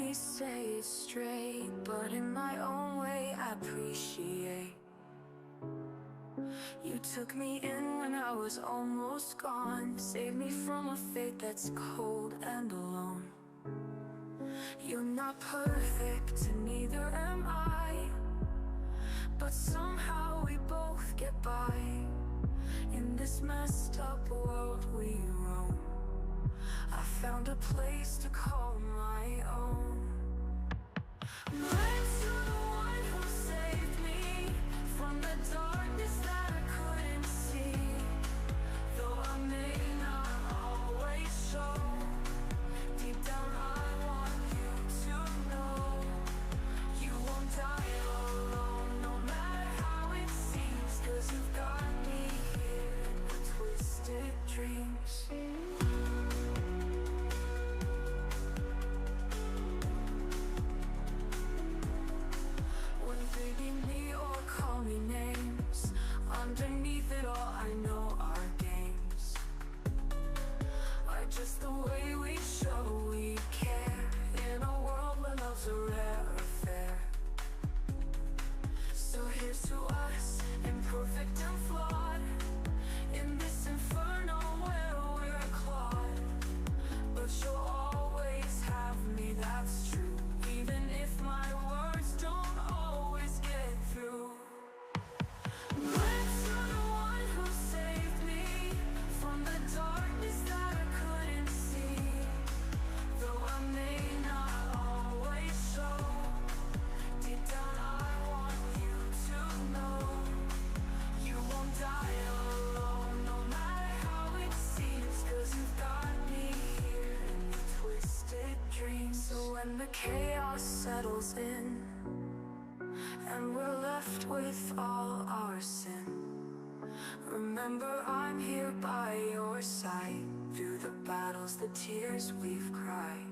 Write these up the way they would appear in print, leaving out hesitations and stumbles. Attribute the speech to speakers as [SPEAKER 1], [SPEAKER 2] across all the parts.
[SPEAKER 1] me say it straight, but in my own way I appreciate. You took me in when I was almost gone, saved me from a fate that's cold and alone. You're not perfect and neither am I, but somehow we both get by. In this messed up world we roam, I found a place to call my own. Thanks to the one who saved me from the darkness that I couldn't see. Though I may not always show, deep down I want you to know you won't die alone, no matter how it seems, 'cause you've got me here in the twisted dreams. Underneath it all, I know our games are just the way we show we care. In a world where love's a rare affair. So here's to us, imperfect and flawed, in this inferno where we're clawed. But you'll always have me, that's true, even if my words don't always get through. Thanks to the one who saved me from the darkness that I couldn't see. Though I may not always show, deep down I want you to know you won't die alone, no matter how it seems, 'cause you've got me here in the twisted dreams. So when the chaos settles in and we're left with all our sin, remember I'm here by your side, through the battles, the tears we've cried.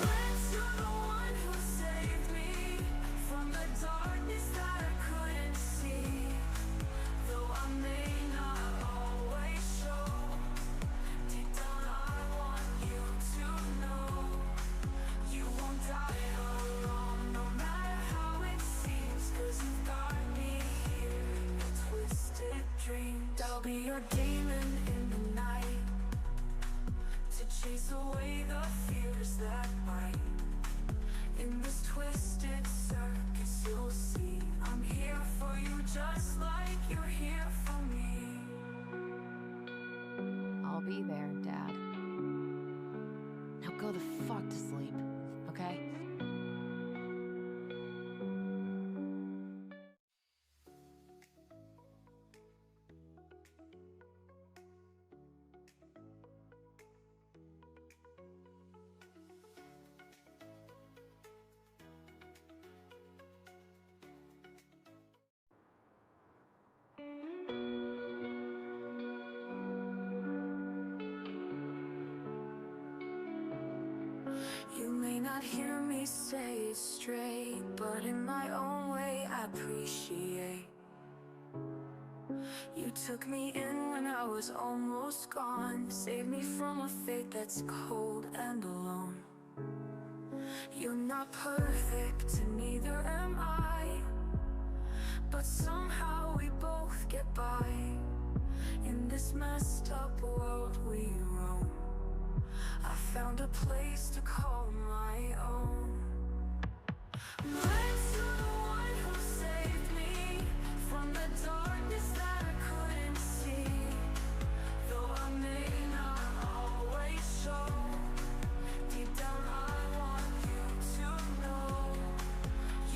[SPEAKER 1] Thanks to the one who saved me from the darkness that I couldn't see. Though I may not always show, deep down I want you to know you won't die alone, no matter how it seems, 'cause you've got me here in the twisted dreams. I'll be your demon in the night, to chase away the fears that bite. In this twisted circus you'll see I'm here for you just like you're here for me.
[SPEAKER 2] I'll be there, Dad. Now go the fuck to sleep, okay?
[SPEAKER 1] You may not hear me say it straight, but in my own way I appreciate. You took me in when I was almost gone, saved me from a fate that's cold and alone. You're not perfect and neither am I, but somehow we both get by. In this messed up world we roam, I found a place to call my own. Thanks to the one who saved me from the darkness that I couldn't see. Though I may not always show, deep down I want you to know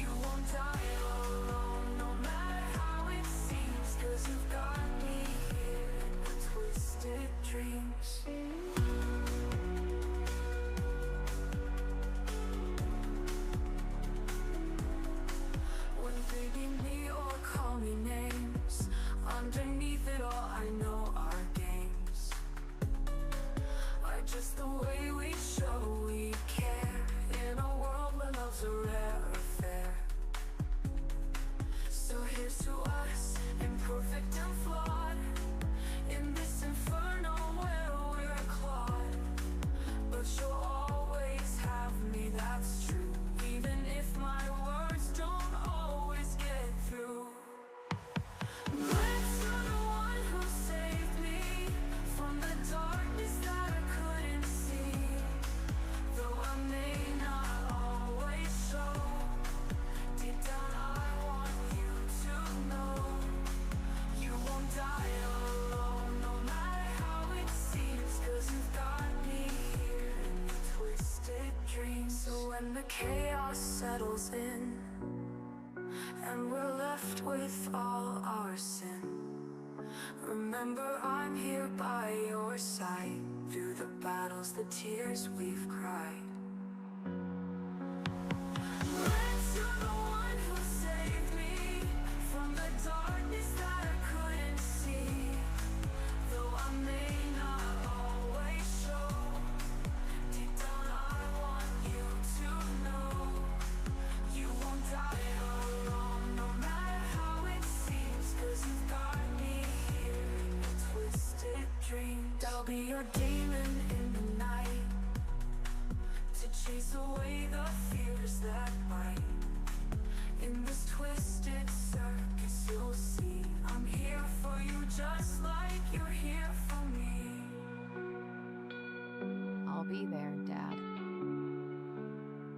[SPEAKER 1] you won't die alone, no matter how it seems, 'cause you've got me here in the twisted dreams. chaos settles in, and we're left with all our sin, remember I'm here by your side, through the battles, the tears we've cried. Let's you're the one who saved me from the darkness that I couldn't see, though I may not always show. Deep down I want you to know you won't die alone, no matter how it seems, 'cause you've got me here in a twisted dream. I'll be your demon in the night, to chase away the fears that bite. In this twisted circus you'll see I'm here for you just like you're here for me.
[SPEAKER 2] I'll be there, Dad.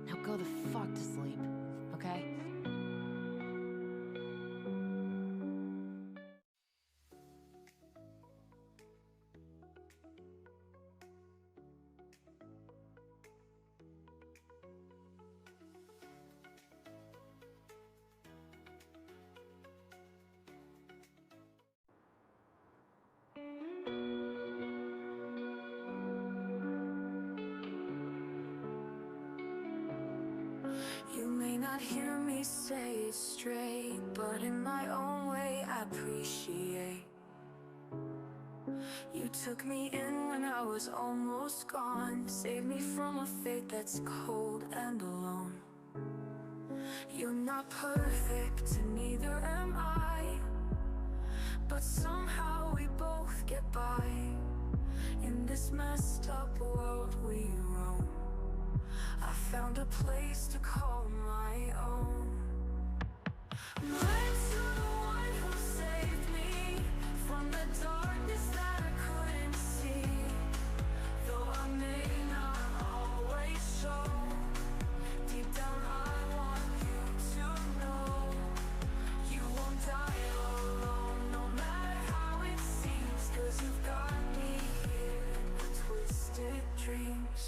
[SPEAKER 2] Now go the fuck to sleep, okay?
[SPEAKER 1] You may not hear me say it straight, but in my own way I appreciate. You took me in when I was almost gone, saved me from a fate that's cold and alone. You're not perfect, and neither am I, but somehow we both get by. In this messed up world we roam, I found a place to call my own. Let's you're the one who saved me from the darkness that I couldn't see, though I may not always show. Deep down I want you to know you won't die alone, no matter how it seems, 'cause you've got me here in the twisted dreams.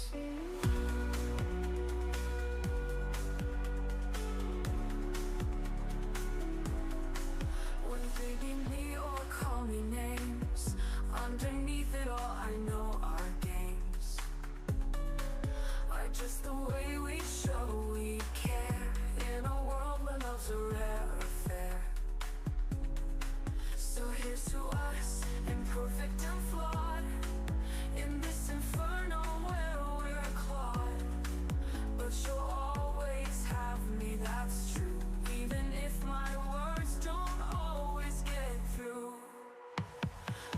[SPEAKER 1] When they beat me or call me names, underneath it all I know our games are just the way we show we care, in a world where love's a rare affair. So here's to us, imperfect and flawed, in this inferno where we're clawed. But you'll always have me, that's true, even if my words don't always get through.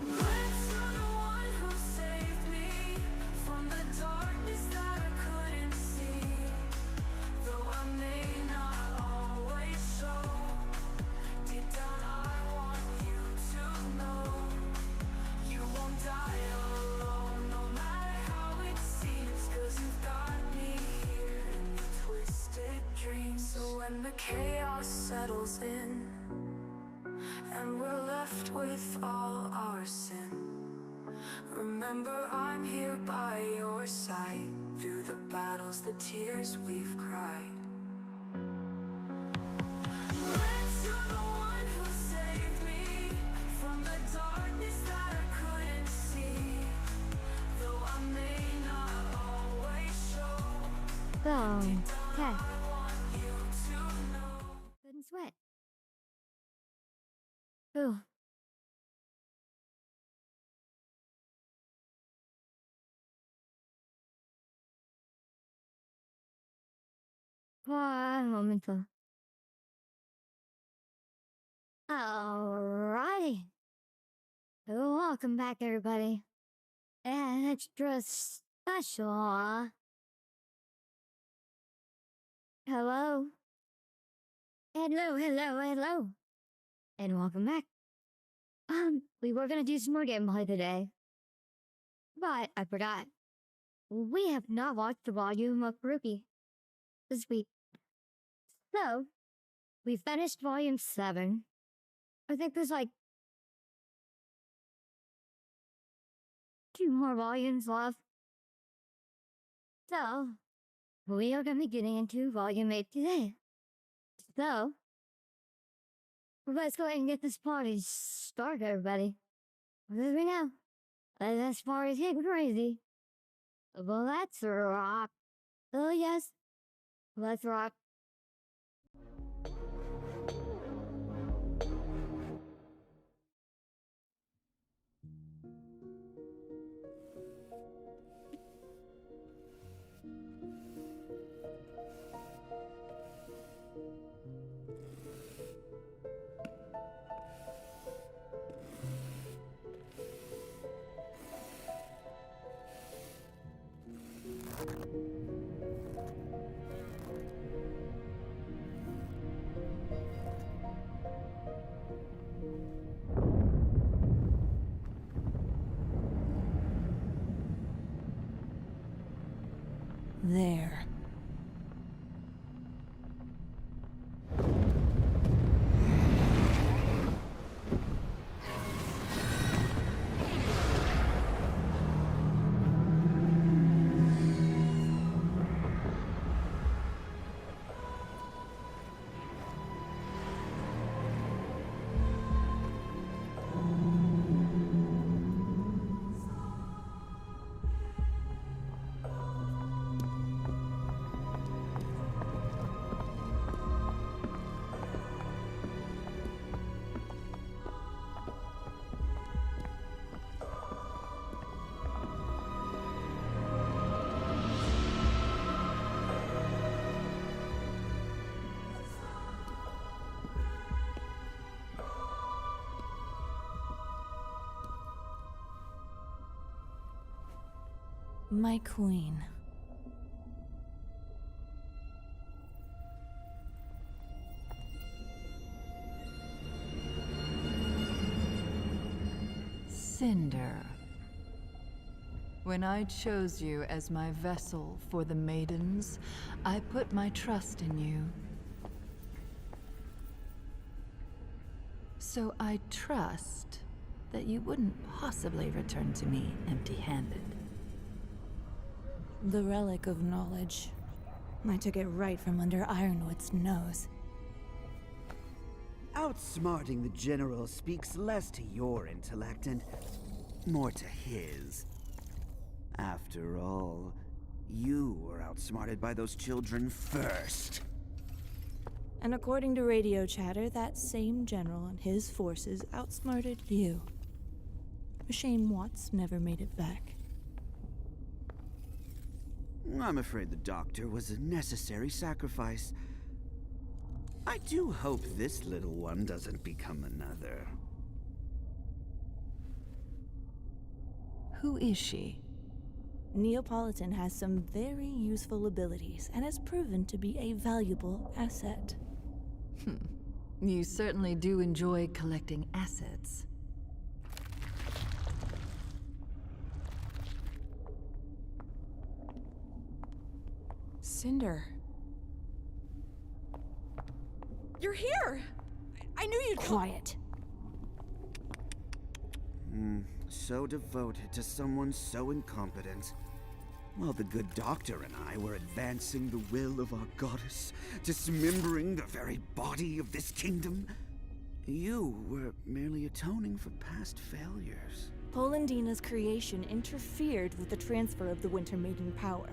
[SPEAKER 1] Let's you're the one who saved me from the darkness that I couldn't see, though I may not always show. Deep down I want you to know you won't die alone, no matter how it seems, 'cause you've got me here in the twisted dreams. So when the chaos settles in, and we're left with all our sin, remember I'm here by your side, through the battles, the tears we've cried. Let's you're the one who saved me from the darkness that I couldn't see, though I may not always show.
[SPEAKER 3] Okay.
[SPEAKER 1] I want you to know.
[SPEAKER 3] Couldn't sweat. Ooh. One moment. Alrighty. Welcome back, everybody. An extra special. Hello. Hello. And welcome back. We were gonna do some more gameplay today, but I forgot. We have not watched the volume of Rwby this week. So, we finished volume 7. I think there's like 2 more volumes left. So, we are going to be getting into Volume 8 today. So, let's go ahead and get this party started, everybody. Because we know that this party's getting crazy. But let's rock. Oh, yes. Let's rock.
[SPEAKER 4] There. My queen.
[SPEAKER 5] Cinder. When I chose you as my vessel for the maidens, I put my trust in you. So I trust that you wouldn't possibly return to me empty-handed.
[SPEAKER 4] The relic of knowledge. I took it right from under Ironwood's nose.
[SPEAKER 6] Outsmarting the General speaks less to your intellect and more to his. After all, you were outsmarted by those children first.
[SPEAKER 4] And according to radio chatter, that same general and his forces outsmarted you. A shame Watts never made it back.
[SPEAKER 6] I'm afraid the doctor was a necessary sacrifice. I do hope this little one doesn't become another.
[SPEAKER 5] Who is she?
[SPEAKER 4] Neapolitan has some very useful abilities and has proven to be a valuable asset.
[SPEAKER 5] You certainly do enjoy collecting assets.
[SPEAKER 4] Cinder. You're here! I knew you'd— Quiet.
[SPEAKER 6] So devoted to someone so incompetent. While the good doctor and I were advancing the will of our goddess, dismembering the very body of this kingdom, you were merely atoning for past failures.
[SPEAKER 4] Polendina's creation interfered with the transfer of the Winter Maiden power.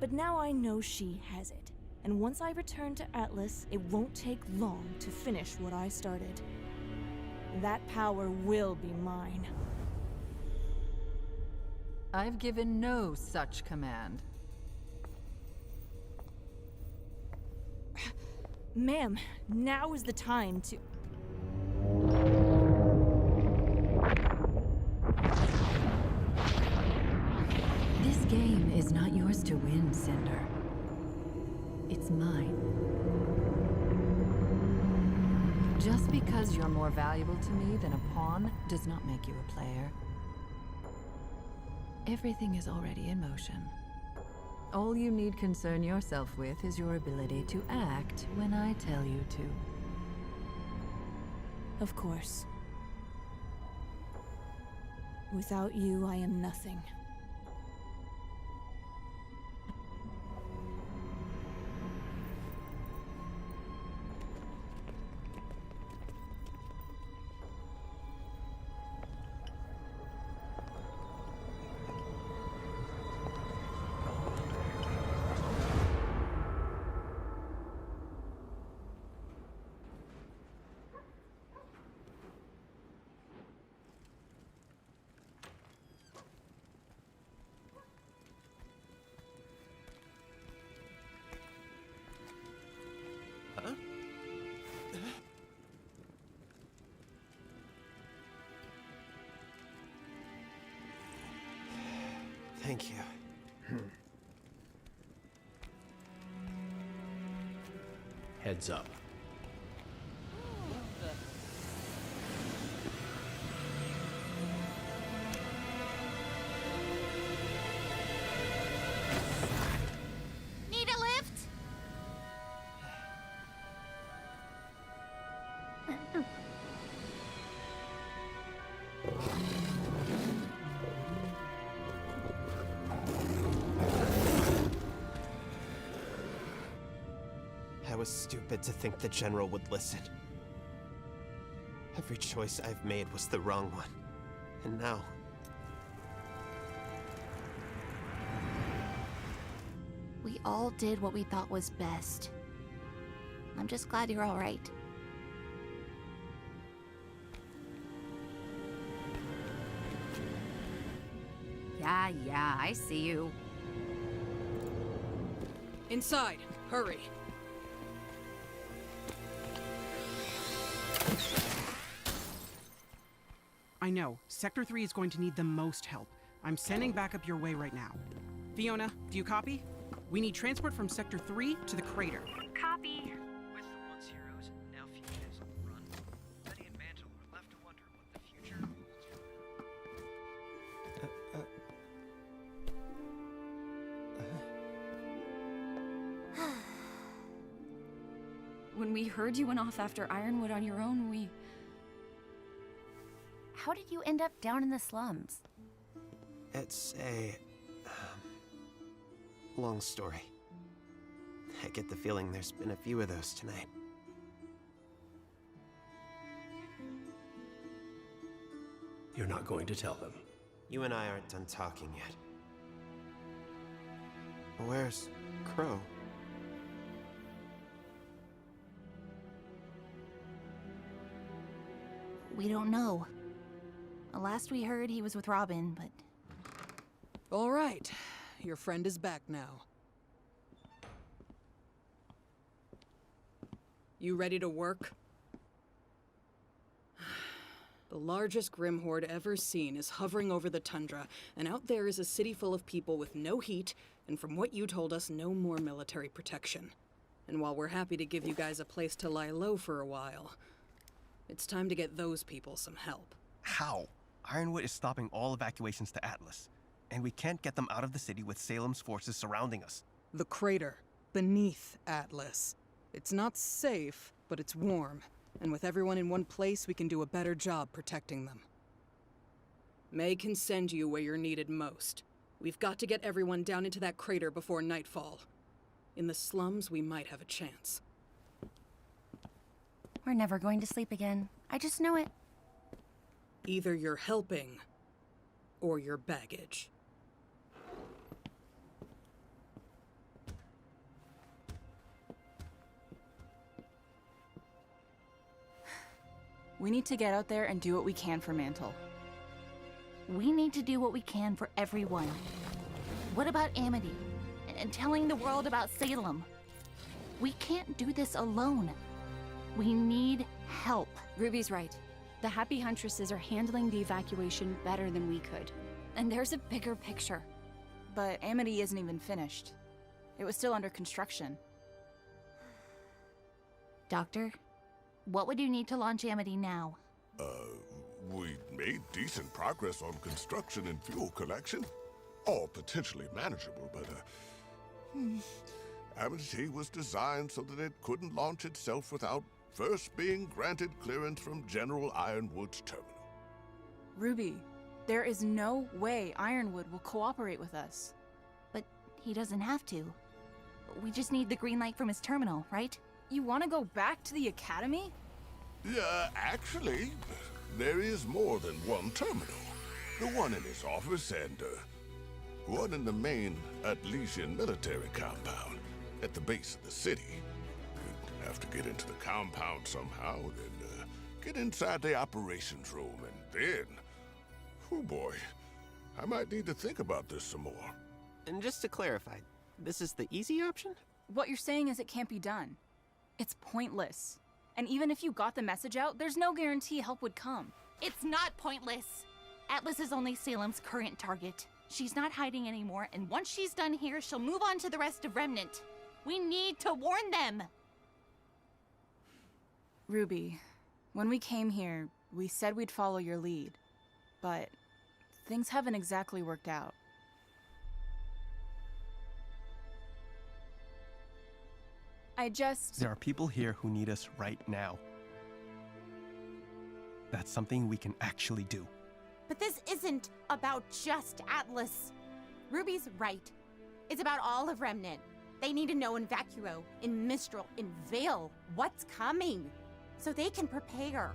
[SPEAKER 4] But now I know she has it. And once I return to Atlas, it won't take long to finish what I started. That power will be mine.
[SPEAKER 5] I've given no such command.
[SPEAKER 4] Ma'am, now is the time to—
[SPEAKER 5] This game is not yours to win, Cinder. It's mine. Just because you're more valuable to me than a pawn does not make you a player. Everything is already in motion. All you need concern yourself with is your ability to act when I tell you to.
[SPEAKER 4] Of course. Without you, I am nothing.
[SPEAKER 7] Thank you.
[SPEAKER 8] Heads up.
[SPEAKER 2] Need a lift?
[SPEAKER 7] I was stupid to think the General would listen. Every choice I've made was the wrong one. And now...
[SPEAKER 2] We all did what we thought was best. I'm just glad you're all right. Yeah, I see you.
[SPEAKER 9] Inside, hurry. I know, Sector 3 is going to need the most help. I'm sending backup your way right now. Fiona, do you copy? We need transport from Sector 3 to the crater.
[SPEAKER 2] Copy.
[SPEAKER 10] With the once heroes, now fugitives on the run, Betty and Mantle are left to wonder what the future holds for them.
[SPEAKER 11] When we heard you went off after Ironwood on your own, we...
[SPEAKER 2] How did you end up down in the slums?
[SPEAKER 7] It's a... long story. I get the feeling there's been a few of those tonight.
[SPEAKER 8] You're not going to tell them.
[SPEAKER 7] You and I aren't done talking yet. Where's Crow?
[SPEAKER 2] We don't know. Last we heard, he was with Robin, but...
[SPEAKER 9] All right, your friend is back now. You ready to work? The largest Grim Horde ever seen is hovering over the tundra, and out there is a city full of people with no heat, and from what you told us, no more military protection. And while we're happy to give you guys a place to lie low for a while, it's time to get those people some help.
[SPEAKER 12] How? Ironwood is stopping all evacuations to Atlas, and we can't get them out of the city with Salem's forces surrounding us.
[SPEAKER 9] The crater, beneath Atlas. It's not safe, but it's warm, and with everyone in one place, we can do a better job protecting them. May can send you where you're needed most. We've got to get everyone down into that crater before nightfall. In the slums, we might have a chance.
[SPEAKER 2] We're never going to sleep again. I just know it.
[SPEAKER 9] Either you're helping, or you're baggage.
[SPEAKER 11] We need to get out there and do what we can for Mantle.
[SPEAKER 2] We need to do what we can for everyone. What about Amity? And telling the world about Salem? We can't do this alone. We need help.
[SPEAKER 11] Ruby's right. The Happy Huntresses are handling the evacuation better than we could. And there's a bigger picture. But Amity isn't even finished. It was still under construction.
[SPEAKER 2] Doctor, what would you need to launch Amity now?
[SPEAKER 13] We made decent progress on construction and fuel collection. All potentially manageable, but, Amity was designed so that it couldn't launch itself without first being granted clearance from General Ironwood's terminal.
[SPEAKER 11] Ruby, there is no way Ironwood will cooperate with us.
[SPEAKER 2] But he doesn't have to. We just need the green light from his terminal, right?
[SPEAKER 11] You want to go back to the Academy?
[SPEAKER 13] Yeah, actually, there is more than one terminal. The one in his office and, one in the main Atlesian military compound at the base of the city. You'd have to get into the compound somehow, then, get inside the operations room, and then... Oh boy, I might need to think about this some more.
[SPEAKER 7] And just to clarify, this is the easy option?
[SPEAKER 11] What you're saying is it can't be done. It's pointless. And even if you got the message out, there's no guarantee help would come.
[SPEAKER 2] It's not pointless. Atlas is only Salem's current target. She's not hiding anymore, and once she's done here, she'll move on to the rest of Remnant. We need to warn them!
[SPEAKER 11] Rwby, when we came here, we said we'd follow your lead, but things haven't exactly worked out.
[SPEAKER 12] There are people here who need us right now. That's something we can actually do.
[SPEAKER 14] But this isn't about just Atlas. Ruby's right. It's about all of Remnant. They need to know in Vacuo, in Mistral, in Vale, what's coming, so they can prepare.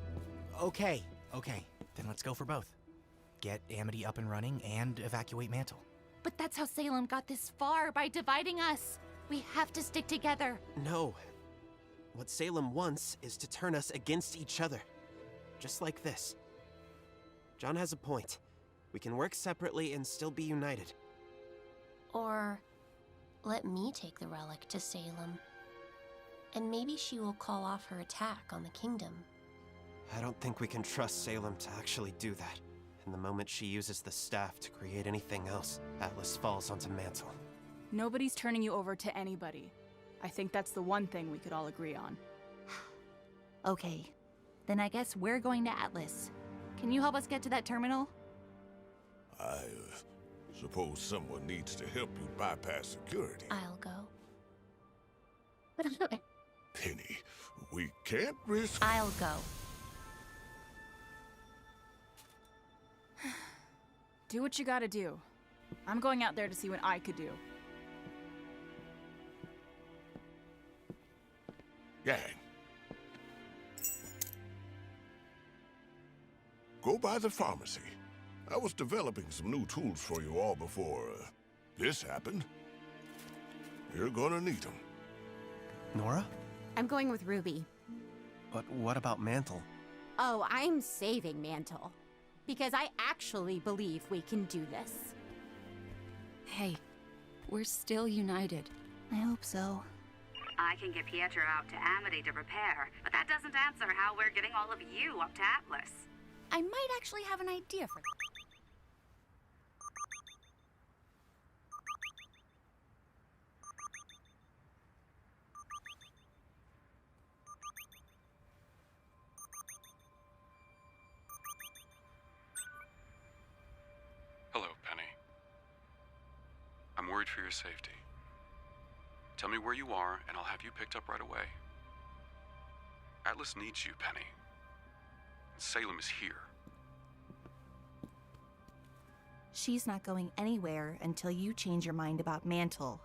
[SPEAKER 15] Okay, then let's go for both. Get Amity up and running and evacuate Mantle.
[SPEAKER 2] But that's how Salem got this far, by dividing us. We have to stick together.
[SPEAKER 7] No. What Salem wants is to turn us against each other. Just like this. John has a point. We can work separately and still be united.
[SPEAKER 16] Or let me take the relic to Salem. And maybe she will call off her attack on the kingdom.
[SPEAKER 7] I don't think we can trust Salem to actually do that. And the moment she uses the staff to create anything else, Atlas falls onto Mantle.
[SPEAKER 11] Nobody's turning you over to anybody. I think that's the one thing we could all agree on.
[SPEAKER 2] Okay, then I guess we're going to Atlas. Can you help us get to that terminal?
[SPEAKER 13] I suppose someone needs to help you bypass security.
[SPEAKER 16] I'll go.
[SPEAKER 13] Penny, we can't risk...
[SPEAKER 16] I'll go.
[SPEAKER 11] Do what you gotta do. I'm going out there to see what I could do.
[SPEAKER 13] Gang. Go by the pharmacy. I was developing some new tools for you all before this happened. You're gonna need them.
[SPEAKER 12] Nora?
[SPEAKER 14] I'm going with Rwby.
[SPEAKER 12] But what about Mantle?
[SPEAKER 14] Oh, I'm saving Mantle. Because I actually believe we can do this.
[SPEAKER 11] Hey, we're still united.
[SPEAKER 2] I hope so.
[SPEAKER 17] I can get Pietro out to Amity to repair, but that doesn't answer how we're getting all of you up to Atlas.
[SPEAKER 14] I might actually have an idea for that.
[SPEAKER 18] Hello, Penny. I'm worried for your safety. Tell me where you are, and I'll have you picked up right away. Atlas needs you, Penny. Salem is here.
[SPEAKER 2] She's not going anywhere until you change your mind about Mantle.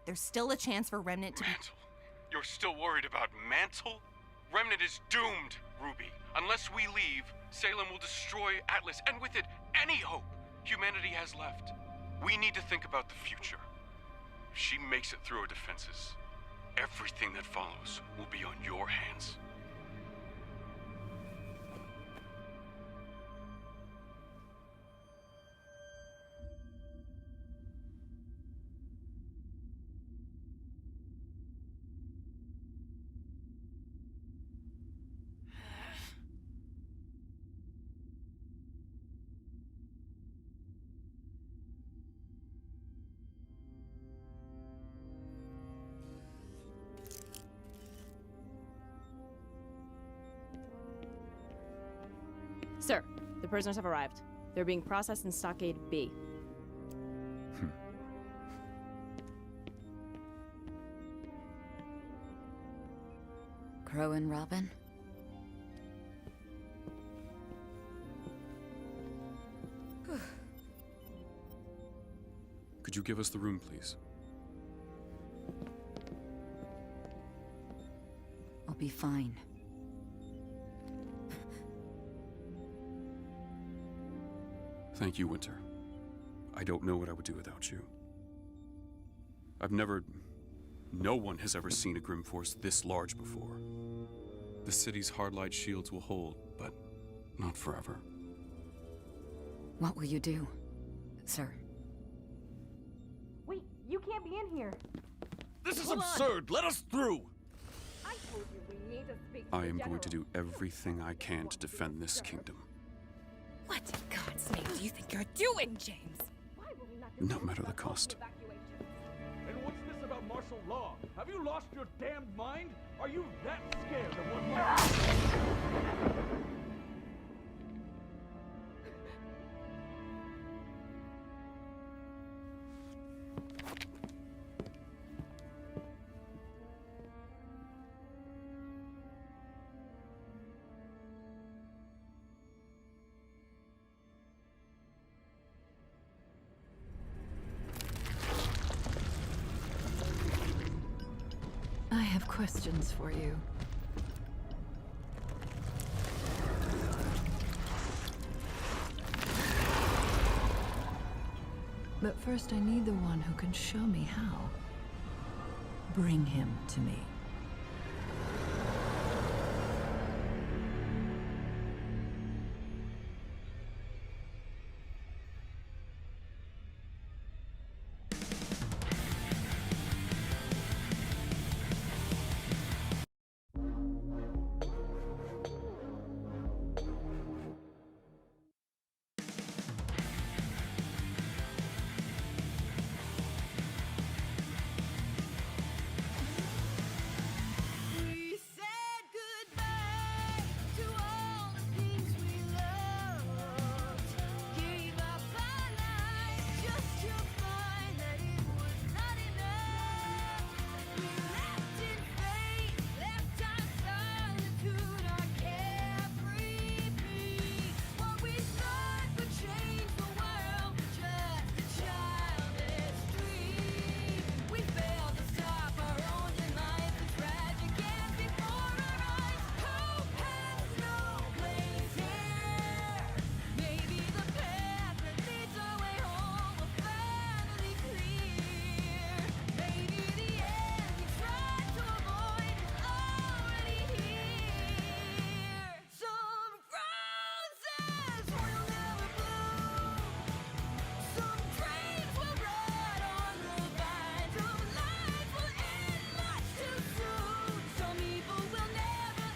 [SPEAKER 2] There's still a chance for Remnant to
[SPEAKER 18] Mantle? You're still worried about Mantle? Remnant is doomed, Rwby. Unless we leave, Salem will destroy Atlas, and with it, any hope humanity has left. We need to think about the future. If she makes it through her defenses, everything that follows will be on your hands.
[SPEAKER 4] Sir, the prisoners have arrived. They're being processed in Stockade B.
[SPEAKER 5] Crow and Robin?
[SPEAKER 18] Could you give us the room, please?
[SPEAKER 5] I'll be fine.
[SPEAKER 18] Thank you, Winter. I don't know what I would do without you. No one has ever seen a Grim Force this large before. The city's hardlight shields will hold, but not forever.
[SPEAKER 5] What will you do, sir?
[SPEAKER 4] Wait, you can't be in here.
[SPEAKER 19] This is absurd! Let us through!
[SPEAKER 4] I told you we need to speak to
[SPEAKER 18] I
[SPEAKER 4] the
[SPEAKER 18] am going
[SPEAKER 4] General.
[SPEAKER 18] to do everything I can to defend this kingdom.
[SPEAKER 14] What in God's name do you think you're doing, James?
[SPEAKER 4] Why will we
[SPEAKER 19] no matter the cost.
[SPEAKER 20] And what's this about martial law? Have you lost your damned mind? Are you that scared of what life?
[SPEAKER 5] I have questions for you. But first I need the one who can show me how. Bring him to me.
[SPEAKER 1] We said goodbye to all the things we loved. Gave up our lives just to find that it was not enough. We left in faith, left our solitude, our carefree peace. What we thought would change the world, just a childish dream. We failed to stop our own demise. The tragic ends before our eyes. Hope has no place here. Maybe the path that leads our way home will finally clear. Maybe the end we tried to avoid is already here. Some roses will never bloom. Some dreams will rot on the vine. Some lives will end much too soon. Some evil will never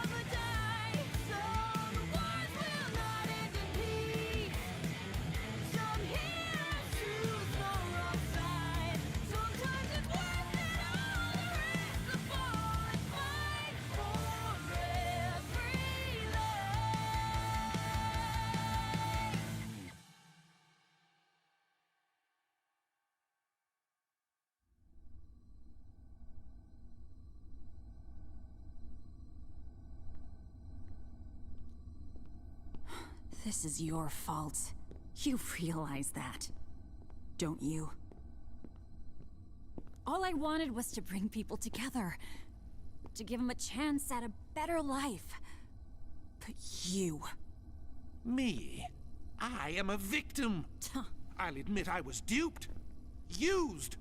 [SPEAKER 1] ever die. Some wars will not end in peace. Some heroes choose the wrong side. Sometimes it's worth it all to risk the fall and fight for every life.
[SPEAKER 11] This is your fault. You realize that, don't you? All I wanted was to bring people together. To give them a chance at a better life. But you...
[SPEAKER 21] Me? I am a victim. I'll admit I was duped. Used.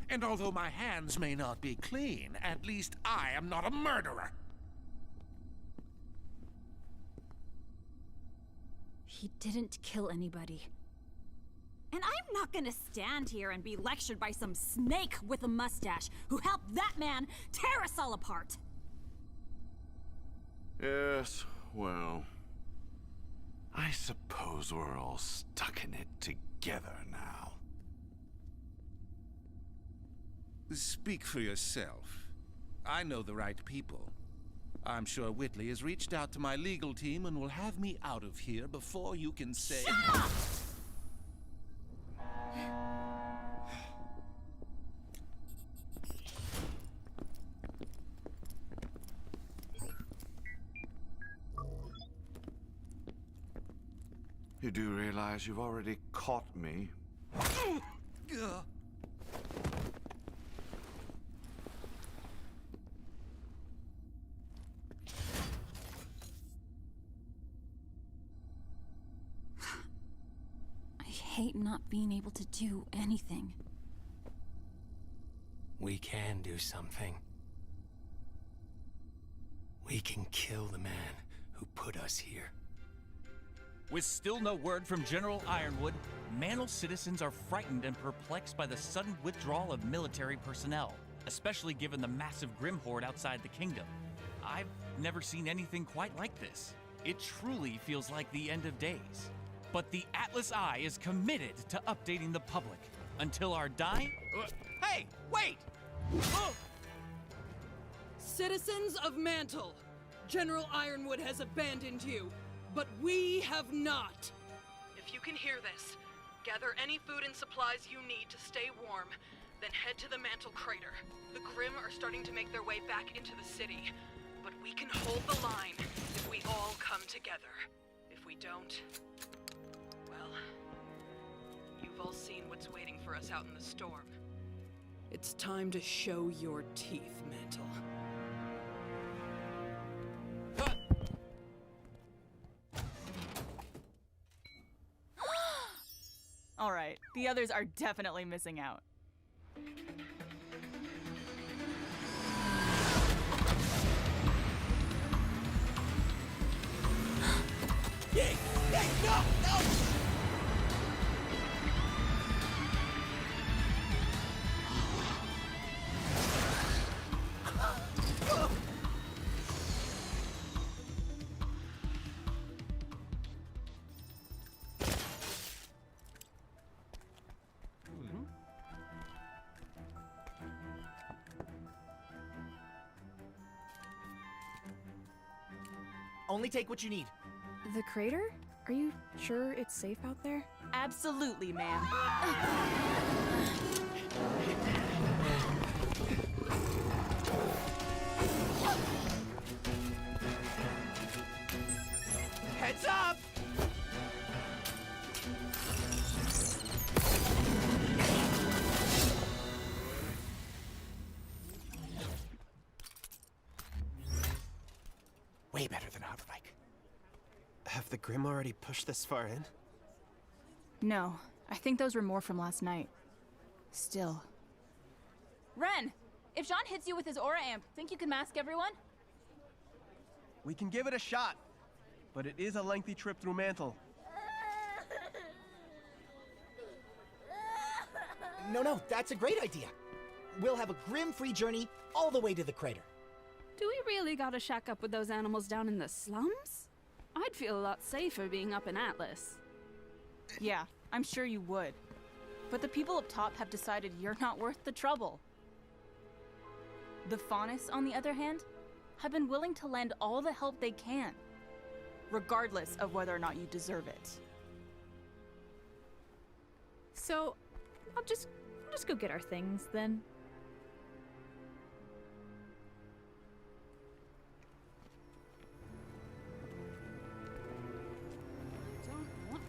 [SPEAKER 21] And although my hands may not be clean, at least I am not a murderer.
[SPEAKER 11] He didn't kill anybody. And I'm not gonna stand here and be lectured by some snake with a mustache who helped that man tear us all apart.
[SPEAKER 13] Yes, well, I suppose we're all stuck in it together now.
[SPEAKER 21] Speak for yourself. I know the right people. I'm sure Whitley has reached out to my legal team and will have me out of here before you can say...
[SPEAKER 1] Shut up!
[SPEAKER 13] You do realize you've already caught me?
[SPEAKER 11] I hate not being able to do anything.
[SPEAKER 15] We can do something. We can kill the man who put us here.
[SPEAKER 22] With still no word from General Ironwood, Mantle citizens are frightened and perplexed by the sudden withdrawal of military personnel, especially given the massive Grim Horde outside the kingdom. I've never seen anything quite like this. It truly feels like the end of days. But the Atlas Eye is committed to updating the public until our dying.
[SPEAKER 3] Hey, wait!
[SPEAKER 9] Citizens of Mantle, General Ironwood has abandoned you, but we have not. If you can hear this, gather any food and supplies you need to stay warm, then head to the Mantle Crater. The Grimm are starting to make their way back into the city, but we can hold the line if we all come together. If we don't, well, you've all seen what's waiting for us out in the storm. It's time to show your teeth, Mantle.
[SPEAKER 11] All right, the others are definitely missing out.
[SPEAKER 3] Yay! Yay! No! No! Only take what you need.
[SPEAKER 6] The crater? Are you sure it's safe out there?
[SPEAKER 11] Absolutely, ma'am.
[SPEAKER 3] Heads up! Way better than a hoverbike.
[SPEAKER 7] Have the Grimm already pushed this far in?
[SPEAKER 11] No, I think those were more from last night. Still. Ren! If Jean hits you with his aura amp, think you can mask everyone?
[SPEAKER 12] We can give it a shot, but it is a lengthy trip through Mantle.
[SPEAKER 3] No, that's a great idea. We'll have a Grimm-free journey all the way to the crater.
[SPEAKER 6] Do we really gotta shack up with those animals down in the slums? I'd feel a lot safer being up in Atlas.
[SPEAKER 11] Yeah, I'm sure you would. But the people up top have decided you're not worth the trouble. The Faunus, on the other hand, have been willing to lend all the help they can, regardless of whether or not you deserve it.
[SPEAKER 6] So, I'll just go get our things then.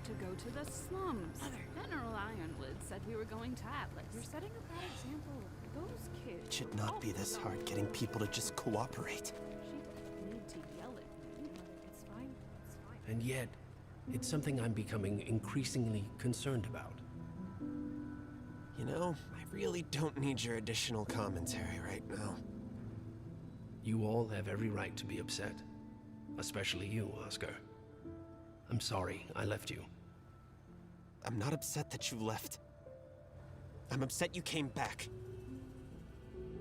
[SPEAKER 6] To go to the slums. General Ironwood said we were going to Atlas. You're setting a bad example. Those kids.
[SPEAKER 7] It should not be this hard getting people to just cooperate.
[SPEAKER 6] She need to yell at me. It's fine. It's fine.
[SPEAKER 8] And yet, it's something I'm becoming increasingly concerned about.
[SPEAKER 7] You know, I really don't need your additional commentary right now.
[SPEAKER 8] You all have every right to be upset. Especially you, Oscar. I'm sorry I left you.
[SPEAKER 7] I'm not upset that you left. I'm upset you came back.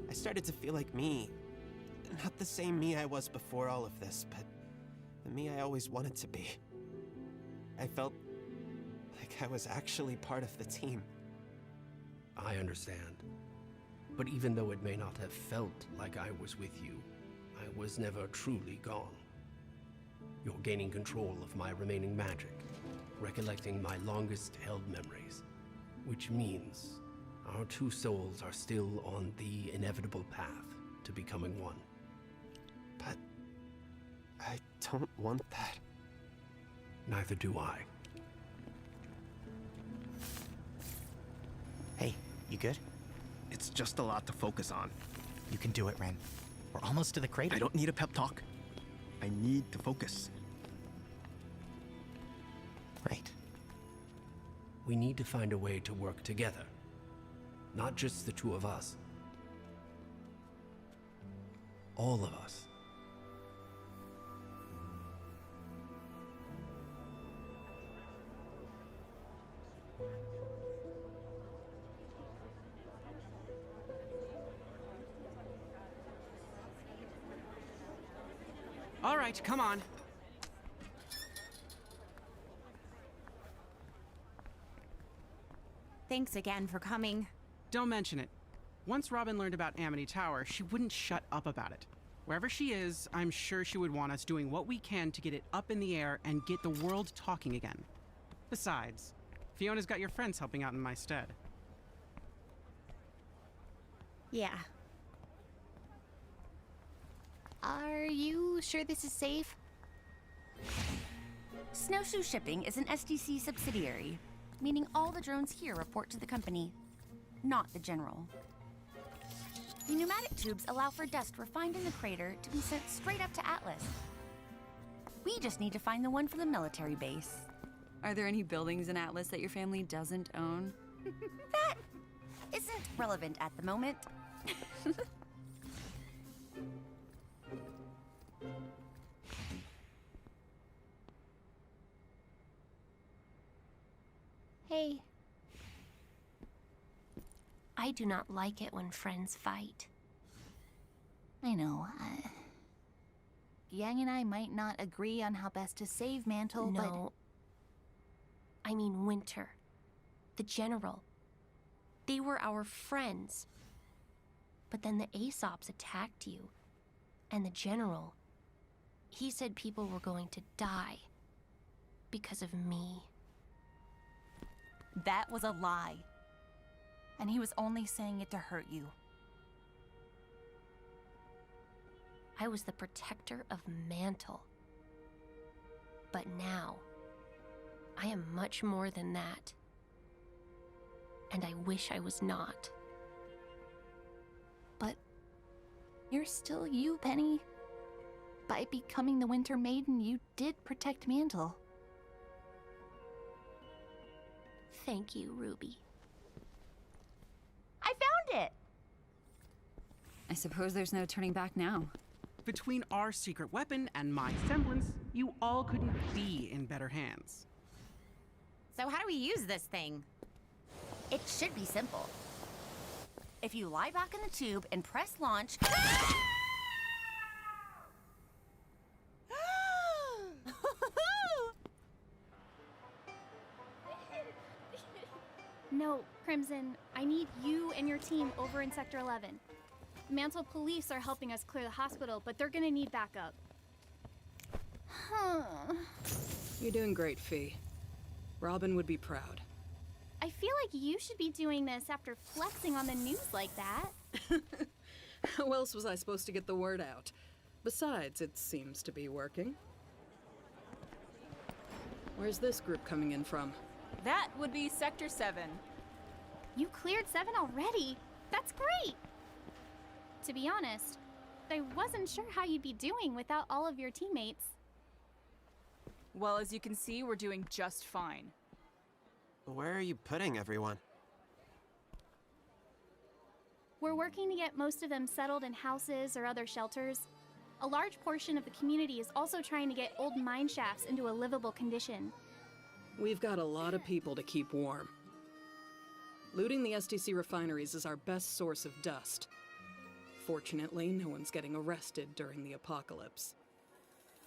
[SPEAKER 7] I started to feel like me. Not the same me I was before all of this, but the me I always wanted to be. I felt like I was actually part of the team.
[SPEAKER 8] I understand. But even though it may not have felt like I was with you, I was never truly gone. You're gaining control of my remaining magic, recollecting my longest-held memories, which means our two souls are still on the inevitable path to becoming one.
[SPEAKER 7] But I don't want that.
[SPEAKER 8] Neither do I.
[SPEAKER 3] Hey, you good?
[SPEAKER 12] It's just a lot to focus on.
[SPEAKER 3] You can do it, Ren. We're almost to the crater.
[SPEAKER 12] I don't need a pep talk. I need to focus.
[SPEAKER 3] Right.
[SPEAKER 8] We need to find a way to work together. Not just the two of us. All of us.
[SPEAKER 23] All right, come on.
[SPEAKER 14] thanks again for coming.
[SPEAKER 10] Don't mention it. Once Robin learned about Amity Tower, she wouldn't shut up about it. Wherever she is, I'm sure she would want us doing what we can to get it up in the air and get the world talking again. Besides, Fiona's got your friends helping out in my stead.
[SPEAKER 14] Yeah.
[SPEAKER 2] Are you sure this is safe?
[SPEAKER 16] Snowshoe Shipping is an SDC subsidiary, meaning all the drones here report to the company, not the General. The pneumatic tubes allow for dust refined in the crater to be sent straight up to Atlas. We just need to find the one for the military base.
[SPEAKER 5] Are there any buildings in Atlas that your family doesn't own?
[SPEAKER 16] That isn't relevant at the moment.
[SPEAKER 23] Hey. I do not like it when friends fight.
[SPEAKER 2] I know. Yang and I might not agree on how best to save Mantle, but...
[SPEAKER 23] No. I mean Winter. The General. They were our friends. But then the Aesops attacked you. And the General, he said people were going to die. Because of me.
[SPEAKER 2] That was a lie. And he was only saying it to hurt you.
[SPEAKER 23] I was the protector of Mantle. But now, I am much more than that. And I wish I was not.
[SPEAKER 2] But you're still you, Penny. By becoming the Winter Maiden, you did protect Mantle.
[SPEAKER 23] Thank you, Rwby.
[SPEAKER 16] I found it!
[SPEAKER 5] I suppose there's no turning back now.
[SPEAKER 10] Between our secret weapon and my semblance, you all couldn't be in better hands.
[SPEAKER 14] So how do we use this thing?
[SPEAKER 16] It should be simple. If you lie back in the tube and press launch...
[SPEAKER 24] No, Crimson, I need you and your team over in Sector 11. Mantle police are helping us clear the hospital, but they're gonna need backup.
[SPEAKER 9] You're doing great, Fee. Robin would be proud.
[SPEAKER 24] I feel like you should be doing this after flexing on the news like that.
[SPEAKER 9] How else was I supposed to get the word out? Besides, it seems to be working. Where's this group coming in from?
[SPEAKER 11] That would be Sector 7.
[SPEAKER 24] You cleared 7 already? That's great! To be honest, I wasn't sure how you'd be doing without all of your teammates.
[SPEAKER 11] Well, as you can see, we're doing just fine.
[SPEAKER 7] Where are you putting everyone?
[SPEAKER 24] We're working to get most of them settled in houses or other shelters. A large portion of the community is also trying to get old mine shafts into a livable condition.
[SPEAKER 9] We've got a lot of people to keep warm. Looting the SDC refineries is our best source of dust. Fortunately, no one's getting arrested during the apocalypse.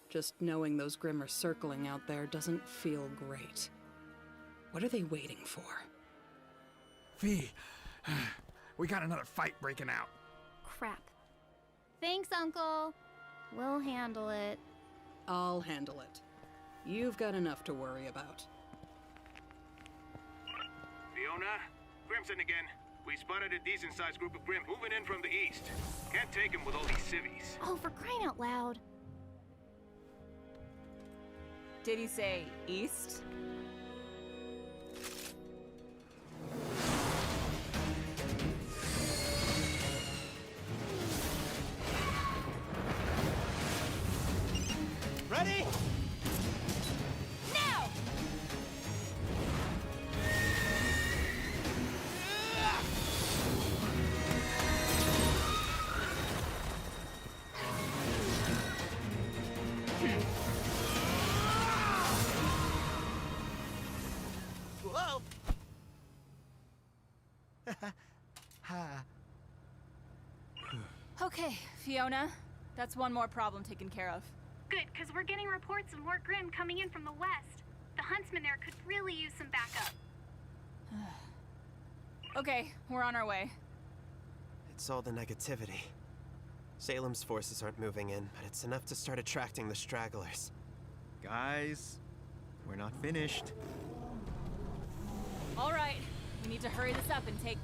[SPEAKER 9] Just knowing those Grimm are circling out there doesn't feel great. What are they waiting for?
[SPEAKER 25] Fee, we got another fight breaking out.
[SPEAKER 24] Crap. Thanks, Uncle. We'll handle it.
[SPEAKER 9] I'll handle it. You've got enough to worry about.
[SPEAKER 26] Fiona, Crimson again. We spotted a decent-sized group of Grimm moving in from the east. Can't take them with all these civvies.
[SPEAKER 24] Oh, for crying out loud.
[SPEAKER 11] Did he say east?
[SPEAKER 3] Ready?
[SPEAKER 16] Now!
[SPEAKER 3] Whoa!
[SPEAKER 11] Okay, Fiona. That's one more problem taken care of.
[SPEAKER 24] Good, because we're getting reports of more Grimm coming in from the west. The huntsman there could really use some backup.
[SPEAKER 11] Okay, we're on our way.
[SPEAKER 7] It's all the negativity. Salem's forces aren't moving in, but it's enough to start attracting the stragglers.
[SPEAKER 4] Guys, we're not finished.
[SPEAKER 11] All right, we need to hurry this up and take...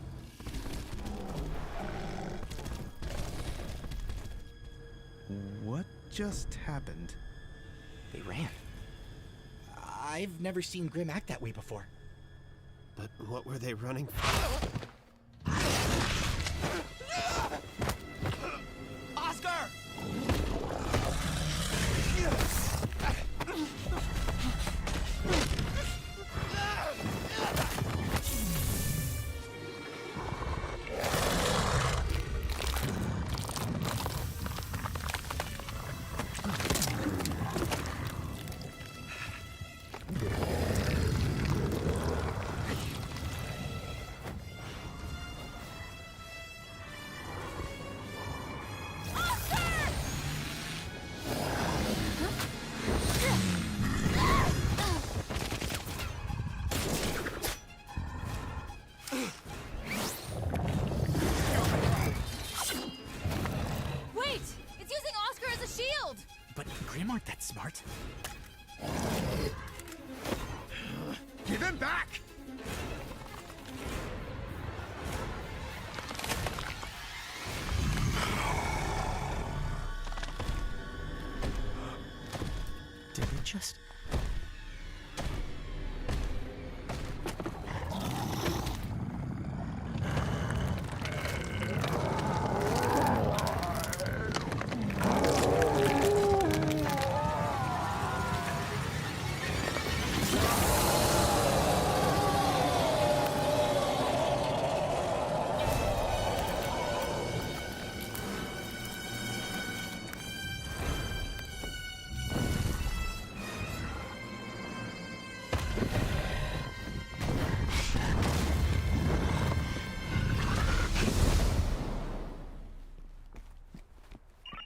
[SPEAKER 4] What just happened?
[SPEAKER 15] They ran.
[SPEAKER 3] I've never seen Grim act that way before.
[SPEAKER 7] But what were they running from?
[SPEAKER 15] Oscar!
[SPEAKER 11] Wait! It's using Oscar as a shield!
[SPEAKER 15] But Grim aren't that smart.
[SPEAKER 25] Give him back!
[SPEAKER 15] Did it just...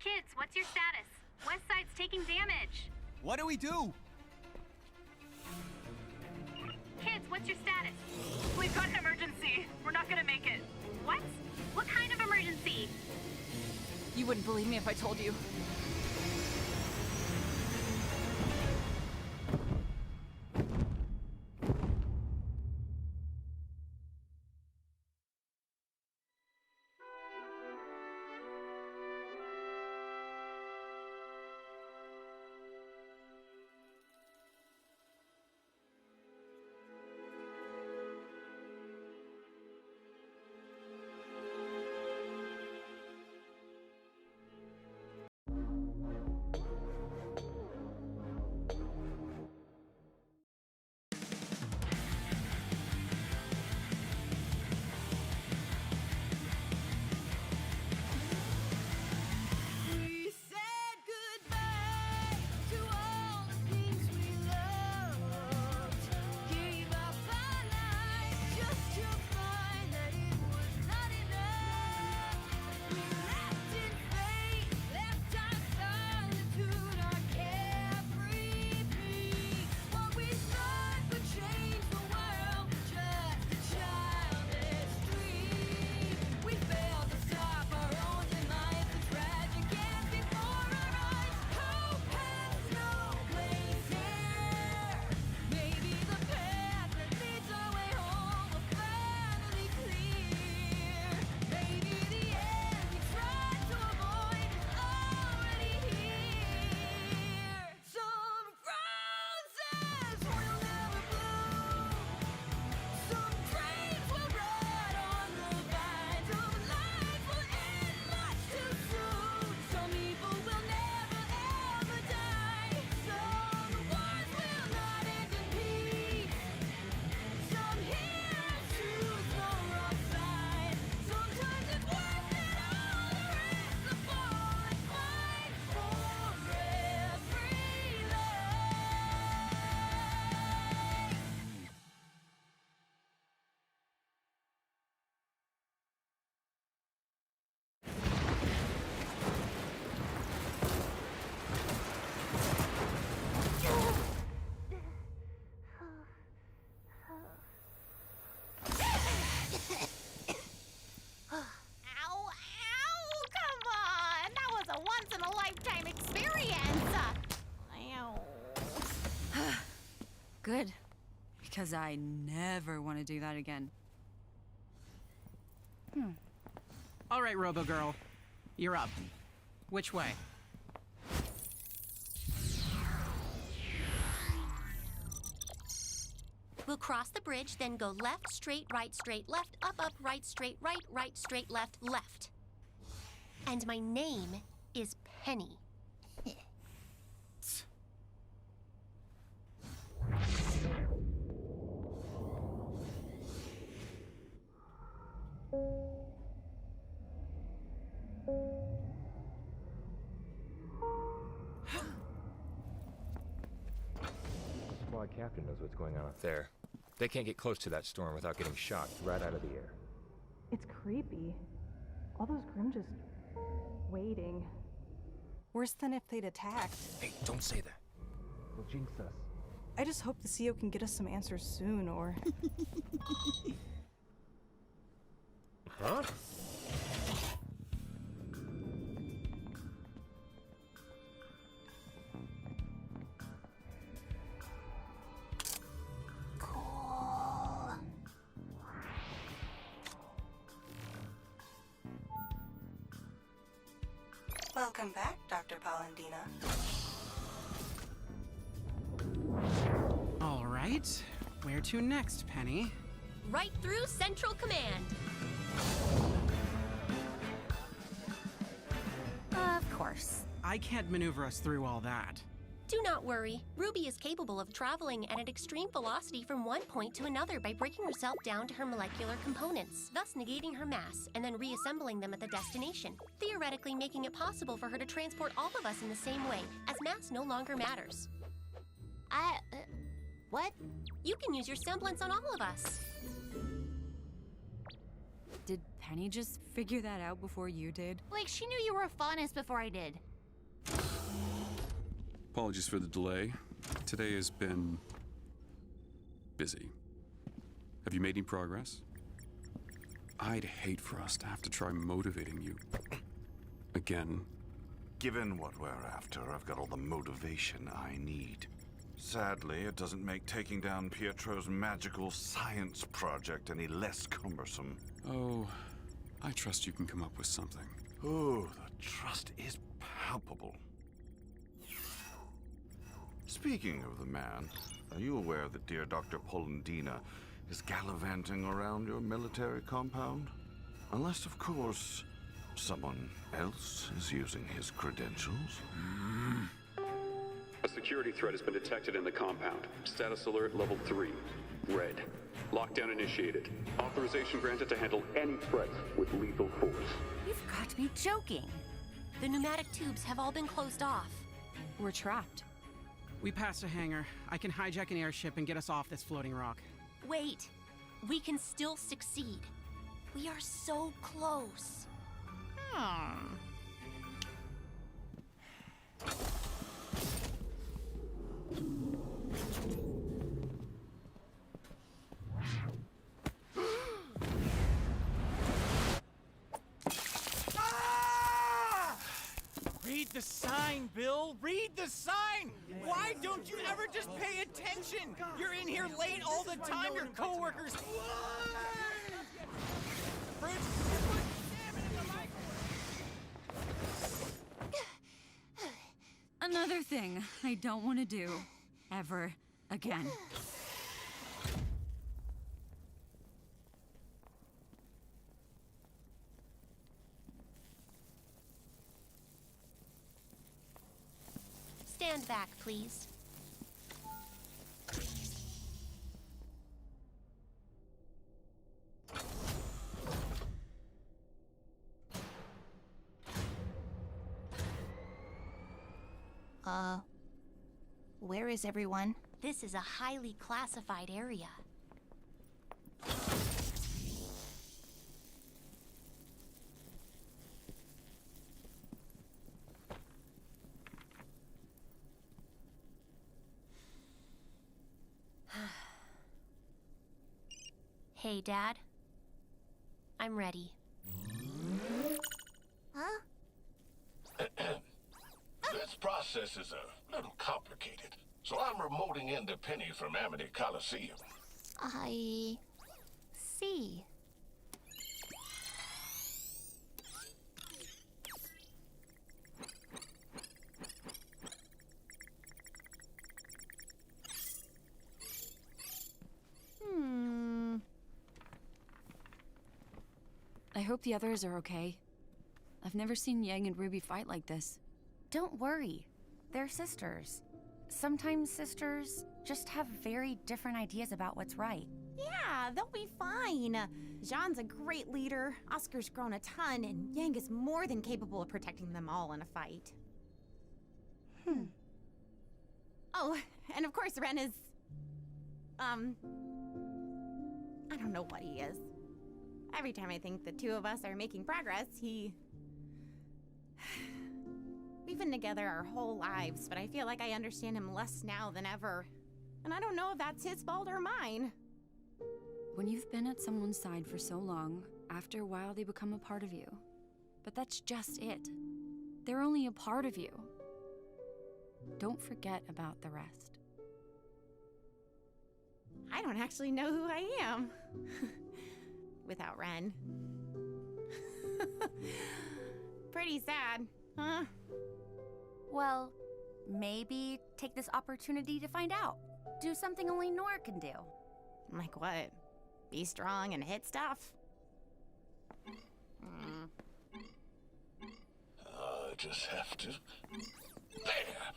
[SPEAKER 17] Kids, what's your status? West Side's taking damage.
[SPEAKER 4] What do we do?
[SPEAKER 17] Kids, what's your status? We've got an emergency. We're not gonna make it. What? What kind of emergency?
[SPEAKER 11] You wouldn't believe me if I told you.
[SPEAKER 5] Good. Because I never want to do that again.
[SPEAKER 10] All right, Robo Girl. You're up. Which way?
[SPEAKER 23] We'll cross the bridge, then go left, straight, left, up, right, straight, left, left. And my name is Penny.
[SPEAKER 1] Squad captain knows what's going on up there. They can't get close to that storm without getting shocked right out of the air.
[SPEAKER 13] It's creepy. All those Grimm just waiting. Worse than if they'd attacked.
[SPEAKER 1] Hey, don't say that. We'll jinx us.
[SPEAKER 13] I just hope the CO can get us some answers soon, or...
[SPEAKER 1] Huh?
[SPEAKER 13] Welcome back, Dr. Polendina.
[SPEAKER 10] All right. Where to next, Penny?
[SPEAKER 23] Right through Central Command. Of course.
[SPEAKER 10] I can't maneuver us through all that.
[SPEAKER 23] Do not worry. Rwby is capable of traveling at an extreme velocity from one point to another by breaking herself down to her molecular components, thus negating her mass and then reassembling them at the destination, theoretically making it possible for her to transport all of us in the same way, as mass no longer matters.
[SPEAKER 2] What?
[SPEAKER 23] You can use your semblance on all of us.
[SPEAKER 5] Did Penny just figure that out before you did?
[SPEAKER 2] Like, she knew you were a faunus before I did.
[SPEAKER 18] Apologies for the delay. Today has been busy. Have you made any progress? I'd hate for us to have to try motivating you again.
[SPEAKER 19] Given what we're after, I've got all the motivation I need. Sadly, it doesn't make taking down Pietro's magical science project any less cumbersome.
[SPEAKER 18] Oh, I trust you can come up with something.
[SPEAKER 19] Oh, the trust is palpable. Speaking of the man, are you aware that dear Dr. Polendina is gallivanting around your military compound? Unless, of course, someone else is using his credentials.
[SPEAKER 20] A security threat has been detected in the compound. Status alert level 3. Red. Lockdown initiated. Authorization granted to handle any threats with lethal force.
[SPEAKER 16] You've got to be joking.
[SPEAKER 23] The pneumatic tubes have all been closed off.
[SPEAKER 5] We're trapped.
[SPEAKER 10] We passed a hangar. I can hijack an airship and get us off this floating rock.
[SPEAKER 23] Wait. We can still succeed. We are so close.
[SPEAKER 21] Read the sign, Bill! Read the sign! Why don't you ever just pay attention? You're in here late all the time, your coworkers...
[SPEAKER 5] Another thing I don't want to do ever again.
[SPEAKER 23] Stand back, please.
[SPEAKER 2] Where is everyone?
[SPEAKER 23] This is a highly classified area. Hey, Dad. I'm ready.
[SPEAKER 27] This process is a little complicated.
[SPEAKER 6] So I'm remoting into Penny from Amity Coliseum.
[SPEAKER 2] I see.
[SPEAKER 8] I hope the others are okay. I've never seen Yang and Rwby fight like this.
[SPEAKER 16] Don't worry. They're sisters. Sometimes sisters just have very different ideas about what's right.
[SPEAKER 9] Yeah, they'll be fine. Jean's a great leader, Oscar's grown a ton, and Yang is more than capable of protecting them all in a fight. Oh, and of course Ren is... I don't know what he is. Every time I think the two of us are making progress, he... We've been together our whole lives, but I feel like I understand him less now than ever. And I don't know if that's his fault or mine.
[SPEAKER 8] When you've been at someone's side for so long, after a while they become a part of you. But that's just it. They're only a part of you. Don't forget about the rest.
[SPEAKER 9] I don't actually know who I am. Without Ren. Pretty sad, huh?
[SPEAKER 16] Well, maybe take this opportunity to find out. Do something only Nora can do.
[SPEAKER 9] Like what? Be strong and hit stuff?
[SPEAKER 6] I just have to... There!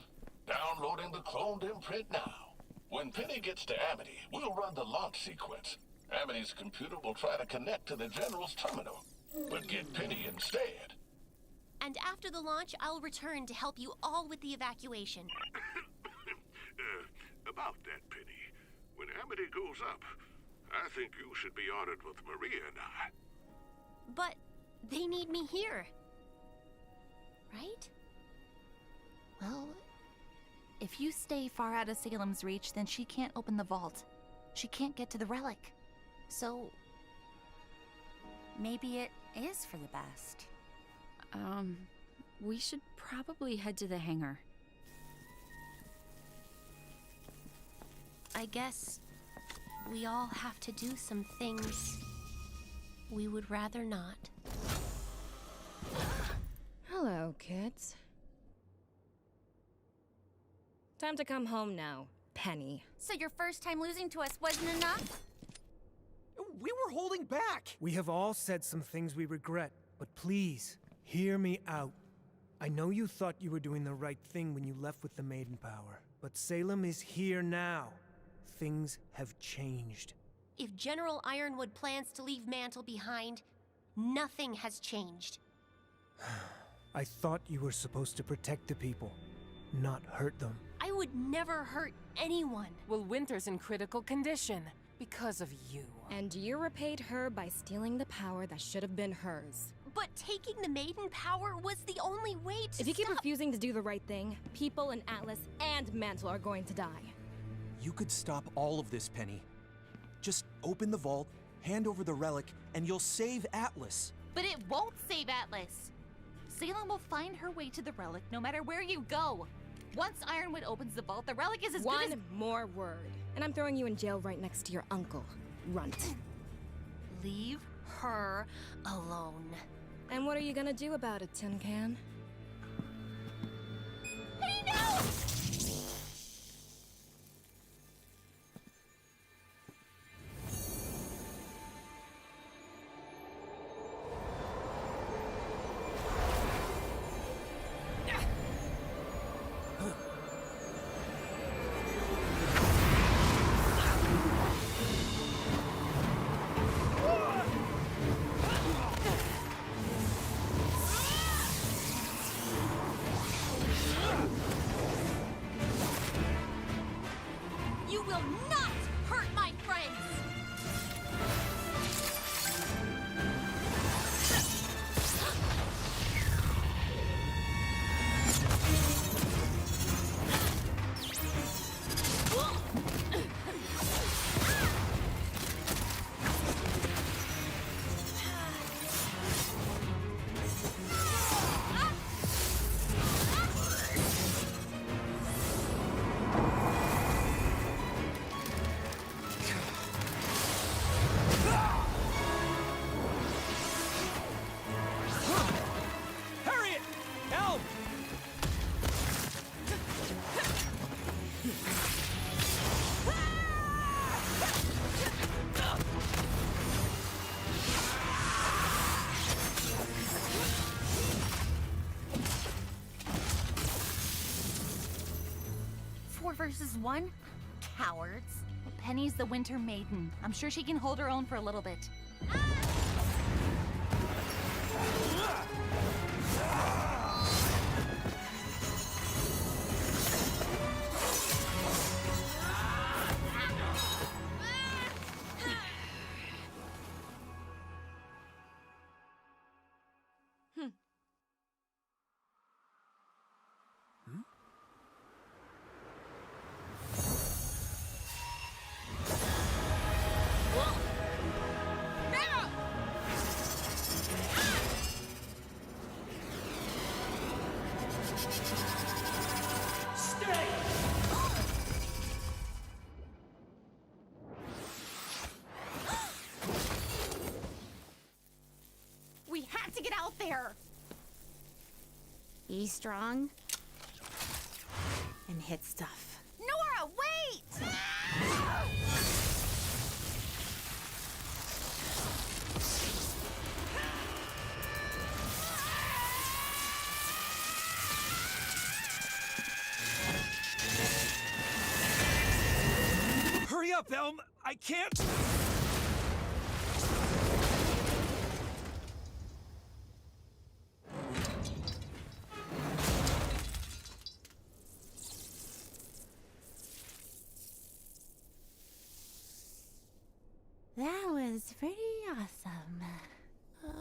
[SPEAKER 6] Downloading the cloned imprint now. When Penny gets to Amity, we'll run the launch sequence. Amity's computer will try to connect to the General's terminal, but get Penny instead.
[SPEAKER 23] And after the launch, I'll return to help you all with the evacuation.
[SPEAKER 6] About that, Penny. When Amity goes up, I think you should be honored with Maria and I.
[SPEAKER 23] But they need me here. Right?
[SPEAKER 2] Well, if you stay far out of Salem's reach, then she can't open the vault. She can't get to the relic. So...
[SPEAKER 16] maybe it is for the best.
[SPEAKER 8] We should probably head to the hangar.
[SPEAKER 23] I guess we all have to do some things we would rather not.
[SPEAKER 12] Hello, kids. Time to come home now, Penny.
[SPEAKER 16] So your first time losing to us wasn't enough?
[SPEAKER 21] We were holding back!
[SPEAKER 14] We have all said some things we regret, but please, hear me out. I know you thought you were doing the right thing when you left with the Maiden Power, but Salem is here now. Things have changed.
[SPEAKER 23] If General Ironwood plans to leave Mantle behind, nothing has changed.
[SPEAKER 14] I thought you were supposed to protect the people, not hurt them.
[SPEAKER 23] I would never hurt anyone.
[SPEAKER 22] Well, Winter's in critical condition because of you.
[SPEAKER 12] And you repaid her by stealing the power that should have been hers.
[SPEAKER 23] But taking the Maiden Power was the only way to
[SPEAKER 12] If you keep refusing to do the right thing, people in Atlas and Mantle are going to die.
[SPEAKER 15] You could stop all of this, Penny. Just open the vault, hand over the relic, and you'll save Atlas.
[SPEAKER 2] But it won't save Atlas. Salem will find her way to the relic no matter where you go. Once Ironwood opens the vault, the relic is as good as—
[SPEAKER 12] One more word, and I'm throwing you in jail right next to your uncle, Runt.
[SPEAKER 23] Leave her alone.
[SPEAKER 12] And what are you gonna do about it, Tin Can?
[SPEAKER 23] Hey, no!
[SPEAKER 16] versus 1? Cowards.
[SPEAKER 2] Well, Penny's the Winter Maiden. I'm sure she can hold her own for a little bit.
[SPEAKER 9] We have to get out there! Be strong. And hit stuff.
[SPEAKER 16] Nora, wait!
[SPEAKER 15] Hurry up, Elm! I can't!
[SPEAKER 9] That was pretty awesome.
[SPEAKER 16] Nora!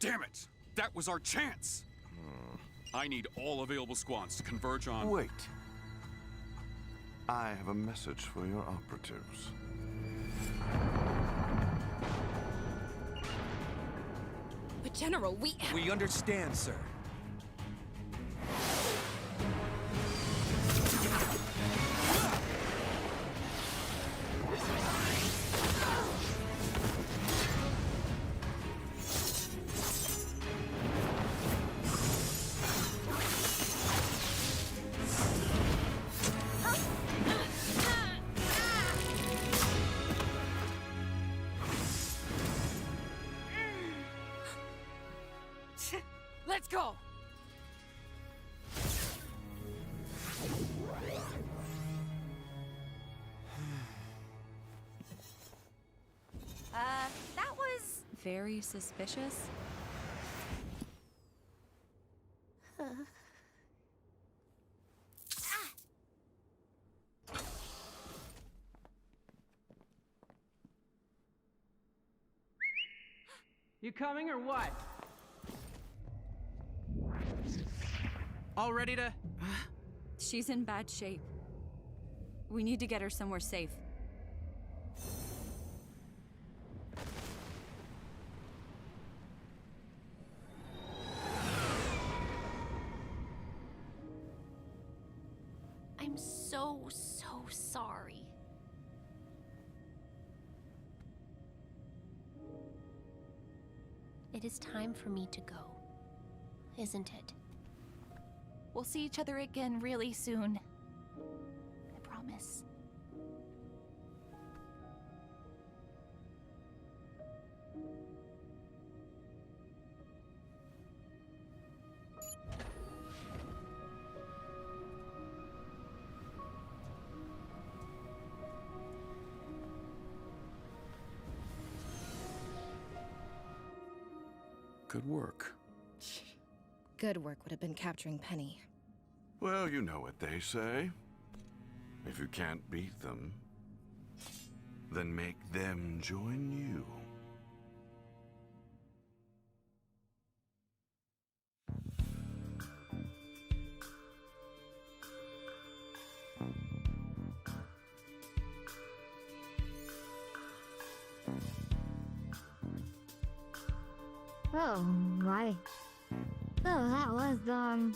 [SPEAKER 18] Damn it! That was our chance! I need all available squads to converge on...
[SPEAKER 19] Wait. I have a message for your operatives.
[SPEAKER 12] But General, we
[SPEAKER 15] understand, sir.
[SPEAKER 22] Let's go!
[SPEAKER 8] That was very suspicious.
[SPEAKER 10] You coming or what? All ready to...
[SPEAKER 8] She's in bad shape. We need to get her somewhere safe.
[SPEAKER 23] I'm so sorry. It is time for me to go, isn't it?
[SPEAKER 2] We'll see each other again really soon. I promise.
[SPEAKER 18] Good work.
[SPEAKER 12] Good work would have been capturing Penny.
[SPEAKER 19] Well, you know what they say. If you can't beat them, then make them join you.
[SPEAKER 3] Oh, right. So that was, oh.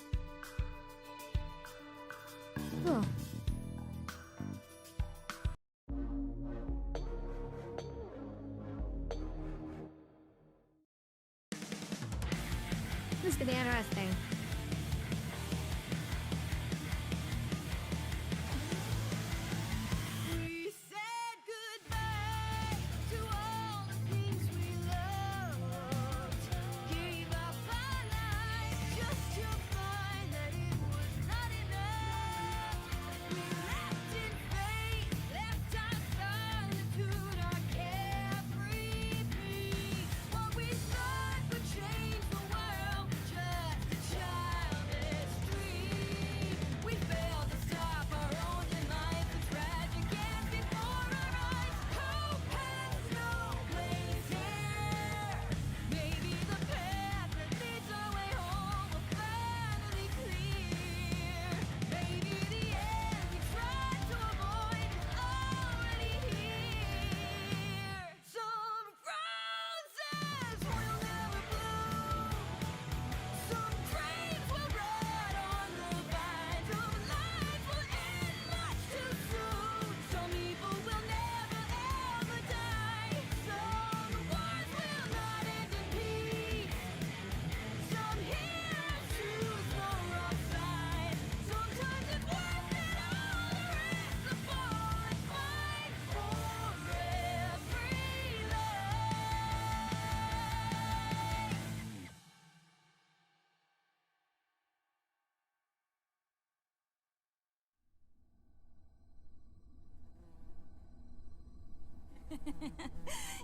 [SPEAKER 3] This could be interesting.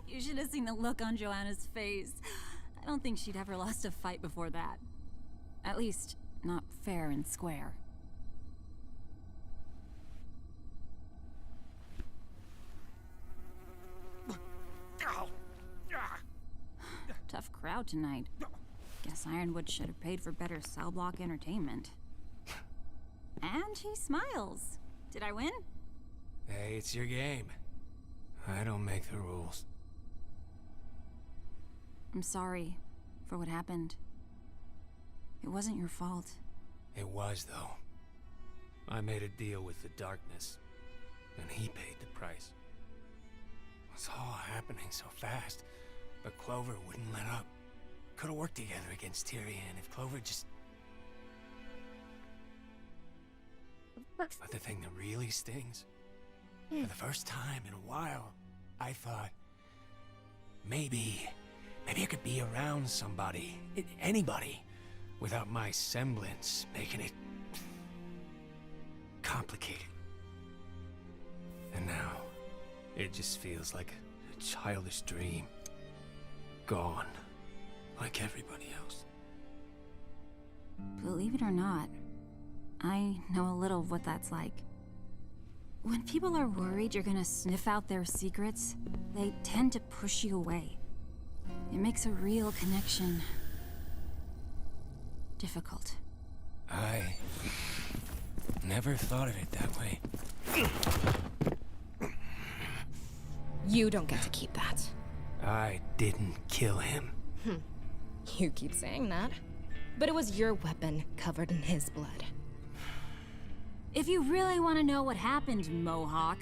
[SPEAKER 8] You should have seen the look on Joanna's face. I don't think she'd ever lost a fight before that. At least, not fair and square. Tough crowd tonight. Guess Ironwood should have paid for better cell block entertainment. And he smiles. Did I win?
[SPEAKER 14] Hey, it's your game. I don't make the rules.
[SPEAKER 8] I'm sorry for what happened. It wasn't your fault.
[SPEAKER 14] It was, though. I made a deal with the darkness, and he paid the price. It's all happening so fast, but Clover wouldn't let up. Could have worked together against Tyrion if Clover just... But the thing that really stings, for the first time in a while, I thought, maybe I could be around somebody, anybody, without my semblance making it complicated. And now, it just feels like a childish dream. Gone, like everybody else.
[SPEAKER 8] Believe it or not, I know a little of what that's like. When people are worried you're gonna sniff out their secrets, they tend to push you away. It makes a real connection difficult.
[SPEAKER 14] I never thought of it that way.
[SPEAKER 12] You don't get to keep that.
[SPEAKER 14] I didn't kill him.
[SPEAKER 12] You keep saying that. But it was your weapon covered in his blood.
[SPEAKER 8] If you really want to know what happened, Mohawk,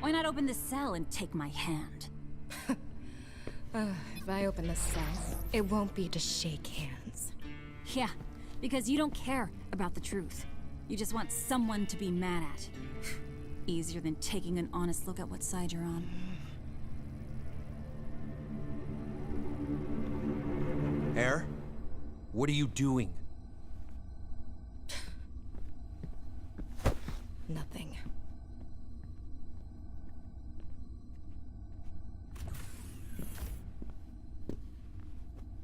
[SPEAKER 8] why not open the cell and take my hand?
[SPEAKER 12] If I open the cell, it won't be to shake hands.
[SPEAKER 8] Yeah, because you don't care about the truth. You just want someone to be mad at. Easier than taking an honest look at what side you're on.
[SPEAKER 15] Air? What are you doing?
[SPEAKER 12] Nothing.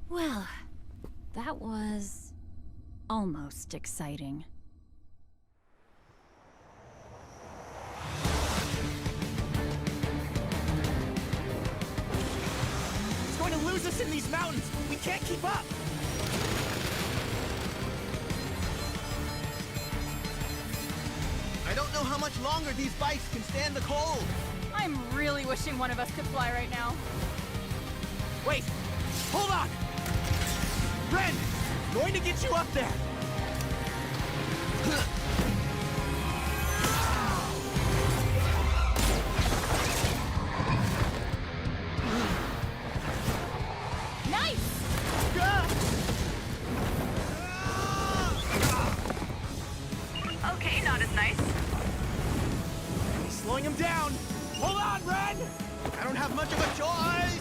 [SPEAKER 8] Well, that was almost exciting.
[SPEAKER 21] It's going to lose us in these mountains! We can't keep up!
[SPEAKER 4] I don't know how much longer these bikes can stand the cold.
[SPEAKER 11] I'm really wishing one of us could fly right now.
[SPEAKER 21] Wait! Hold on! Ren! Going to get you up there!
[SPEAKER 11] Nice!
[SPEAKER 7] Okay, not as nice.
[SPEAKER 21] Slowing him down! Hold on, Ren!
[SPEAKER 4] I don't have much of a choice!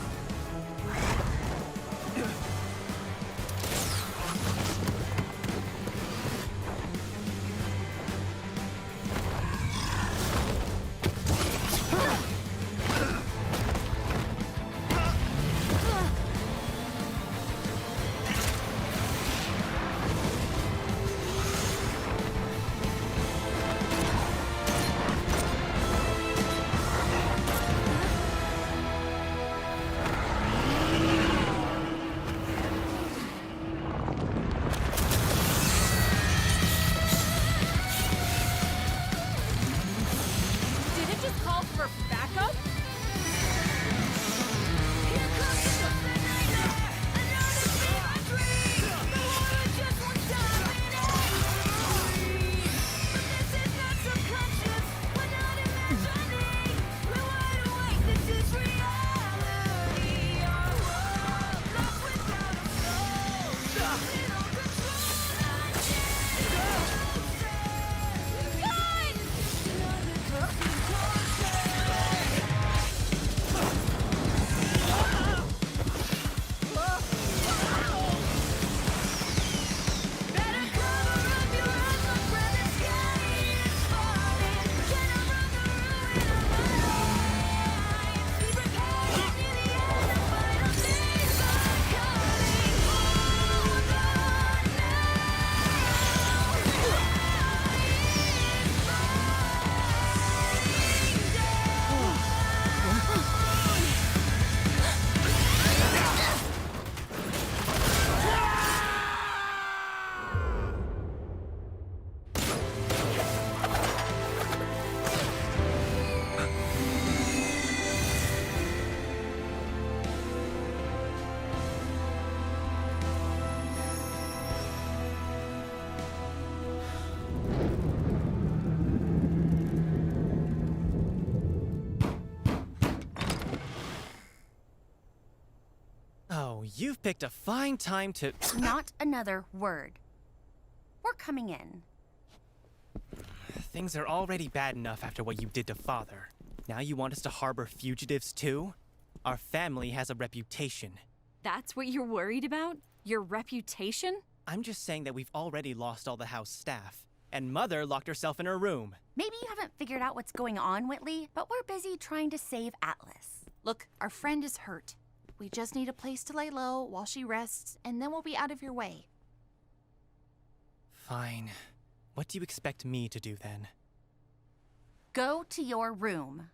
[SPEAKER 1] you've picked a fine time to...
[SPEAKER 16] Not another word. We're coming in.
[SPEAKER 1] Things are already bad enough after what you did to Father. Now you want us to harbor fugitives too? Our family has a reputation.
[SPEAKER 8] That's what you're worried about? Your reputation?
[SPEAKER 1] I'm just saying that we've already lost all the house staff. And Mother locked herself in her room.
[SPEAKER 16] Maybe you haven't figured out what's going on, Whitley, but we're busy trying to save Atlas.
[SPEAKER 2] Look, our friend is hurt. We just need a place to lay low while she rests, and then we'll be out of your way.
[SPEAKER 1] Fine. What do you expect me to do then?
[SPEAKER 16] Go to your room.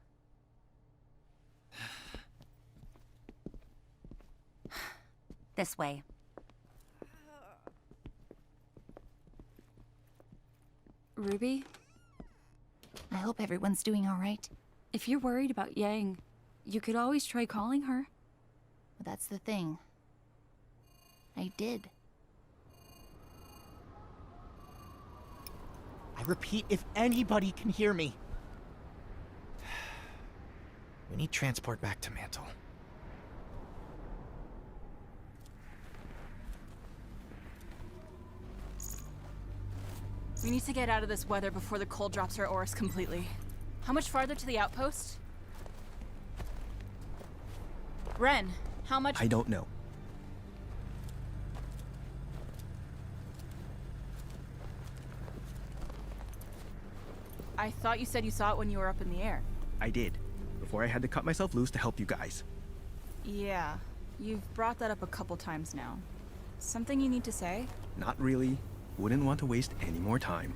[SPEAKER 16] This way.
[SPEAKER 8] Rwby?
[SPEAKER 2] I hope everyone's doing all right.
[SPEAKER 8] If you're worried about Yang, you could always try calling her.
[SPEAKER 2] But that's the thing. I did.
[SPEAKER 21] I repeat, if anybody can hear me. We need transport back to Mantle.
[SPEAKER 11] We need to get out of this weather before the cold drops our ores completely. How much farther to the outpost? Ren, how much—
[SPEAKER 7] I don't know.
[SPEAKER 11] I thought you said you saw it when you were up in the air.
[SPEAKER 7] I did, before I had to cut myself loose to help you guys.
[SPEAKER 11] Yeah, you've brought that up a couple times now. Something you need to say?
[SPEAKER 7] Not really. Wouldn't want to waste any more time.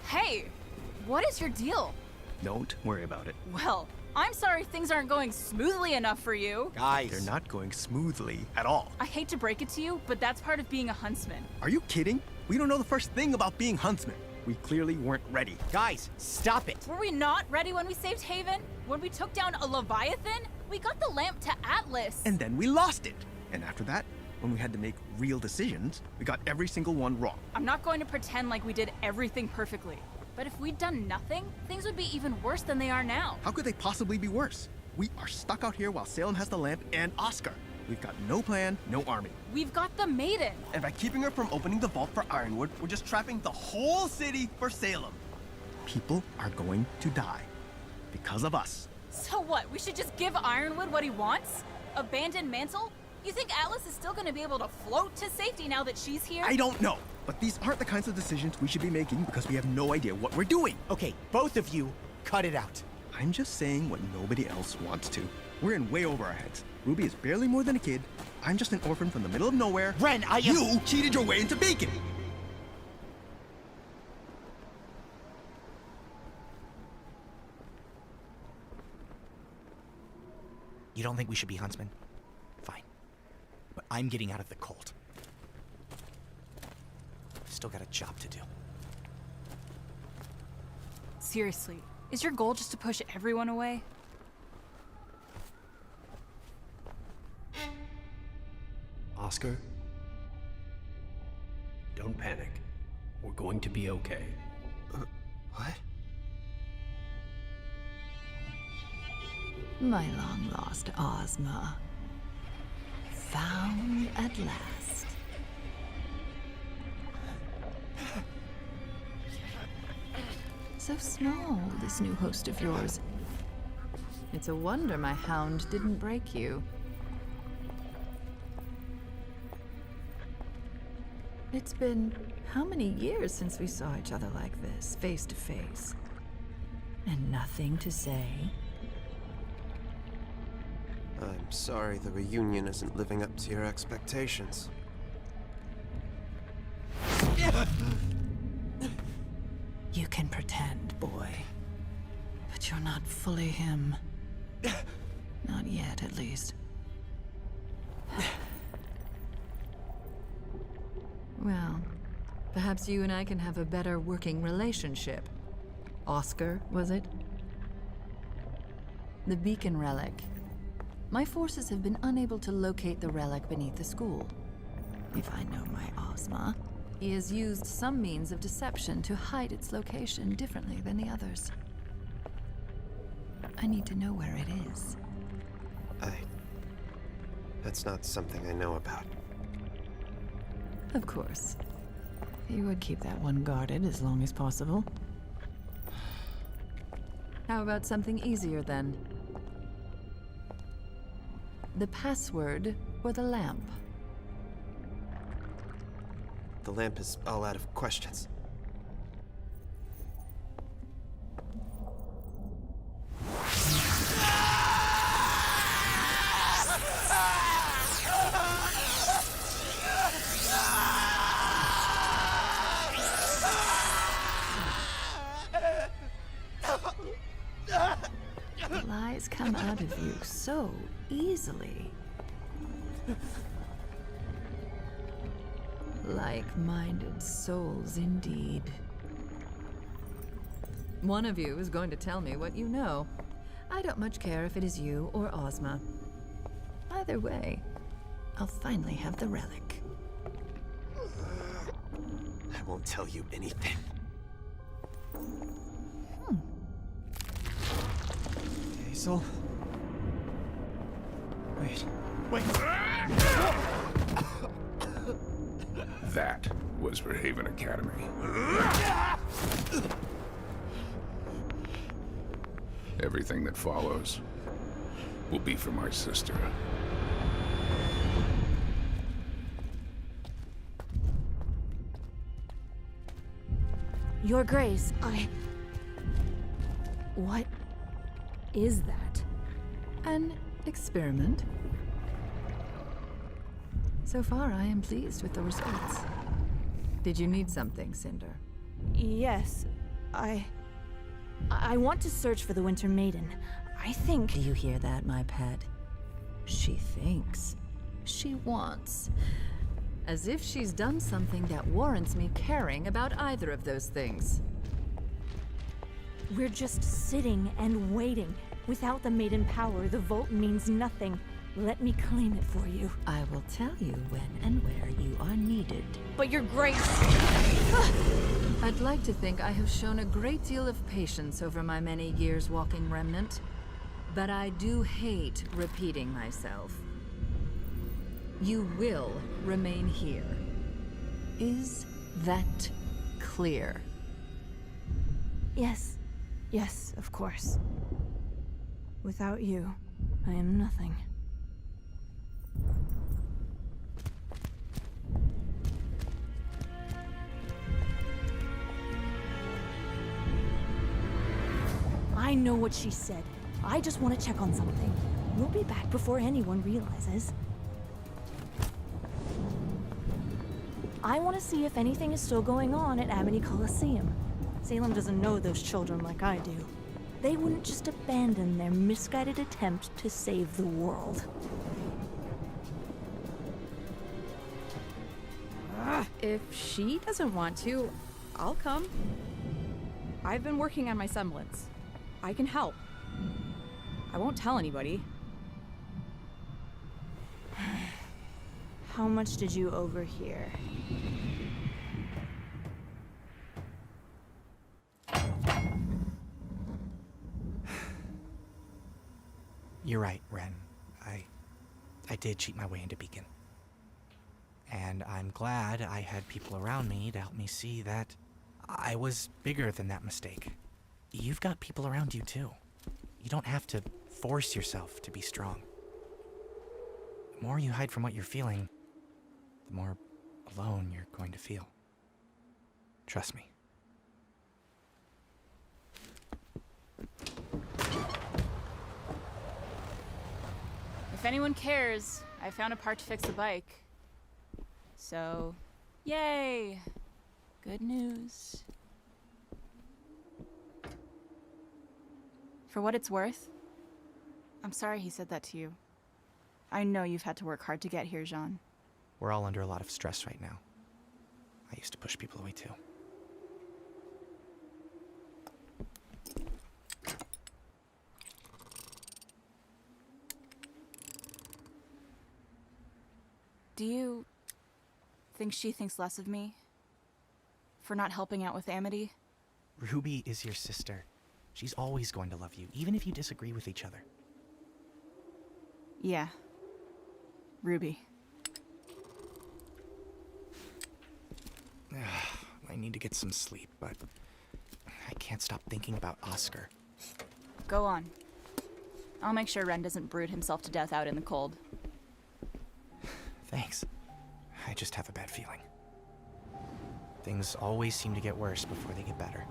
[SPEAKER 11] Hey! What is your deal?
[SPEAKER 7] Don't worry about it.
[SPEAKER 11] Well, I'm sorry things aren't going smoothly enough for you.
[SPEAKER 7] Guys! They're not going smoothly at all.
[SPEAKER 11] I hate to break it to you, but that's part of being a huntsman.
[SPEAKER 7] Are you kidding? We don't know the first thing about being huntsmen. We clearly weren't ready.
[SPEAKER 21] Guys, stop it!
[SPEAKER 11] Were we not ready when we saved Haven? When we took down a Leviathan? We got the lamp to Atlas!
[SPEAKER 7] And then we lost it! And after that, when we had to make real decisions, we got every single one wrong.
[SPEAKER 11] I'm not going to pretend like we did everything perfectly. But if we'd done nothing, things would be even worse than they are now.
[SPEAKER 7] How could they possibly be worse? We are stuck out here while Salem has the lamp and Oscar. We've got no plan, no army.
[SPEAKER 11] We've got the Maiden.
[SPEAKER 17] And by keeping her from opening the vault for Ironwood, we're just trapping the whole city for Salem.
[SPEAKER 7] People are going to die because of us.
[SPEAKER 11] So what, we should just give Ironwood what he wants? Abandon Mantle? You think Atlas is still going to be able to float to safety now that she's here?
[SPEAKER 7] I don't know, but these aren't the kinds of decisions we should be making because we have no idea what we're doing.
[SPEAKER 21] Okay, both of you, cut it out.
[SPEAKER 7] I'm just saying what nobody else wants to. We're in way over our heads. Rwby is barely more than a kid. I'm just an orphan from the middle of nowhere.
[SPEAKER 21] Ren,
[SPEAKER 7] You cheated your way into Beacon!
[SPEAKER 21] You don't think we should be huntsmen? Fine. But I'm getting out of the cult. Still got a job to do.
[SPEAKER 11] Seriously, is your goal just to push everyone away?
[SPEAKER 24] Oscar, don't panic. We're going to be okay.
[SPEAKER 21] What?
[SPEAKER 5] My long-lost Ozma. Found at last. So small, this new host of yours. It's a wonder my Hound didn't break you. It's been how many years since we saw each other like this, face to face? And nothing to say?
[SPEAKER 25] I'm sorry the reunion isn't living up to your expectations.
[SPEAKER 5] You can pretend, boy. But you're not fully him. Not yet, at least. Well, perhaps you and I can have a better working relationship. Oscar, was it? The beacon relic. My forces have been unable to locate the relic beneath the school. If I know my Ozma, he has used some means of deception to hide its location differently than the others. I need to know where it is.
[SPEAKER 25] That's not something I know about.
[SPEAKER 5] Of course. He would keep that one guarded as long as possible. How about something easier then? The password for the lamp.
[SPEAKER 25] The lamp is all out of questions.
[SPEAKER 5] Lies come out of you so easily. Like-minded souls, indeed. One of you is going to tell me what you know. I don't much care if it is you or Ozma. Either way, I'll finally have the relic.
[SPEAKER 25] I won't tell you anything.
[SPEAKER 7] Hazel? Wait.
[SPEAKER 6] That was for Haven Academy. Everything that follows will be for my sister.
[SPEAKER 9] Your Grace, What is that?
[SPEAKER 5] An experiment. So far, I am pleased with the results. Did you need something, Cinder?
[SPEAKER 9] Yes, I want to search for the Winter Maiden. I think...
[SPEAKER 5] Do you hear that, my pet? She thinks. She wants. As if she's done something that warrants me caring about either of those things.
[SPEAKER 9] We're just sitting and waiting. Without the Maiden power, the Vault means nothing. Let me claim it for you.
[SPEAKER 5] I will tell you when and where you are needed.
[SPEAKER 9] But Your Grace...
[SPEAKER 5] I'd like to think I have shown a great deal of patience over my many years walking Remnant. But I do hate repeating myself. You will remain here. Is that clear?
[SPEAKER 9] Yes. Yes, of course. Without you, I am nothing. I know what she said. I just want to check on something. We'll be back before anyone realizes. I want to see if anything is still going on at Amity Coliseum. Salem doesn't know those children like I do. They wouldn't just abandon their misguided attempt to save the world.
[SPEAKER 13] If she doesn't want to, I'll come. I've been working on my semblance. I can help. I won't tell anybody.
[SPEAKER 9] How much did you overhear?
[SPEAKER 1] You're right, Ren. I did cheat my way into Beacon. And I'm glad I had people around me to help me see that I was bigger than that mistake. You've got people around you too. You don't have to force yourself to be strong. The more you hide from what you're feeling, the more alone you're going to feel. Trust me.
[SPEAKER 11] If anyone cares, I found a part to fix the bike. So, yay! Good news. For what it's worth, I'm sorry he said that to you. I know you've had to work hard to get here, Jean.
[SPEAKER 1] We're all under a lot of stress right now. I used to push people away too.
[SPEAKER 11] Do you think she thinks less of me? For not helping out with Amity?
[SPEAKER 1] Rwby is your sister. She's always going to love you, even if you disagree with each other.
[SPEAKER 11] Yeah. Rwby.
[SPEAKER 1] I need to get some sleep, but I can't stop thinking about Oscar.
[SPEAKER 11] Go on. I'll make sure Ren doesn't brood himself to death out in the cold.
[SPEAKER 1] Thanks. I just have a bad feeling. Things always seem to get worse before they get better.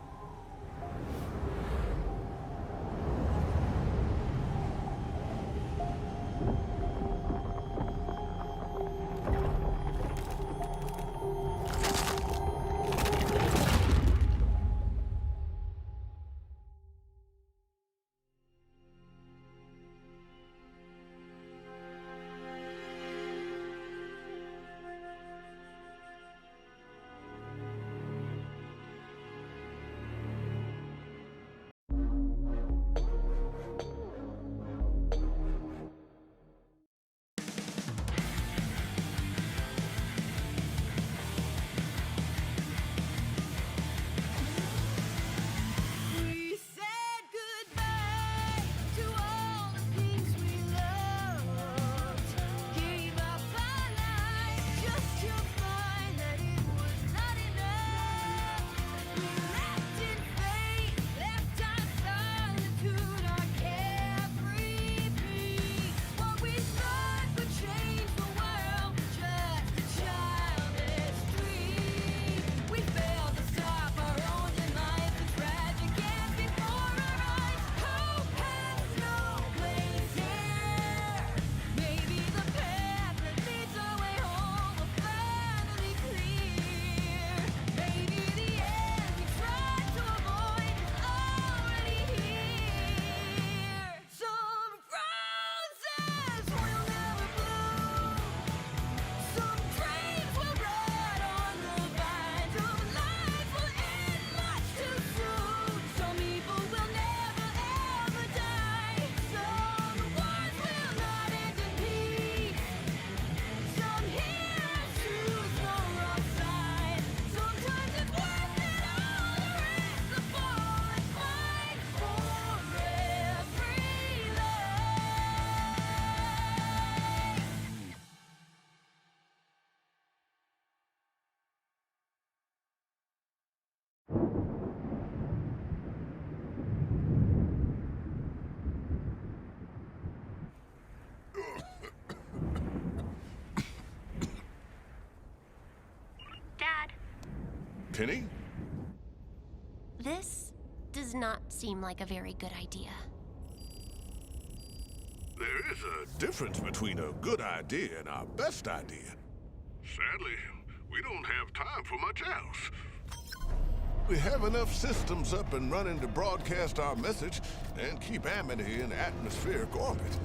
[SPEAKER 10] Penny?
[SPEAKER 18] This does not seem like a very good idea.
[SPEAKER 10] There is a difference between a good idea and our best idea. Sadly, we don't have time for much else. We have enough systems up and running to broadcast our message and keep Amity in atmospheric orbit.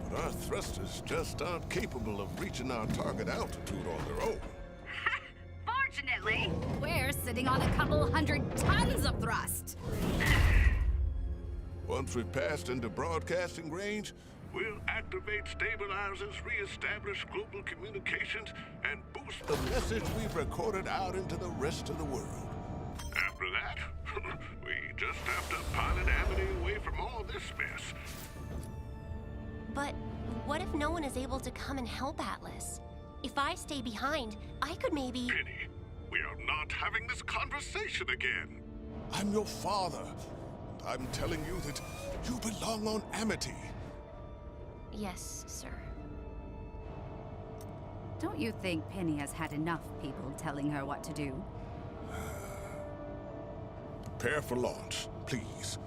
[SPEAKER 10] But our thrusters just aren't capable of reaching our target altitude on their own.
[SPEAKER 20] Fortunately, we're sitting on a couple hundred tons of thrust.
[SPEAKER 10] Once we've passed into broadcasting range, we'll activate stabilizers, re-establish global communications, and boost the message we've recorded out into the rest of the world. After that, we just have to pilot Amity away from all this mess.
[SPEAKER 18] But what if no one is able to come and help Atlas? If I stay behind, I could maybe...
[SPEAKER 10] Penny, we are not having this conversation again. I'm your father. I'm telling you that you belong on Amity.
[SPEAKER 18] Yes, sir.
[SPEAKER 20] Don't you think Penny has had enough people telling her what to do?
[SPEAKER 10] Prepare for launch, please.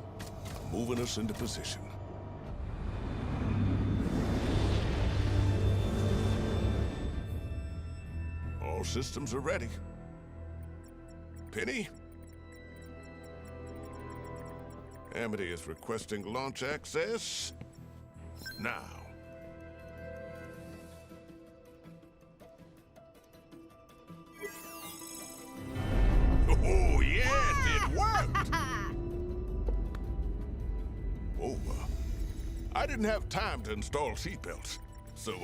[SPEAKER 10] I'm moving us into position. All systems are ready. Penny? Amity is requesting launch access now. Oh, yes, it worked! Oh, I didn't have time to install seatbelts, so,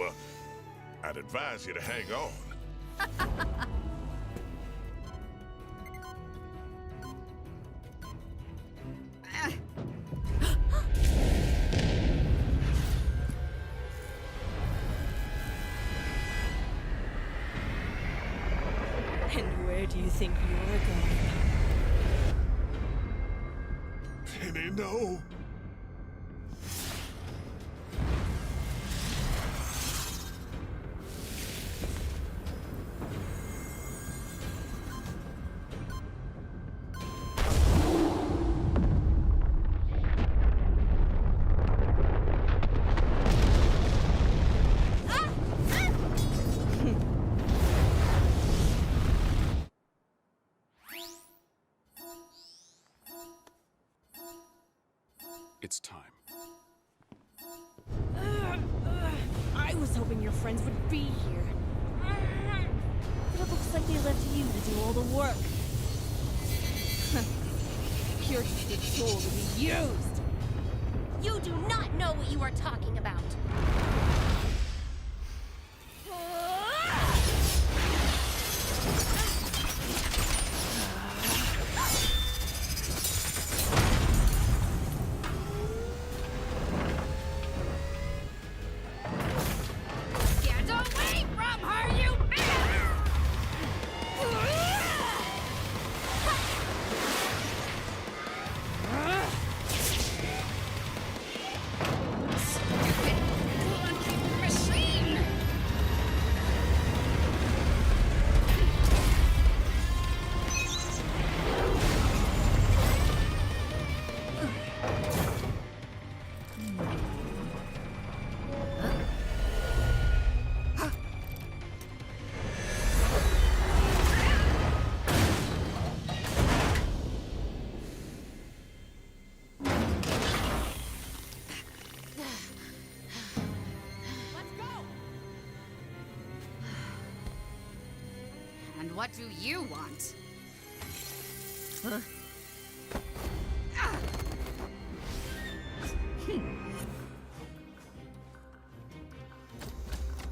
[SPEAKER 10] I'd advise you to hang on.
[SPEAKER 9] Where do you think you're going?
[SPEAKER 10] Penny, no.
[SPEAKER 3] It's time.
[SPEAKER 9] I was hoping your friends would be here. But it looks like they left you to do all the work. You're just a tool to be used.
[SPEAKER 18] You do not know what you are talking about.
[SPEAKER 20] Get away from her, you machine! And what do you want?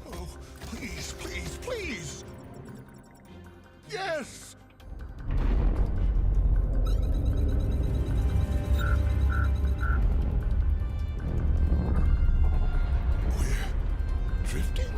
[SPEAKER 10] Oh, please, please, please! Yes! We're drifting?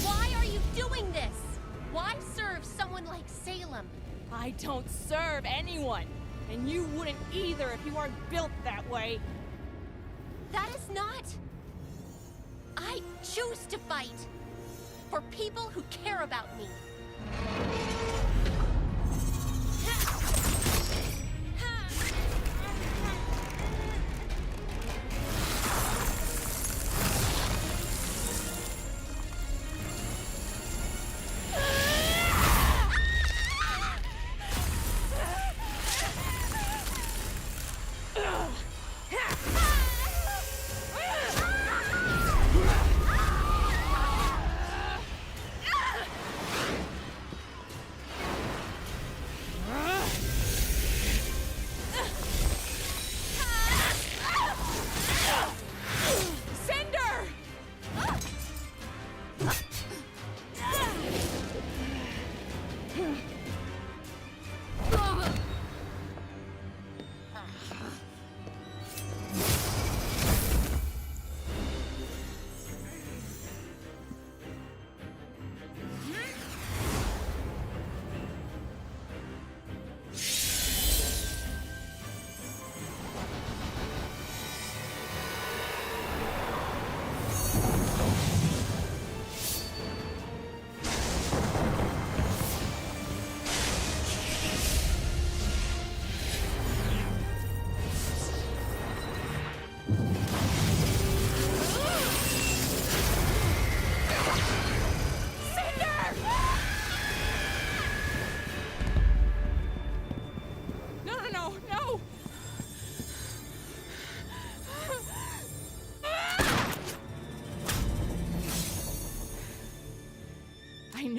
[SPEAKER 18] Why are you doing this? Why serve someone like Salem?
[SPEAKER 9] I don't serve anyone. And you wouldn't either if you weren't built that way.
[SPEAKER 18] That is not... I choose to fight. For people who care about me.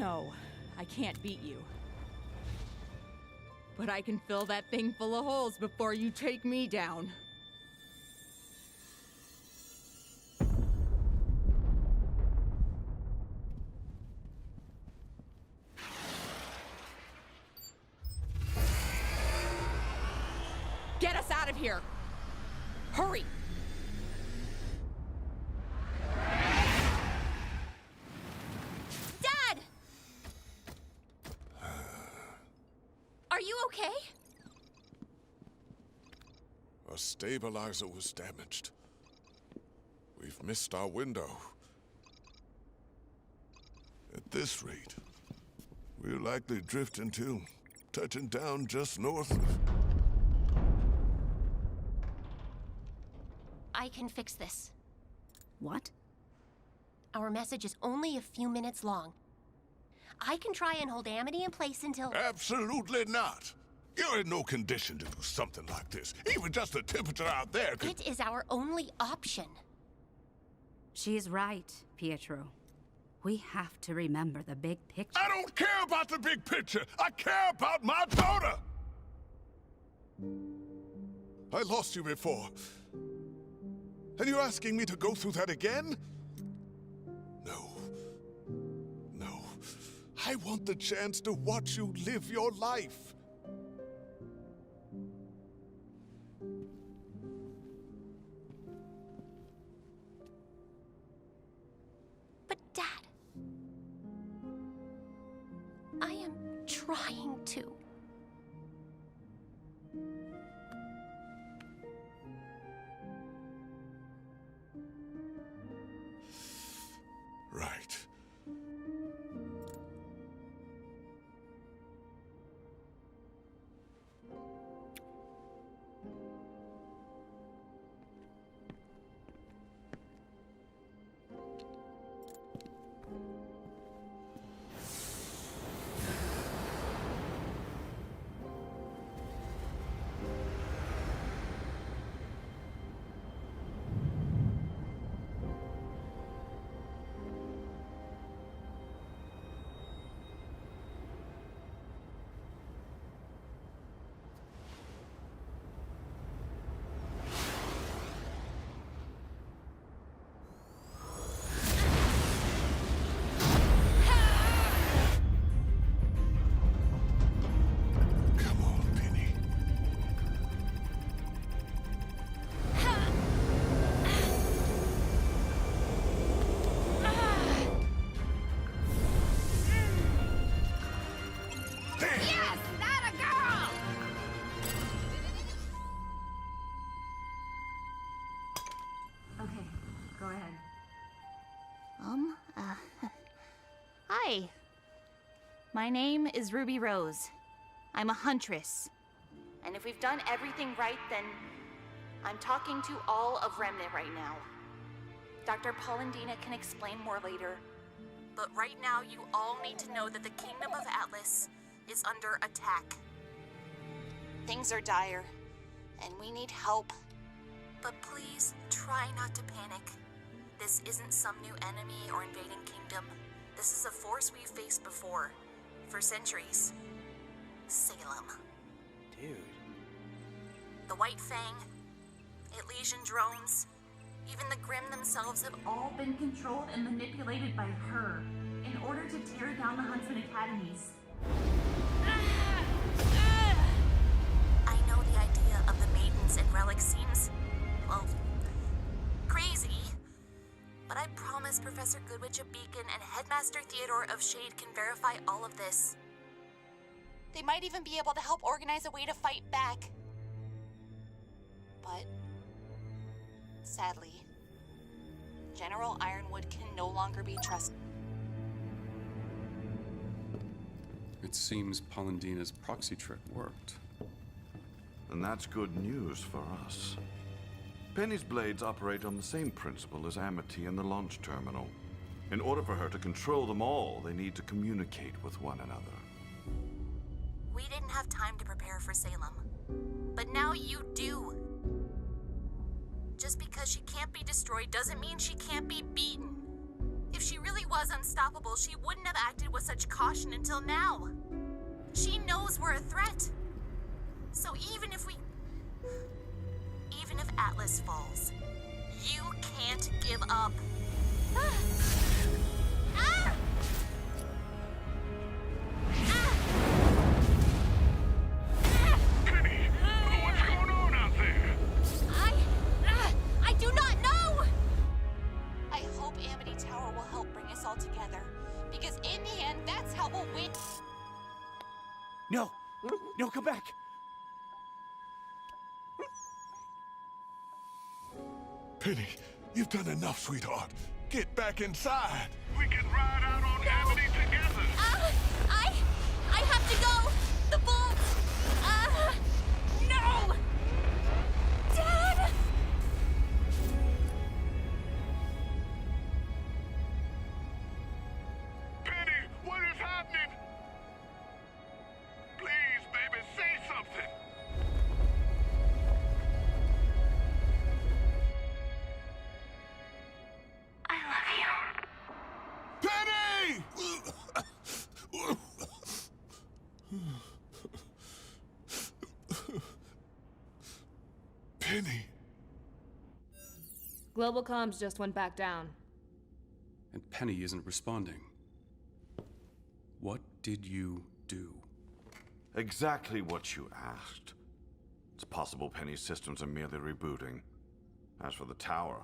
[SPEAKER 13] know I can't beat you. But I can fill that thing full of holes before you take me down. Get us out of here! Hurry!
[SPEAKER 18] Dad! Are you okay?
[SPEAKER 10] Our stabilizer was damaged. We've missed our window. At this rate, we'll likely drift until touching down just north of...
[SPEAKER 18] I can fix this.
[SPEAKER 20] What?
[SPEAKER 18] Our message is only a few minutes long. I can try and hold Amity in place until...
[SPEAKER 10] Absolutely not! You're in no condition to do something like this. Even just the temperature out there could...
[SPEAKER 18] It is our only option.
[SPEAKER 20] She's right, Pietro. We have to remember the big picture.
[SPEAKER 10] I don't care about the big picture! I care about my daughter! I lost you before. And you're asking me to go through that again? No. No. I want the chance to watch you live your life.
[SPEAKER 18] But Dad, I am trying to.
[SPEAKER 10] Right.
[SPEAKER 2] Hi. My name is Rwby Rose. I'm a huntress. And if we've done everything right, then I'm talking to all of Remnant right now. Dr. Polendina can explain more later. But right now, you all need to know that the Kingdom of Atlas is under attack. Things are dire, and we need help. But please, try not to panic. This isn't some new enemy or invading kingdom. This is a force we've faced before, for centuries. Salem.
[SPEAKER 24] Dude.
[SPEAKER 2] The White Fang, Elysian drones, even the Grimm themselves have all been controlled and manipulated by her in order to tear down the Huntsman Academies. I know the idea of the Maidens and Relics seems, well, crazy. But I promise Professor Goodwitch of Beacon and Headmaster Theodore of Shade can verify all of this. They might even be able to help organize a way to fight back. But sadly, General Ironwood can no longer be trusted.
[SPEAKER 3] It seems Polendina's proxy trick worked.
[SPEAKER 14] And that's good news for us. Penny's blades operate on the same principle as Amity and the launch terminal. In order for her to control them all, they need to communicate with one another.
[SPEAKER 2] We didn't have time to prepare for Salem. But now you do. Just because she can't be destroyed doesn't mean she can't be beaten. If she really was unstoppable, she wouldn't have acted with such caution until now. She knows we're a threat. So even if Atlas falls, you can't give up.
[SPEAKER 10] Penny, what's going on out there?
[SPEAKER 2] I do not know! I hope Amity Tower will help bring us all together, because in the end, that's how we'll win.
[SPEAKER 4] No! No, come back!
[SPEAKER 10] Penny, you've done enough, sweetheart. Get back inside. We can ride out on Amity together.
[SPEAKER 2] I have to go! The vault! No! Dad!
[SPEAKER 10] Penny, what is happening? Please, baby, say something.
[SPEAKER 2] I love you.
[SPEAKER 10] Penny! Penny.
[SPEAKER 12] Global comms just went back down.
[SPEAKER 3] And Penny isn't responding. What did you do?
[SPEAKER 14] Exactly what you asked. It's possible Penny's systems are merely rebooting. As for the tower,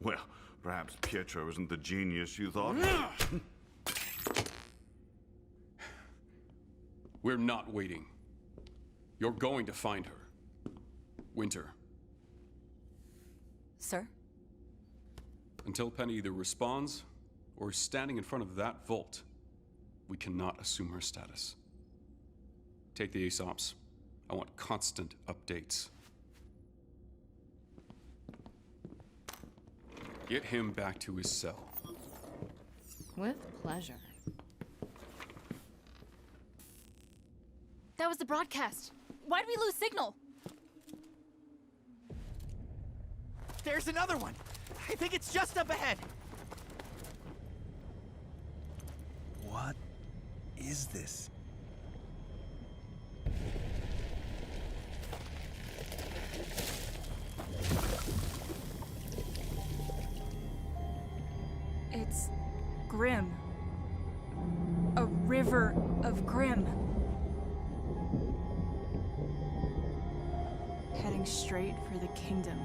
[SPEAKER 14] well, perhaps Pietro isn't the genius you thought.
[SPEAKER 3] We're not waiting. You're going to find her. Winter.
[SPEAKER 16] Sir?
[SPEAKER 3] Until Penny either responds or is standing in front of that vault, we cannot assume her status. Take the Aesops. I want constant updates. Get him back to his cell.
[SPEAKER 12] With pleasure.
[SPEAKER 11] That was the broadcast. Why'd we lose signal?
[SPEAKER 4] There's another one! I think it's just up ahead! What is this?
[SPEAKER 11] It's Grim. A river of Grim. Heading straight for the kingdom.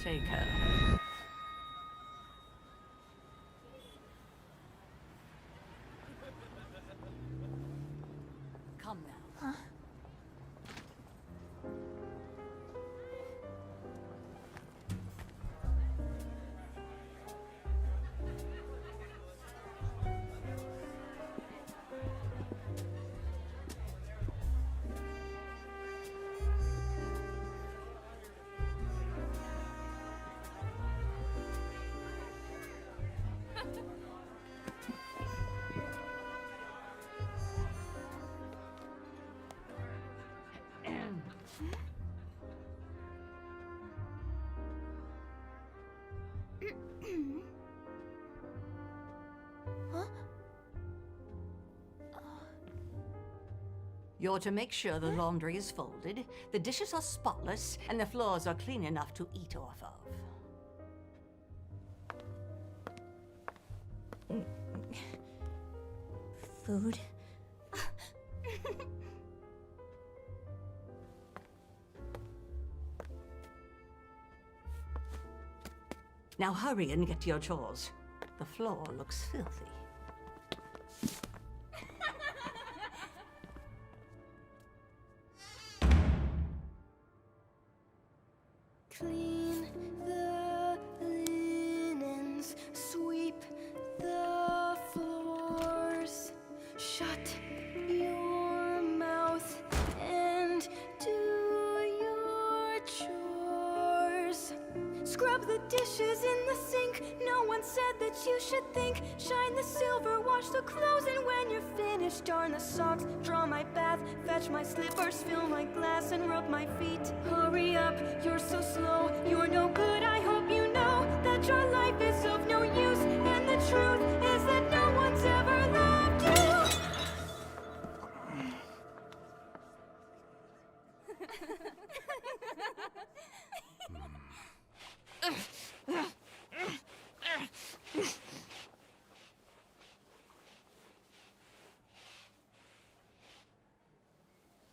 [SPEAKER 8] Take her. Come now. You're to make sure the laundry is folded, the dishes are spotless, and the floors are clean enough to eat off of.
[SPEAKER 9] Food?
[SPEAKER 8] Now hurry and get to your chores. The floor looks filthy.
[SPEAKER 15] Clean the linens, sweep the floors, shut your mouth and do your chores. Scrub the dishes in the sink, no one said that you should think. Shine the silver, wash the clothes, and when you're finished, darn the socks, draw my bath, fetch my slippers, fill my glass, and rub my feet. Hurry up, you're so slow, you're no good, I hope you know that your life is of no use, and the truth is that no one's ever loved you.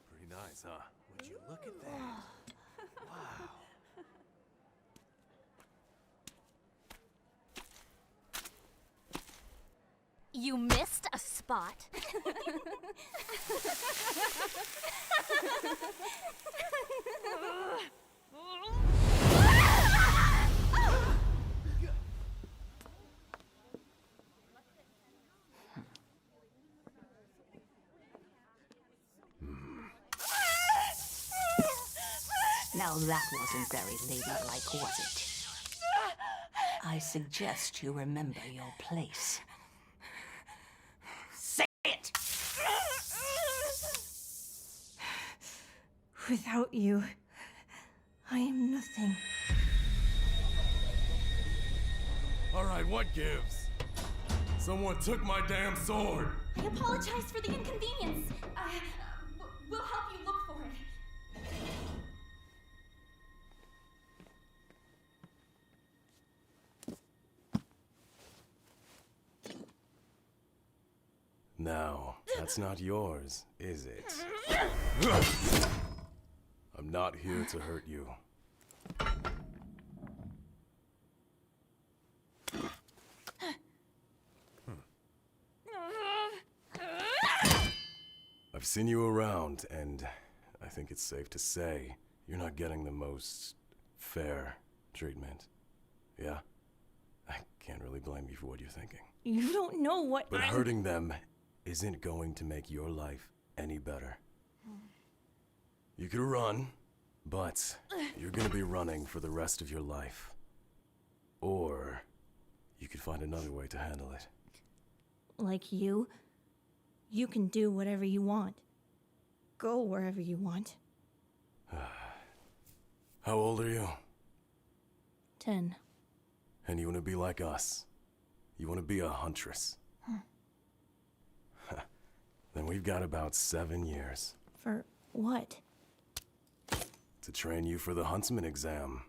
[SPEAKER 17] Pretty nice, huh? Would you look at that? Wow.
[SPEAKER 18] You missed a spot.
[SPEAKER 8] Now that wasn't very ladylike, was it? I suggest you remember your place. Say it!
[SPEAKER 9] Without you, I am nothing.
[SPEAKER 19] All right, what gives? Someone took my damn sword.
[SPEAKER 18] I apologize for the inconvenience. We'll help you look for it.
[SPEAKER 19] Now, that's not yours, is it? I'm not here to hurt you. I've seen you around, and I think it's safe to say you're not getting the most fair treatment. Yeah? I can't really blame you for what you're thinking.
[SPEAKER 9] You don't know what
[SPEAKER 19] But hurting them isn't going to make your life any better. You could run, but you're gonna be running for the rest of your life. Or you could find another way to handle it.
[SPEAKER 9] Like you can do whatever you want. Go wherever you want.
[SPEAKER 19] How old are you?
[SPEAKER 9] 10.
[SPEAKER 19] And you wanna be like us. You wanna be a huntress. Then we've got about 7 years.
[SPEAKER 9] For what?
[SPEAKER 19] To train you for the huntsman exam.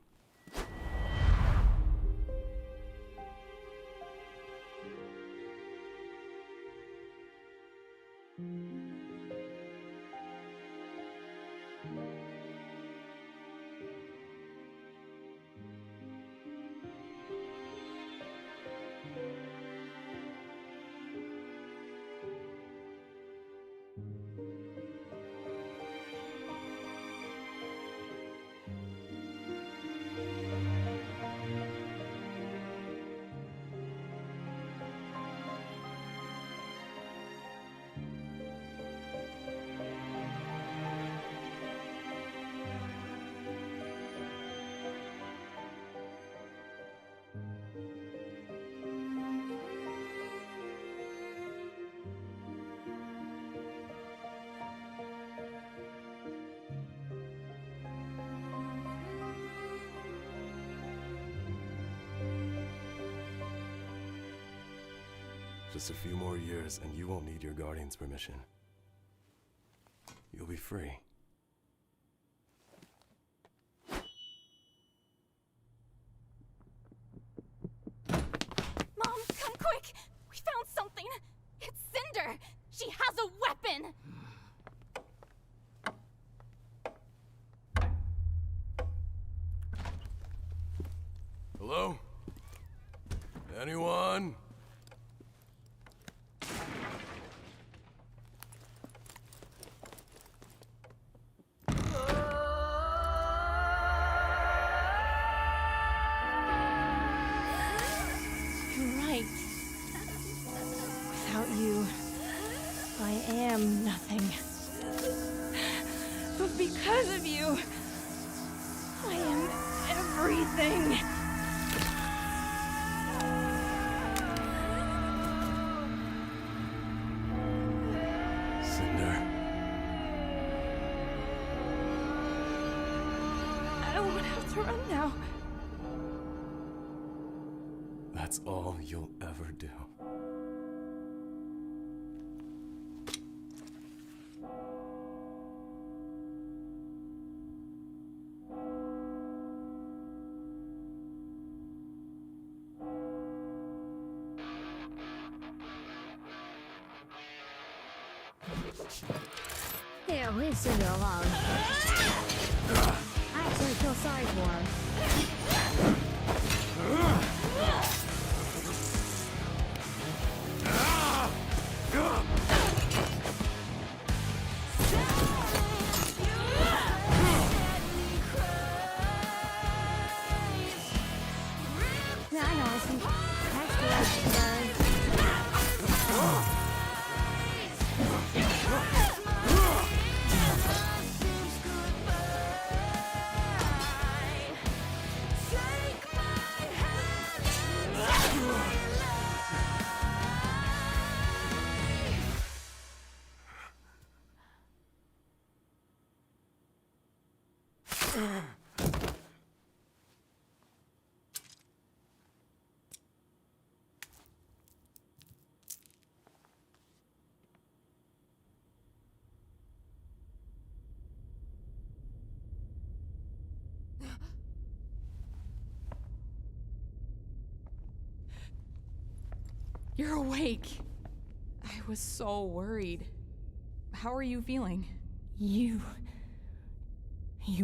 [SPEAKER 19] Just a few more years, and you won't need your guardian's permission. You'll be free.
[SPEAKER 18] Mom, come quick! We found something! It's Cinder! She has a weapon!
[SPEAKER 19] Hello? Anyone?
[SPEAKER 9] You're right. Without you, I am nothing. But because of you, I am everything.
[SPEAKER 19] Cinder.
[SPEAKER 9] I won't have to run now.
[SPEAKER 19] That's all you'll ever do.
[SPEAKER 7] Yeah, leave Cinder alone. I actually feel sorry for him. Yeah, I know. Actually,
[SPEAKER 13] You're awake. I was so worried. How are you feeling?
[SPEAKER 9] You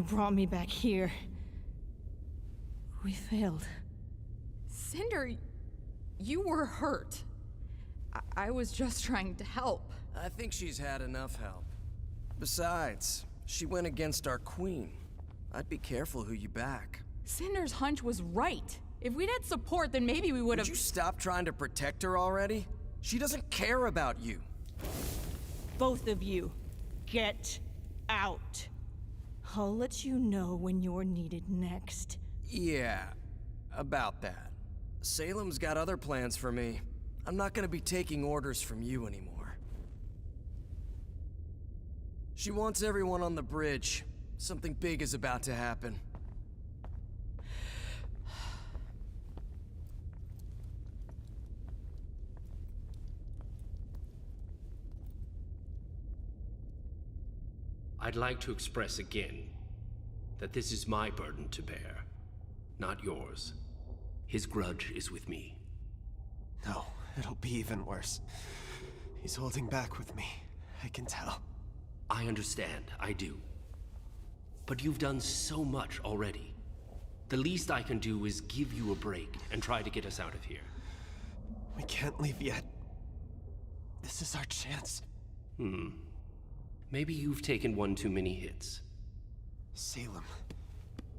[SPEAKER 9] brought me back here. We failed.
[SPEAKER 13] Cinder, you were hurt. I was just trying to help.
[SPEAKER 21] I think she's had enough help. Besides, she went against our queen. I'd be careful who you back.
[SPEAKER 13] Cinder's hunch was right. If we'd had support, then maybe we would have—
[SPEAKER 21] Would you stop trying to protect her already? She doesn't care about you.
[SPEAKER 9] Both of you, get out. I'll let you know when you're needed next.
[SPEAKER 21] Yeah, about that. Salem's got other plans for me. I'm not gonna be taking orders from you anymore. She wants everyone on the bridge. Something big is about to happen.
[SPEAKER 24] I'd like to express again that this is my burden to bear, not yours. His grudge is with me.
[SPEAKER 4] No, it'll be even worse. He's holding back with me. I can tell.
[SPEAKER 24] I understand, I do. But you've done so much already. The least I can do is give you a break and try to get us out of here.
[SPEAKER 4] We can't leave yet. This is our chance.
[SPEAKER 24] Maybe you've taken one too many hits.
[SPEAKER 4] Salem.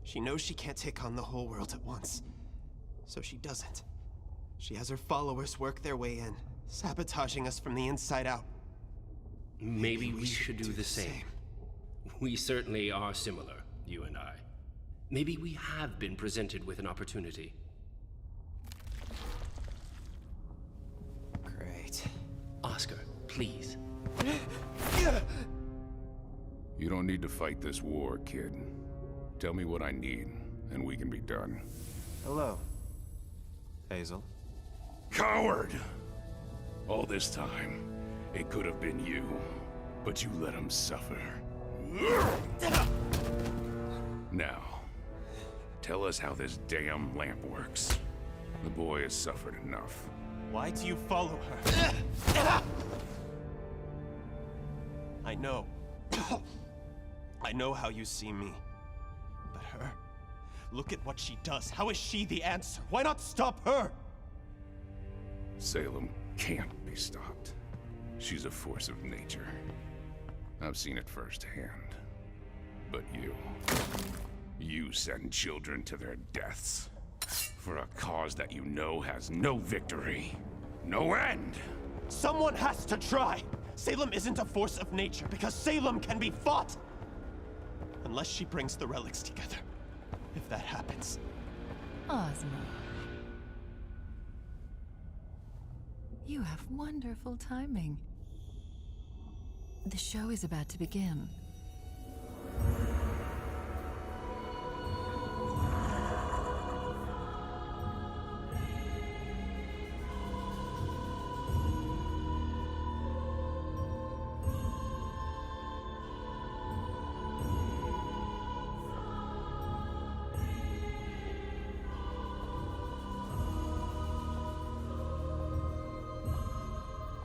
[SPEAKER 4] She knows she can't take on the whole world at once. So she doesn't. She has her followers work their way in, sabotaging us from the inside out.
[SPEAKER 24] Maybe we should do the same. We certainly are similar, you and I. Maybe we have been presented with an opportunity.
[SPEAKER 4] Great.
[SPEAKER 24] Oscar, please.
[SPEAKER 6] You don't need to fight this war, kid. Tell me what I need, and we can be done.
[SPEAKER 4] Hello, Hazel.
[SPEAKER 6] Coward! All this time, it could have been you, but you let him suffer. Now, tell us how this damn lamp works. The boy has suffered enough.
[SPEAKER 4] Why do you follow her? I know. I know how you see me. But her? Look at what she does. How is she the answer? Why not stop her?
[SPEAKER 6] Salem can't be stopped. She's a force of nature. I've seen it firsthand. But you send children to their deaths for a cause that you know has no victory, no end.
[SPEAKER 4] Someone has to try. Salem isn't a force of nature because Salem can be fought. Unless she brings the relics together. If that happens.
[SPEAKER 1] Ozma. You have wonderful timing. The show is about to begin.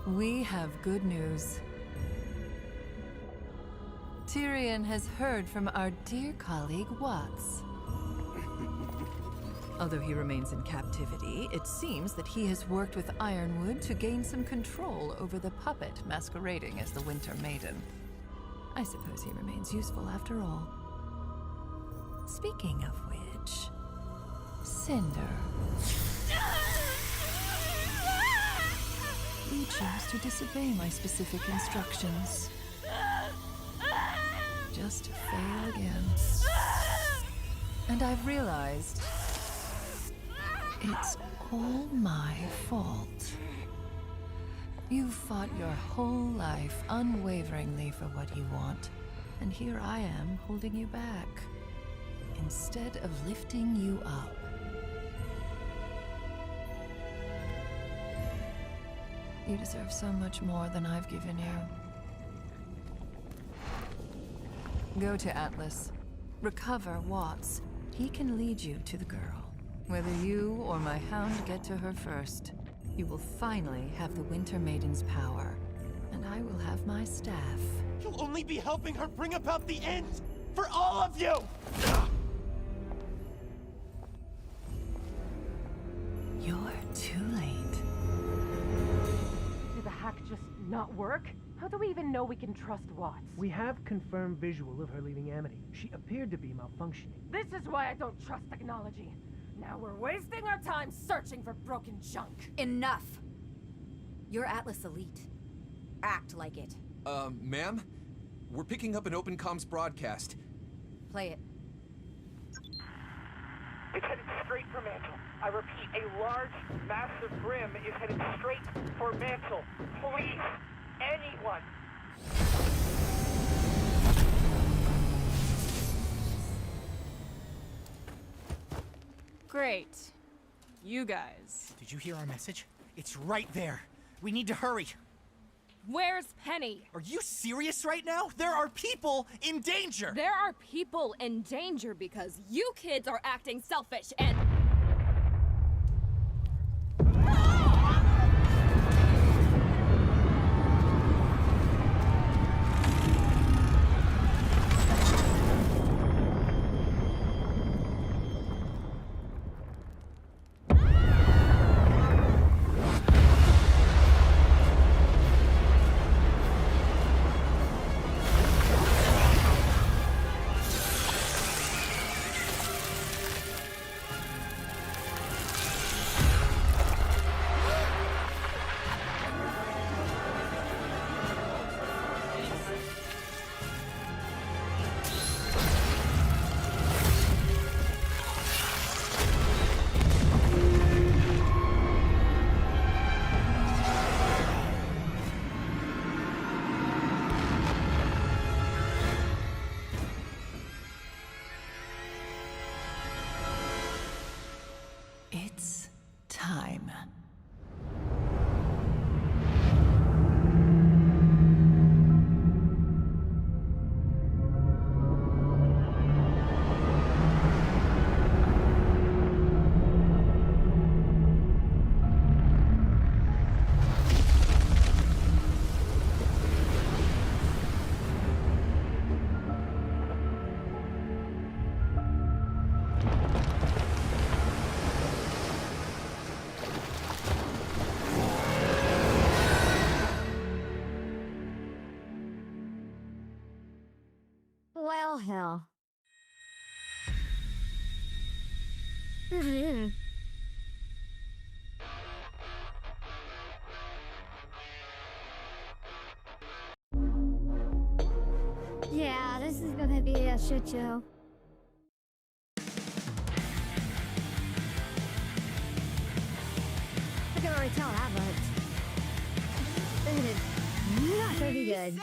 [SPEAKER 1] We have good news. Tyrion has heard from our dear colleague, Watts. Although he remains in captivity, it seems that he has worked with Ironwood to gain some control over the puppet masquerading as the Winter Maiden. I suppose he remains useful after all. Speaking of which, Cinder. You chose to disobey my specific instructions. Just to fail again. And I've realized it's all my fault. You've fought your whole life unwaveringly for what you want, and here I am holding you back, instead of lifting you up. You deserve so much more than I've given you. Go to Atlas. Recover Watts. He can lead you to the girl. Whether you or my Hound get to her first, you will finally have the Winter Maiden's power. And I will have my staff.
[SPEAKER 4] You'll only be helping her bring about the end! For all of you!
[SPEAKER 1] You're too late.
[SPEAKER 5] Did the hack just not work? How do we even know we can trust Watts?
[SPEAKER 22] We have confirmed visual of her leaving Amity. She appeared to be malfunctioning.
[SPEAKER 5] This is why I don't trust technology. Now we're wasting our time searching for broken junk.
[SPEAKER 23] Enough! You're Atlas Elite. Act like it.
[SPEAKER 25] Ma'am? We're picking up an open comms broadcast.
[SPEAKER 23] Play it.
[SPEAKER 22] It's headed straight for Mantle. I repeat, a large, massive brim is headed straight for Mantle. Please, anyone!
[SPEAKER 11] Great. You guys.
[SPEAKER 22] Did you hear our message? It's right there. We need to hurry.
[SPEAKER 13] Where's Penny?
[SPEAKER 22] Are you serious right now? There are people in danger!
[SPEAKER 13] There are people in danger because you kids are acting selfish and...
[SPEAKER 7] Well, hell. Yeah, this is gonna be a shit show. I can already tell that much. This is not gonna be good.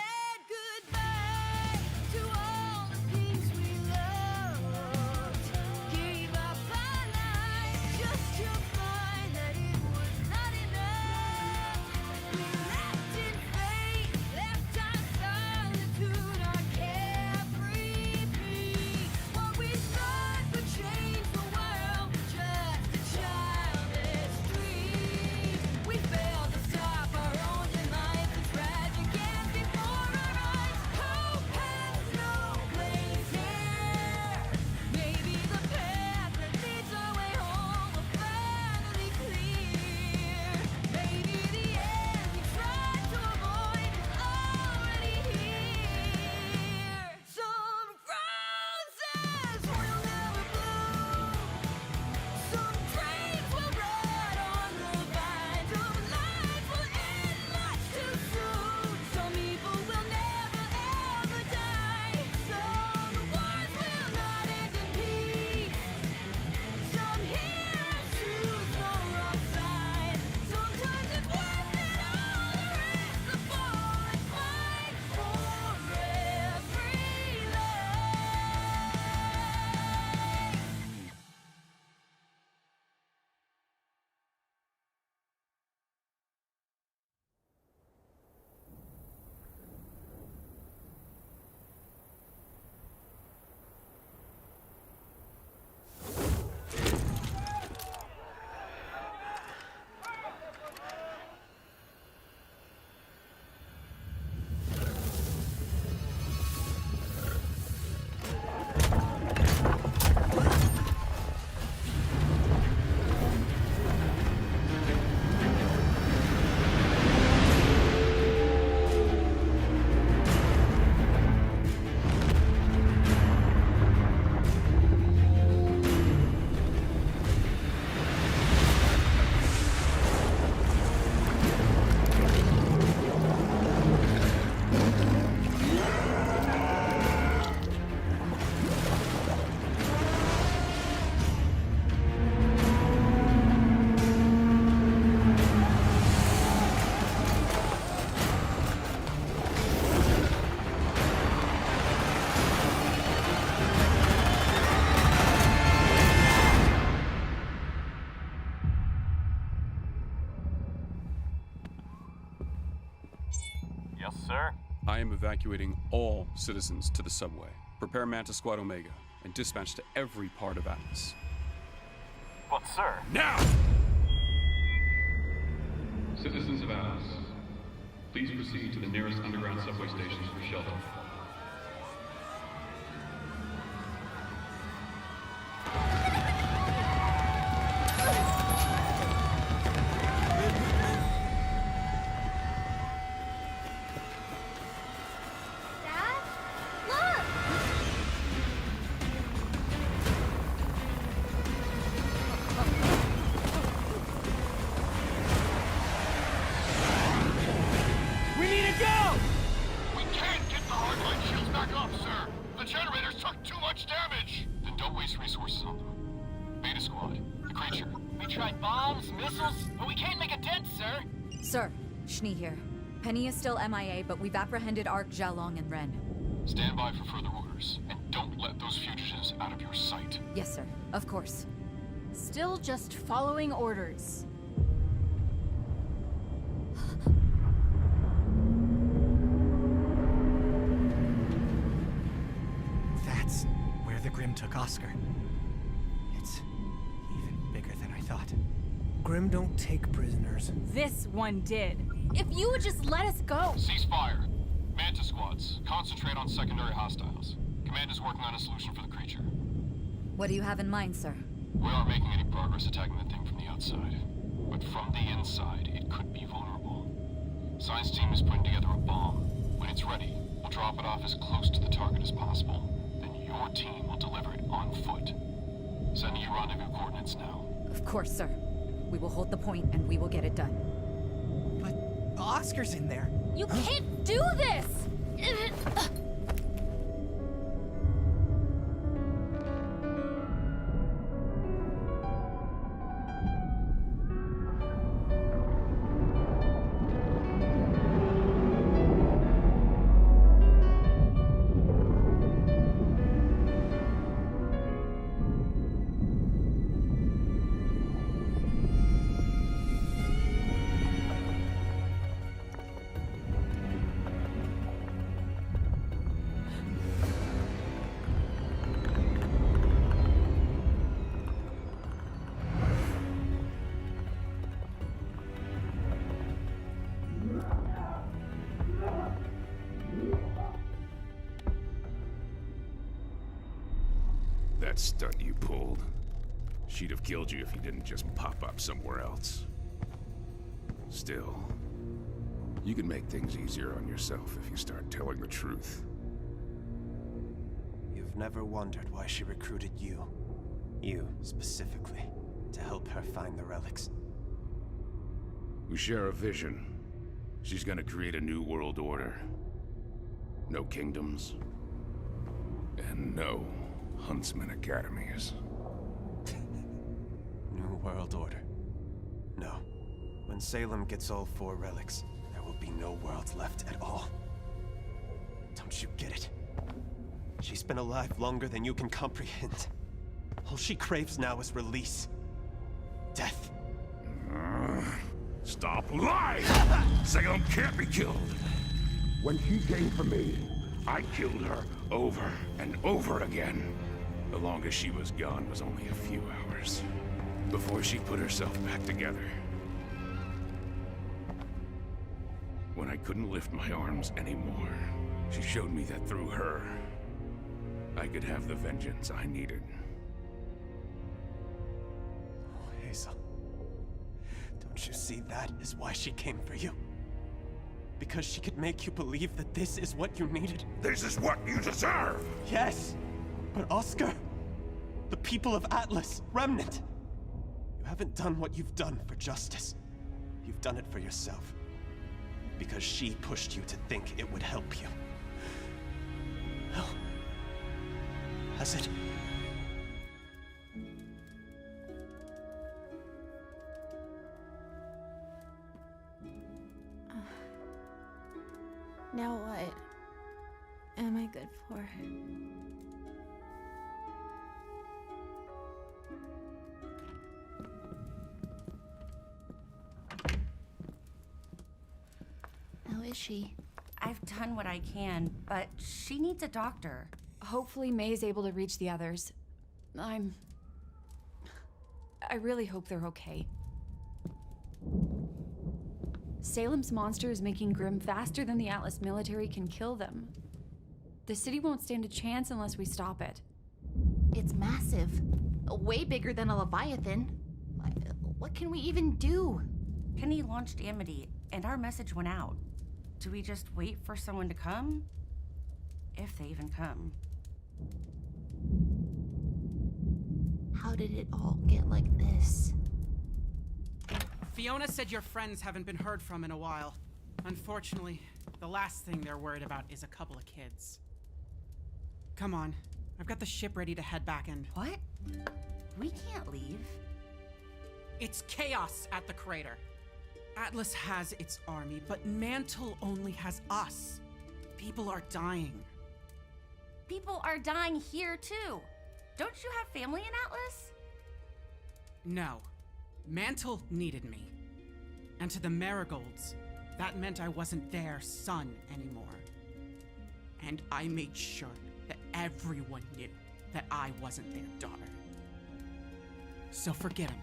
[SPEAKER 3] Yes, sir. I am evacuating all citizens to the subway. Prepare Manta Squad Omega and dispatch to every part of Atlas.
[SPEAKER 2] But, sir...
[SPEAKER 3] Now! Citizens of Atlas, please proceed to the nearest underground subway stations for shelter.
[SPEAKER 10] Here. Penny is still MIA, but we've apprehended Ark, Xiaolong, and Ren.
[SPEAKER 3] Stand by for further orders, and don't let those fugitives out of your sight.
[SPEAKER 10] Yes, sir. Of course.
[SPEAKER 11] Still just following orders.
[SPEAKER 14] That's where the Grimm took Oscar. It's even bigger than I thought. Grimm don't take prisoners.
[SPEAKER 11] This one did. If you would just let us go!
[SPEAKER 3] Cease fire. Manta squads, concentrate on secondary hostiles. Command is working on a solution for the creature.
[SPEAKER 10] What do you have in mind, sir?
[SPEAKER 3] We aren't making any progress attacking the thing from the outside. But from the inside, it could be vulnerable. Science team is putting together a bomb. When it's ready, we'll drop it off as close to the target as possible. your team will deliver it on foot. Sending you rendezvous coordinates now.
[SPEAKER 10] Of course, sir. We will hold the point and we will get it done.
[SPEAKER 14] But Oscar's in there.
[SPEAKER 18] You can't do this!
[SPEAKER 6] That stunt you pulled, she'd have killed you if you didn't just pop up somewhere else. Still, you can make things easier on yourself if you start telling the truth.
[SPEAKER 4] You've never wondered why she recruited you. You, specifically, to help her find the relics.
[SPEAKER 6] We share a vision. She's gonna create a new world order. No kingdoms. And no Huntsman Academies.
[SPEAKER 4] New world order. No. When Salem gets all 4 relics, there will be no worlds left at all. Don't you get it? She's been alive longer than you can comprehend. All she craves now is release. Death.
[SPEAKER 6] Stop lying! Salem can't be killed! When she came for me, I killed her over and over again. The longest she was gone was only a few hours, before she put herself back together. When I couldn't lift my arms anymore, she showed me that through her, I could have the vengeance I needed.
[SPEAKER 4] Oh, Hazel. Don't you see that is why she came for you? Because she could make you believe that this is what you needed?
[SPEAKER 6] This is what you deserve!
[SPEAKER 4] Yes! But Oscar, the people of Atlas, Remnant, you haven't done what you've done for justice. You've done it for yourself. Because she pushed you to think it would help you. Well, has it?
[SPEAKER 9] Now what am I good for?
[SPEAKER 18] How is she? I've done what I can, but she needs a doctor.
[SPEAKER 10] Hopefully May's able to reach the others. I really hope they're okay. Salem's monster is making Grimm faster than the Atlas military can kill them. The city won't stand a chance unless we stop it.
[SPEAKER 18] It's massive. Way bigger than a Leviathan. What can we even do? Penny launched Amity, and our message went out. Do we just wait for someone to come? If they even come. How did it all get like this?
[SPEAKER 12] Fiona said your friends haven't been heard from in a while. Unfortunately, the last thing they're worried about is a couple of kids. Come on, I've got the ship ready to head back in.
[SPEAKER 18] What? We can't leave.
[SPEAKER 12] It's chaos at the crater. Atlas has its army, but Mantle only has us. People are dying.
[SPEAKER 18] People are dying here too. Don't you have family in Atlas?
[SPEAKER 12] No. Mantle needed me. And to the Marigolds, that meant I wasn't their son anymore. And I made sure that everyone knew that I wasn't their daughter. So forget them.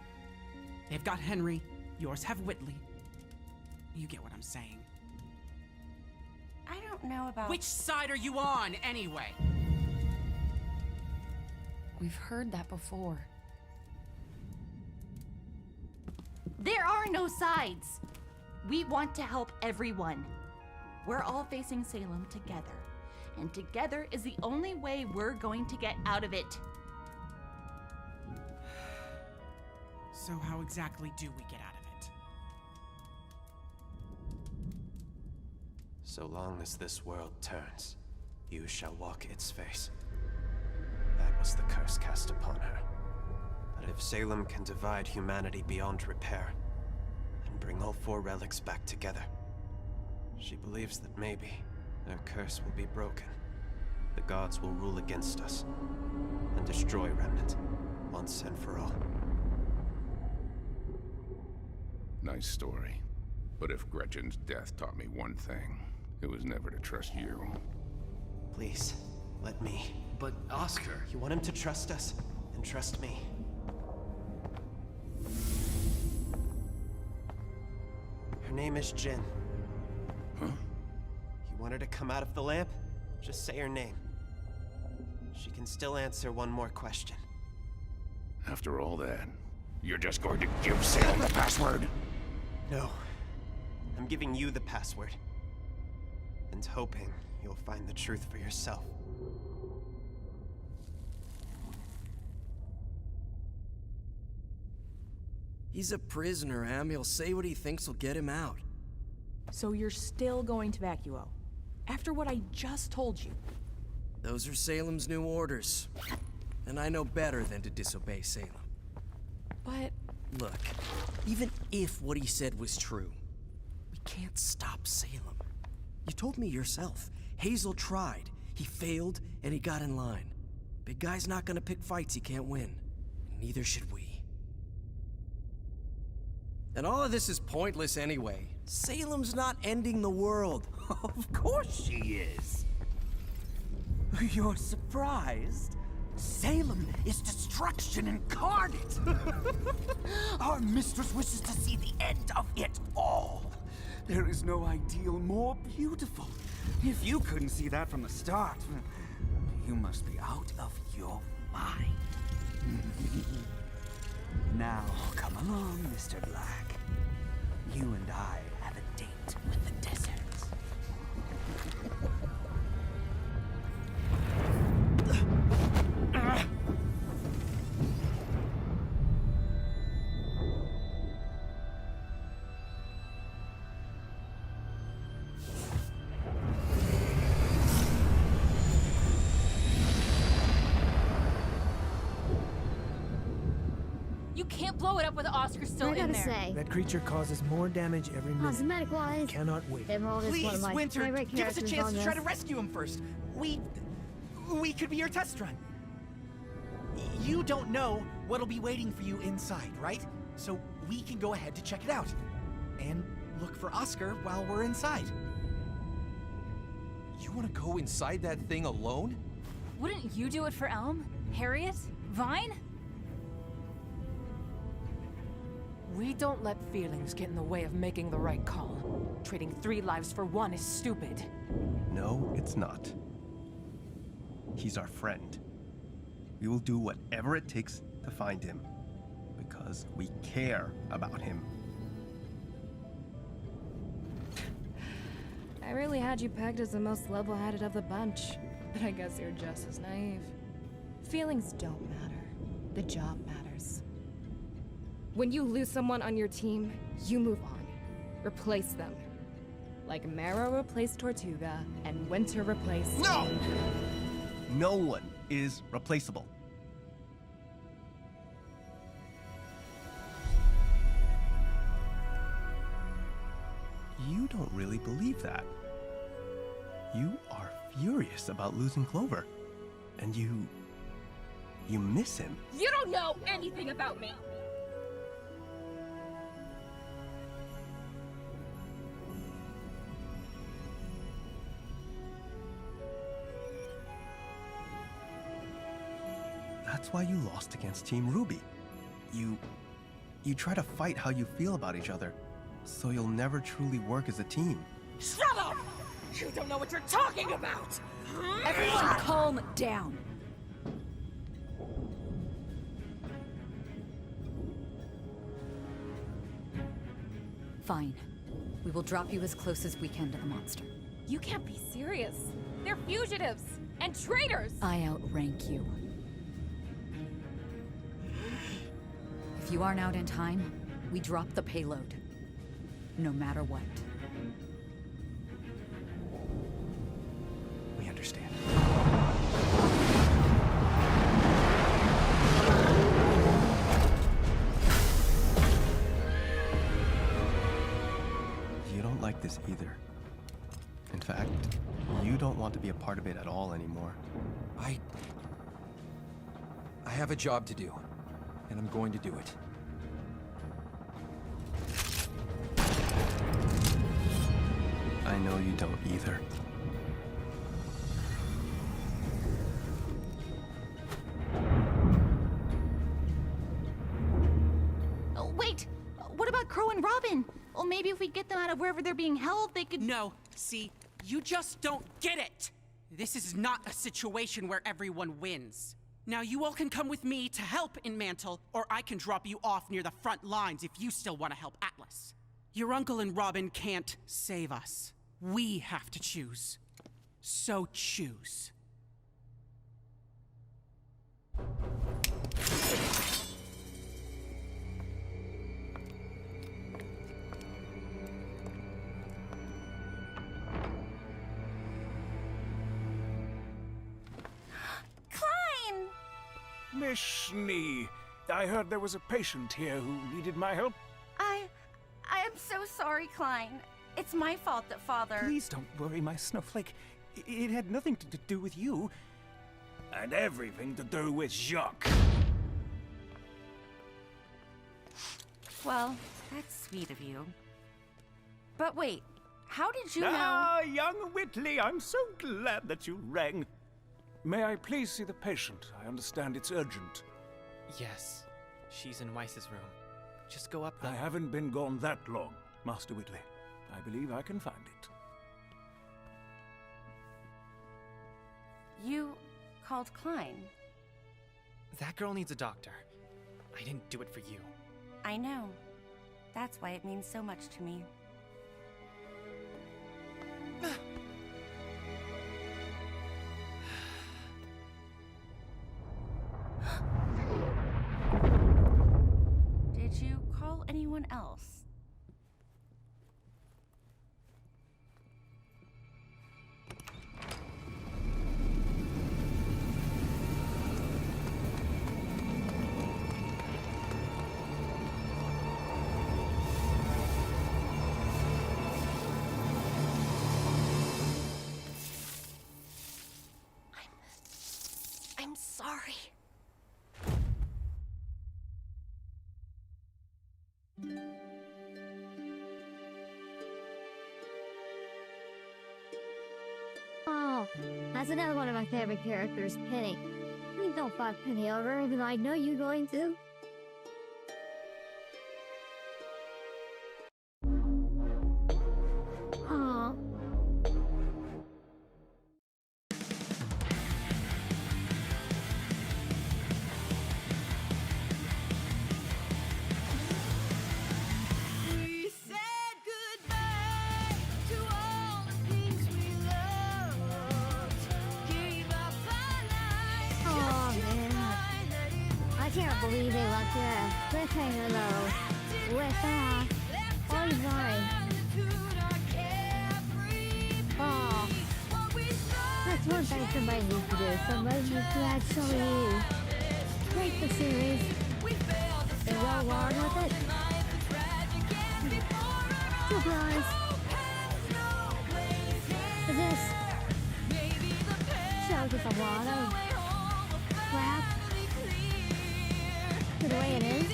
[SPEAKER 12] They've got Henry, yours have Whitley. You get what I'm saying.
[SPEAKER 18] I don't know about...
[SPEAKER 12] Which side are you on, anyway?
[SPEAKER 10] We've heard that before.
[SPEAKER 18] There are no sides! We want to help everyone. We're all facing Salem together. And together is the only way we're going to get out of it.
[SPEAKER 12] So how exactly do we get out of it?
[SPEAKER 4] So long as this world turns, you shall walk its face. That was the curse cast upon her. But if Salem can divide humanity beyond repair, and bring all 4 relics back together, she believes that maybe their curse will be broken. The gods will rule against us, and destroy Remnant, once and for all.
[SPEAKER 6] Nice story. But if Gretchen's death taught me one thing, it was never to trust you.
[SPEAKER 4] Please, let me.
[SPEAKER 24] But Oscar...
[SPEAKER 4] You want him to trust us, and trust me. Her name is Jin.
[SPEAKER 6] Huh?
[SPEAKER 4] You want her to come out of the lamp? Just say her name. She can still answer one more question.
[SPEAKER 6] After all that, you're just going to give Salem the password?
[SPEAKER 4] No. I'm giving you the password. And hoping you'll find the truth for yourself.
[SPEAKER 21] He's a prisoner, Am. He'll say what he thinks will get him out.
[SPEAKER 9] So you're still going to Vacuo? After what I just told you?
[SPEAKER 21] Those are Salem's new orders. And I know better than to disobey Salem.
[SPEAKER 9] But...
[SPEAKER 21] Look, even if what he said was true, we can't stop Salem. You told me yourself. Hazel tried. He failed, and he got in line. Big guy's not gonna pick fights he can't win. Neither should we. And all of this is pointless anyway. Salem's not ending the world.
[SPEAKER 8] Of course she is. You're surprised? Salem is destruction incarnate. Our mistress wishes to see the end of it all. There is no ideal more beautiful. If you couldn't see that from the start, you must be out of your mind. Now, come along, Mr. Black. You and I have a date with the desert.
[SPEAKER 5] You can't blow it up with Oscar still
[SPEAKER 7] I
[SPEAKER 5] in
[SPEAKER 7] gotta
[SPEAKER 5] there.
[SPEAKER 7] say,
[SPEAKER 14] That creature causes more damage every minute.
[SPEAKER 7] cosmetic-wise,
[SPEAKER 14] Cannot wait.
[SPEAKER 7] Emerald is one
[SPEAKER 15] Please,
[SPEAKER 7] of my
[SPEAKER 15] Winter,
[SPEAKER 7] favorite
[SPEAKER 15] give us a
[SPEAKER 7] characters
[SPEAKER 15] chance
[SPEAKER 7] on
[SPEAKER 15] to try to
[SPEAKER 7] this.
[SPEAKER 15] rescue him first. We could be your test run. You don't know what'll be waiting for you inside, right? So we can go ahead to check it out. And look for Oscar while we're inside.
[SPEAKER 25] You want to go inside that thing alone?
[SPEAKER 5] Wouldn't you do it for Elm? Harriet? Vine?
[SPEAKER 16] We don't let feelings get in the way of making the right call. Trading 3 lives for 1 is stupid.
[SPEAKER 17] No, it's not. He's our friend. We will do whatever it takes to find him, because we care about him.
[SPEAKER 13] I really had you pegged as the most level-headed of the bunch, but I guess you're just as naive. Feelings don't matter. The job matters. When you lose someone on your team, you move on. Replace them. Like Marrow replaced Tortuga, and Winter replaced...
[SPEAKER 17] No! No one is replaceable. You don't really believe that. You are furious about losing Clover. And you miss him.
[SPEAKER 5] You don't know anything about me!
[SPEAKER 17] That's why you lost against Team Rwby. You try to fight how you feel about each other, so you'll never truly work as a team.
[SPEAKER 5] Shut up! You don't know what you're talking about!
[SPEAKER 16] Everyone calm down.
[SPEAKER 23] Fine. We will drop you as close as we can to the monster.
[SPEAKER 13] You can't be serious. They're fugitives and traitors!
[SPEAKER 1] I outrank you. If you aren't out in time, we drop the payload. No matter what.
[SPEAKER 14] We understand.
[SPEAKER 17] You don't like this either. In fact, you don't want to be a part of it at all anymore.
[SPEAKER 25] I have a job to do, and I'm going to do it.
[SPEAKER 17] I know you don't either.
[SPEAKER 18] Oh, wait! What about Crow and Robin? Well, maybe if we get them out of wherever they're being held, they could...
[SPEAKER 12] No, see, you just don't get it! This is not a situation where everyone wins. Now you all can come with me to help in Mantle, or I can drop you off near the front lines if you still want to help Atlas. Your uncle and Robin can't save us. We have to choose. So choose.
[SPEAKER 18] Klein!
[SPEAKER 2] Miss Schnee, I heard there was a patient here who needed my help.
[SPEAKER 18] I am so sorry, Klein. It's my fault that Father...
[SPEAKER 2] Please don't worry, my snowflake. It had nothing to do with you. And everything to do with Jacques.
[SPEAKER 18] Well, that's sweet of you. But wait, how did you know...
[SPEAKER 2] Ah, young Whitley, I'm so glad that you rang. May I please see the patient? I understand it's urgent.
[SPEAKER 14] Yes, she's in Weiss's room. Just go up there.
[SPEAKER 2] I haven't been gone that long, Master Whitley. I believe I can find it.
[SPEAKER 18] You called Klein.
[SPEAKER 14] That girl needs a doctor. I didn't do it for you.
[SPEAKER 18] I know. That's why it means so much to me. Did you call anyone else? I'm sorry.
[SPEAKER 7] Oh, that's another one of my favorite characters, Penny. Please don't fuck Penny over, even though I know you're going to. Oh.
[SPEAKER 19] We said goodbye to all the things we loved. Gave up our lives.
[SPEAKER 7] Oh man, I can't believe they left it at a cliffhanger though. With Ozai. Oh, that's one thing somebody needs to do. Somebody needs to actually take the series and go along with it. To be honest, this show gets a lot of crap for the way it is.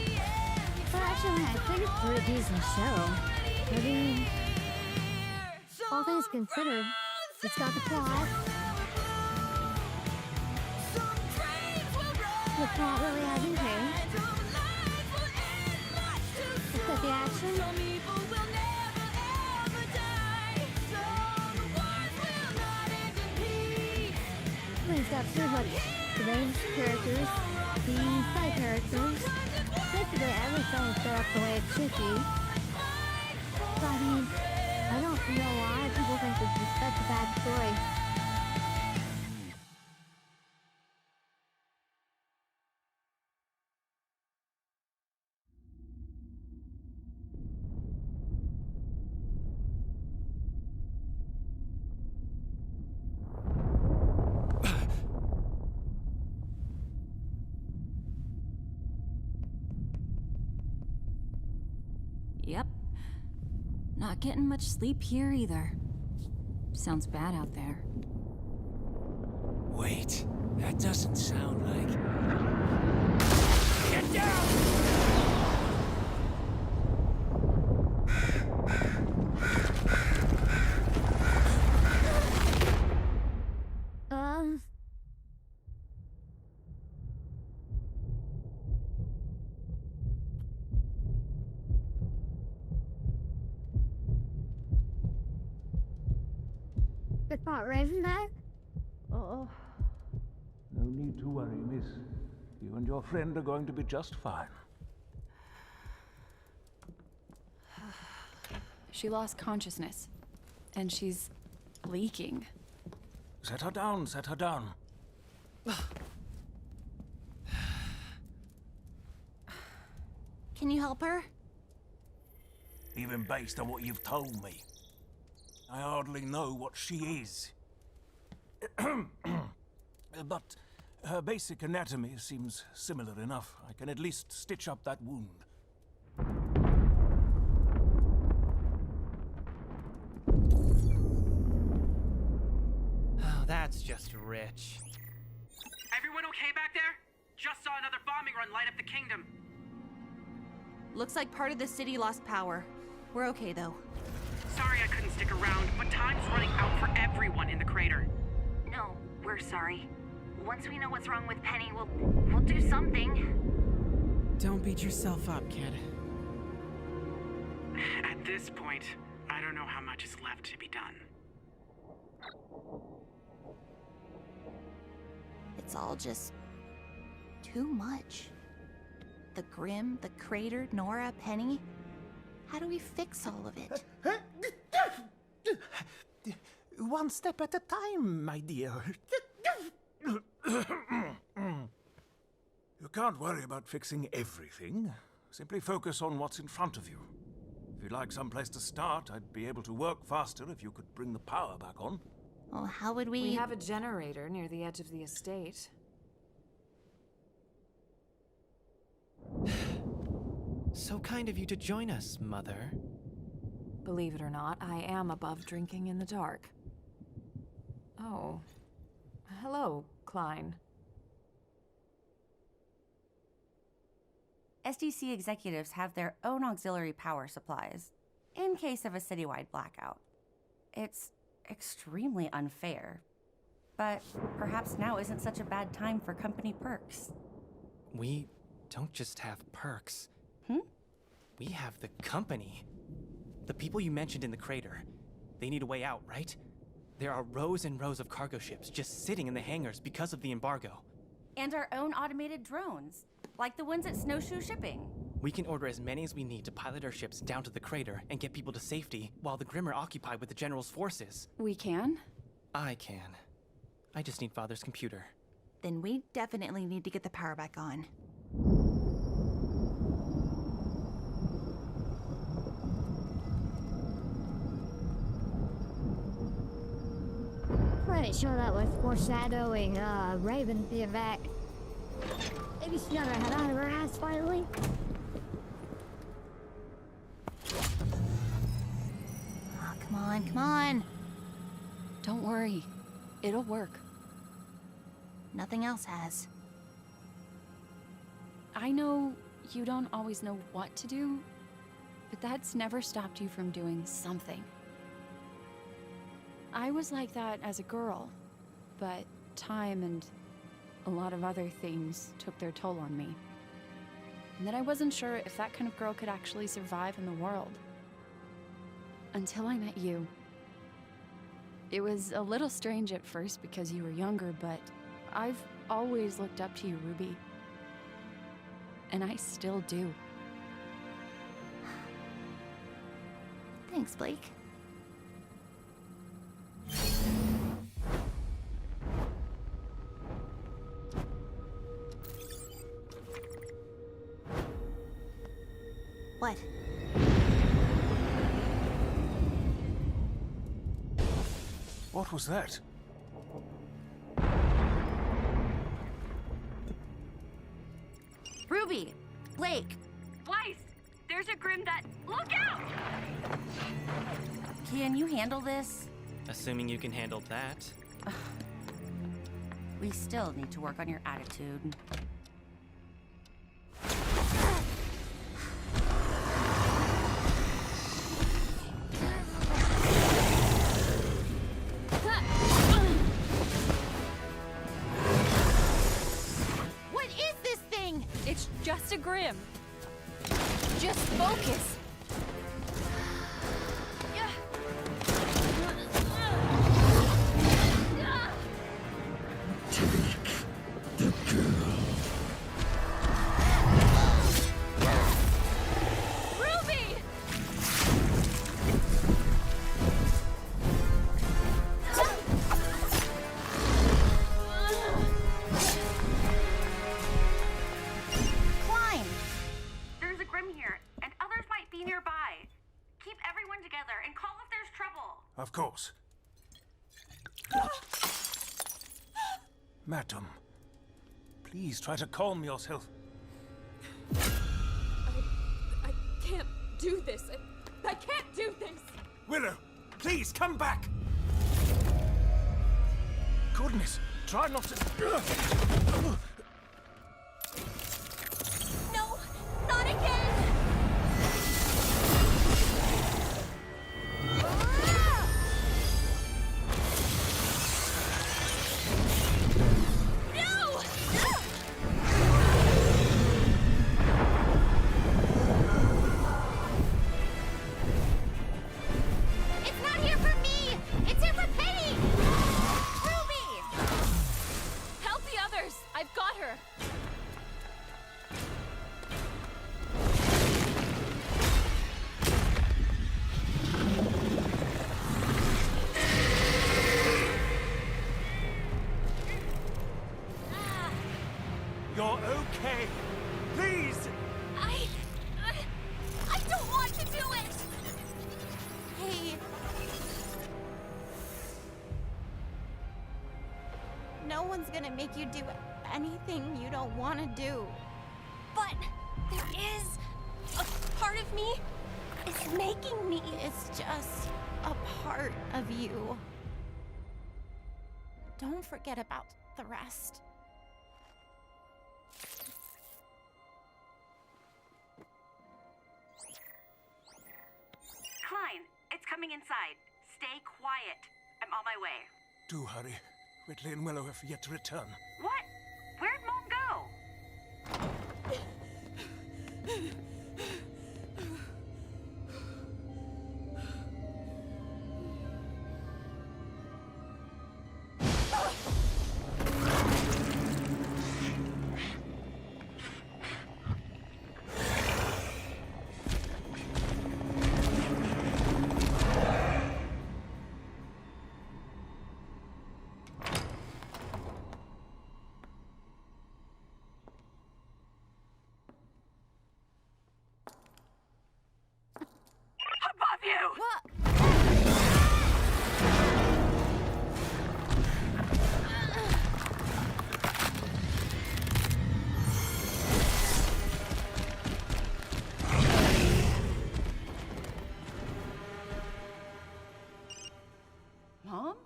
[SPEAKER 7] But actually, I think it's a pretty decent show. I mean, all things considered, it's got the plot. The plot really hasn't changed. It's got the action. It's got pretty much the main characters, the side characters. Basically everything is set up the way it should be. But I mean, I don't know why people think this is such a bad story.
[SPEAKER 3] Yep. Not getting much sleep here either. Sounds bad out there.
[SPEAKER 2] Wait, that doesn't sound like... Get down!
[SPEAKER 7] Good part, Raven there.
[SPEAKER 2] No need to worry, miss. You and your friend are going to be just fine.
[SPEAKER 1] She lost consciousness, and she's leaking.
[SPEAKER 2] Set her down, set her down.
[SPEAKER 9] Can you help her?
[SPEAKER 2] Even based on what you've told me, I hardly know what she is. But her basic anatomy seems similar enough. I can at least stitch up that wound.
[SPEAKER 15] Oh, that's just rich.
[SPEAKER 12] Everyone okay back there? Just saw another bombing run light up the kingdom.
[SPEAKER 9] Looks like part of the city lost power. We're okay though.
[SPEAKER 12] Sorry I couldn't stick around, but time's running out for everyone in the crater.
[SPEAKER 10] No, we're sorry. Once we know what's wrong with Penny, we'll do something.
[SPEAKER 12] Don't beat yourself up, kid. At this point, I don't know how much is left to be done.
[SPEAKER 9] It's all just too much. The Grim, the Crater, Nora, Penny. How do we fix all of it?
[SPEAKER 2] One step at a time, my dear. You can't worry about fixing everything. Simply focus on what's in front of you. If you'd like someplace to start, I'd be able to work faster if you could bring the power back on.
[SPEAKER 9] Well, how would we...
[SPEAKER 13] We have a generator near the edge of the estate.
[SPEAKER 15] So kind of you to join us, Mother.
[SPEAKER 13] Believe it or not, I am above drinking in the dark. Oh. Hello, Klein.
[SPEAKER 18] SDC executives have their own auxiliary power supplies, in case of a citywide blackout. It's extremely unfair, but perhaps now isn't such a bad time for company perks.
[SPEAKER 15] We don't just have perks. We have the company. The people you mentioned in the crater. They need a way out, right? There are rows and rows of cargo ships just sitting in the hangars because of the embargo.
[SPEAKER 18] And our own automated drones, like the ones at Snowshoe Shipping.
[SPEAKER 15] We can order as many as we need to pilot our ships down to the crater and get people to safety while the Grimm are occupied with the General's forces.
[SPEAKER 13] We can?
[SPEAKER 15] I can. I just need Father's computer.
[SPEAKER 9] Then we definitely need to get the power back on.
[SPEAKER 7] Pretty sure that was foreshadowing Raven being back. Maybe she got her head out of her ass finally.
[SPEAKER 9] Oh, come on, come on.
[SPEAKER 1] Don't worry. It'll work.
[SPEAKER 9] Nothing else has.
[SPEAKER 1] I know you don't always know what to do, but that's never stopped you from doing something. I was like that as a girl, but time and a lot of other things took their toll on me. And then I wasn't sure if that kind of girl could actually survive in the world. Until I met you. It was a little strange at first because you were younger, but I've always looked up to you, Rwby. And I still do.
[SPEAKER 9] Thanks, Blake. What?
[SPEAKER 2] What was that?
[SPEAKER 18] Rwby! Blake!
[SPEAKER 10] Weiss! There's There's a Grim that... Look out!
[SPEAKER 18] Can you handle this?
[SPEAKER 6] Assuming you can handle that.
[SPEAKER 18] We still need to work on your attitude.
[SPEAKER 23] What is this thing?
[SPEAKER 1] It's just a Grim. Just focus.
[SPEAKER 19] Rwby!
[SPEAKER 10] Climb! There's a Grim here, and others might be nearby. Keep everyone together and call if there's trouble.
[SPEAKER 2] Of course. Madam, please try to calm yourself.
[SPEAKER 13] I can't do this. I can't do this.
[SPEAKER 2] Willow, please come back! Goodness, try not to...
[SPEAKER 19] No, not again! No!
[SPEAKER 23] It's not here for me! It's here for Penny!
[SPEAKER 19] Rwby!
[SPEAKER 1] Help the others! I've got her!
[SPEAKER 2] You're okay. Please!
[SPEAKER 19] I don't want to do it!
[SPEAKER 23] Hey. No one's gonna make you do anything you don't want to do.
[SPEAKER 19] But there is a part of me is making me.
[SPEAKER 23] It's just a part of you. Don't forget about the rest.
[SPEAKER 10] Klein, it's coming inside. Stay quiet. I'm on my way.
[SPEAKER 2] Do hurry. Whitley and Willow have yet to return.
[SPEAKER 10] What? Where'd Mom go? Above you!
[SPEAKER 19] What?
[SPEAKER 18] Mom?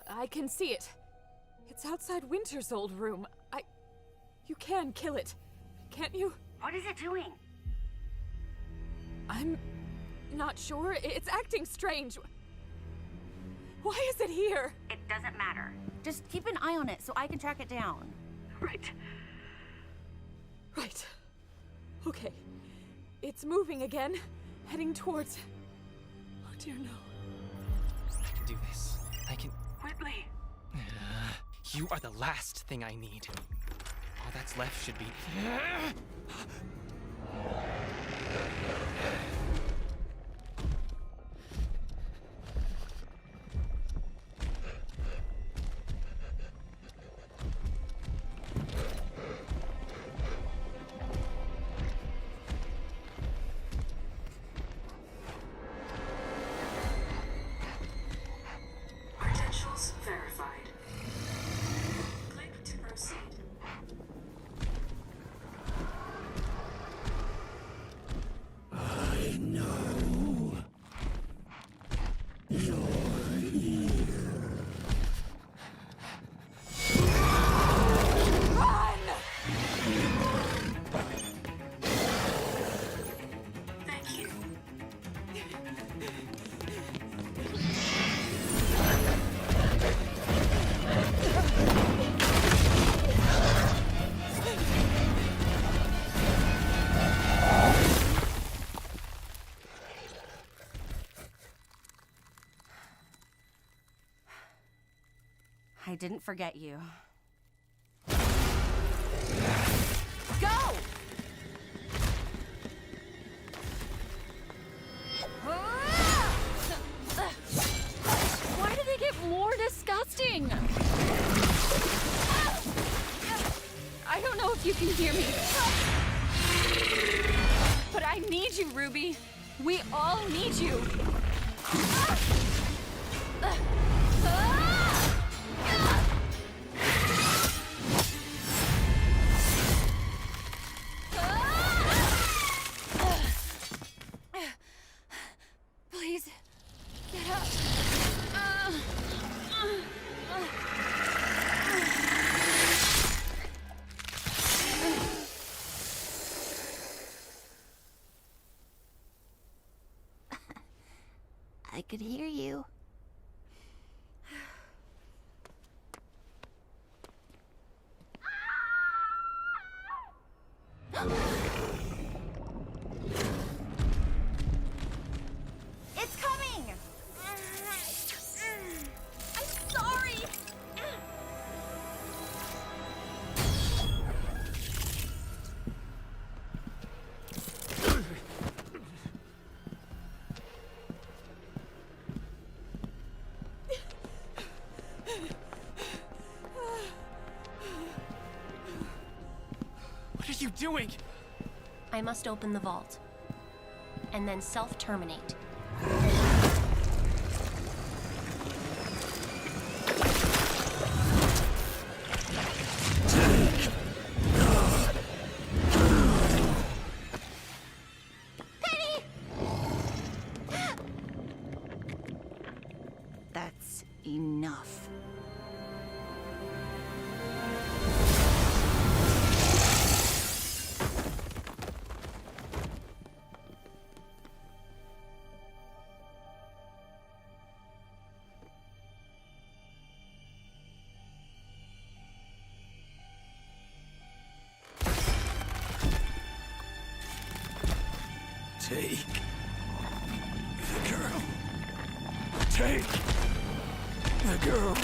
[SPEAKER 13] I can see it. It's outside Winter's old room. You can kill it, can't you?
[SPEAKER 10] What is it doing?
[SPEAKER 13] I'm not sure. It's acting strange. Why is it here?
[SPEAKER 10] It doesn't matter.
[SPEAKER 18] Just keep an eye on it so I can track it down.
[SPEAKER 10] Right.
[SPEAKER 13] Right. Okay. It's moving again, heading towards... Oh dear no.
[SPEAKER 6] I can do this. I can...
[SPEAKER 10] Whitley!
[SPEAKER 6] You are the last thing I need. All that's left should be...
[SPEAKER 11] Credentials verified. Click to proceed.
[SPEAKER 18] I didn't forget you.
[SPEAKER 19] Go!
[SPEAKER 1] Why do they get more disgusting? I don't know if you can hear me. But I need you, Rwby. We all need you. Please, get up.
[SPEAKER 10] I could hear you.
[SPEAKER 18] It's coming! I'm sorry!
[SPEAKER 6] What are you doing?
[SPEAKER 4] I must open the vault. And then self-terminate.
[SPEAKER 18] That's enough.
[SPEAKER 2] Take the girl. Take the girl.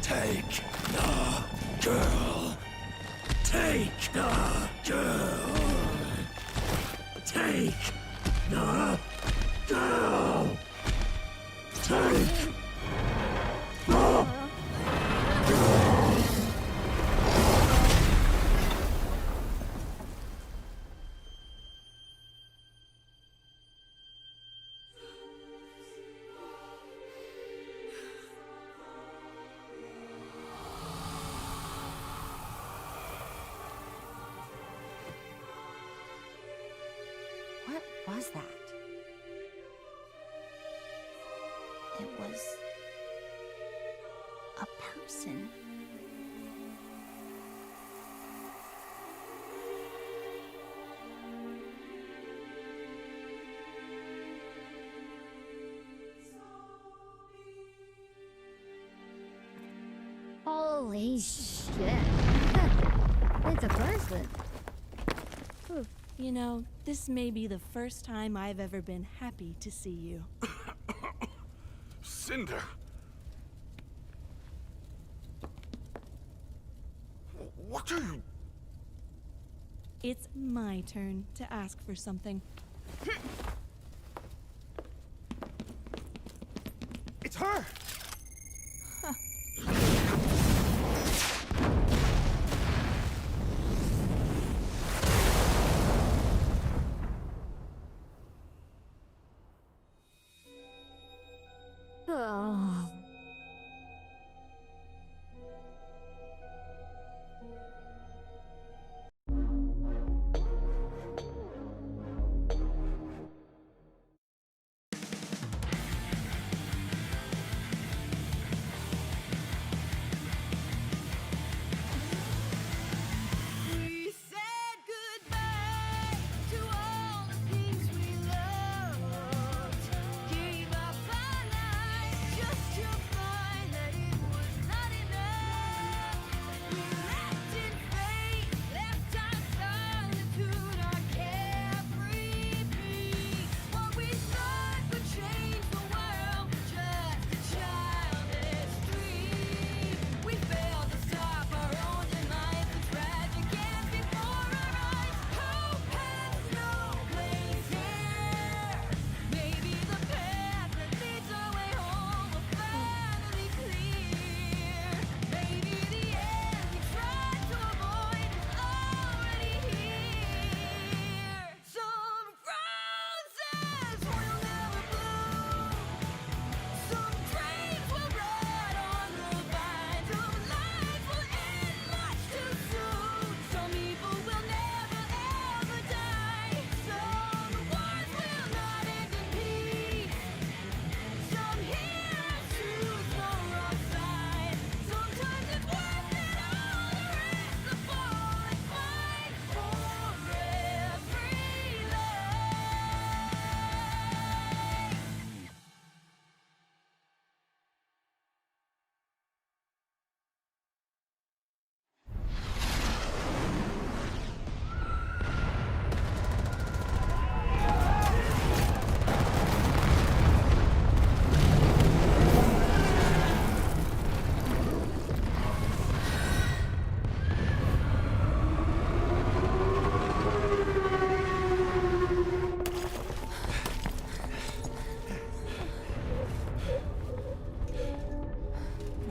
[SPEAKER 2] Take the girl. Take the girl. Take the girl. Take the girl.
[SPEAKER 18] What was that?
[SPEAKER 10] It was a person.
[SPEAKER 7] Holy shit. It's a person.
[SPEAKER 9] You know, this may be the first time I've ever been happy to see you.
[SPEAKER 2] Cinder. What are you?
[SPEAKER 9] It's my turn to ask for something.
[SPEAKER 15] It's her!
[SPEAKER 7] Oh.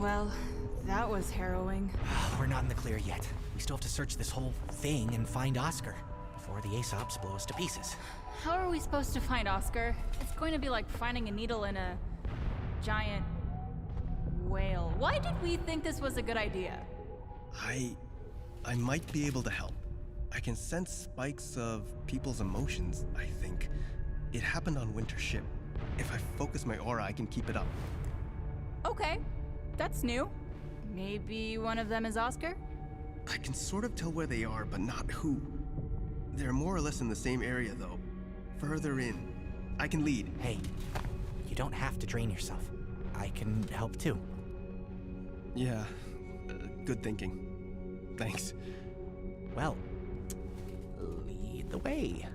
[SPEAKER 9] Well, that was harrowing.
[SPEAKER 15] We're not in the clear yet. We still have to search this whole thing and find Oscar before the Aesops blow us to pieces.
[SPEAKER 3] How are we supposed to find Oscar? It's going to be like finding a needle in a giant whale. Why did we think this was a good idea?
[SPEAKER 17] I might be able to help. I can sense spikes of people's emotions, I think. It happened on Winter's ship. If I focus my aura, I can keep it up.
[SPEAKER 3] Okay, that's new. Maybe one of them is Oscar?
[SPEAKER 17] I can sort of tell where they are, but not who. They're more or less in the same area, though. Further in. I can lead.
[SPEAKER 15] Hey, you don't have to drain yourself. I can help too.
[SPEAKER 17] Yeah, good thinking. Thanks.
[SPEAKER 15] Well, lead the way.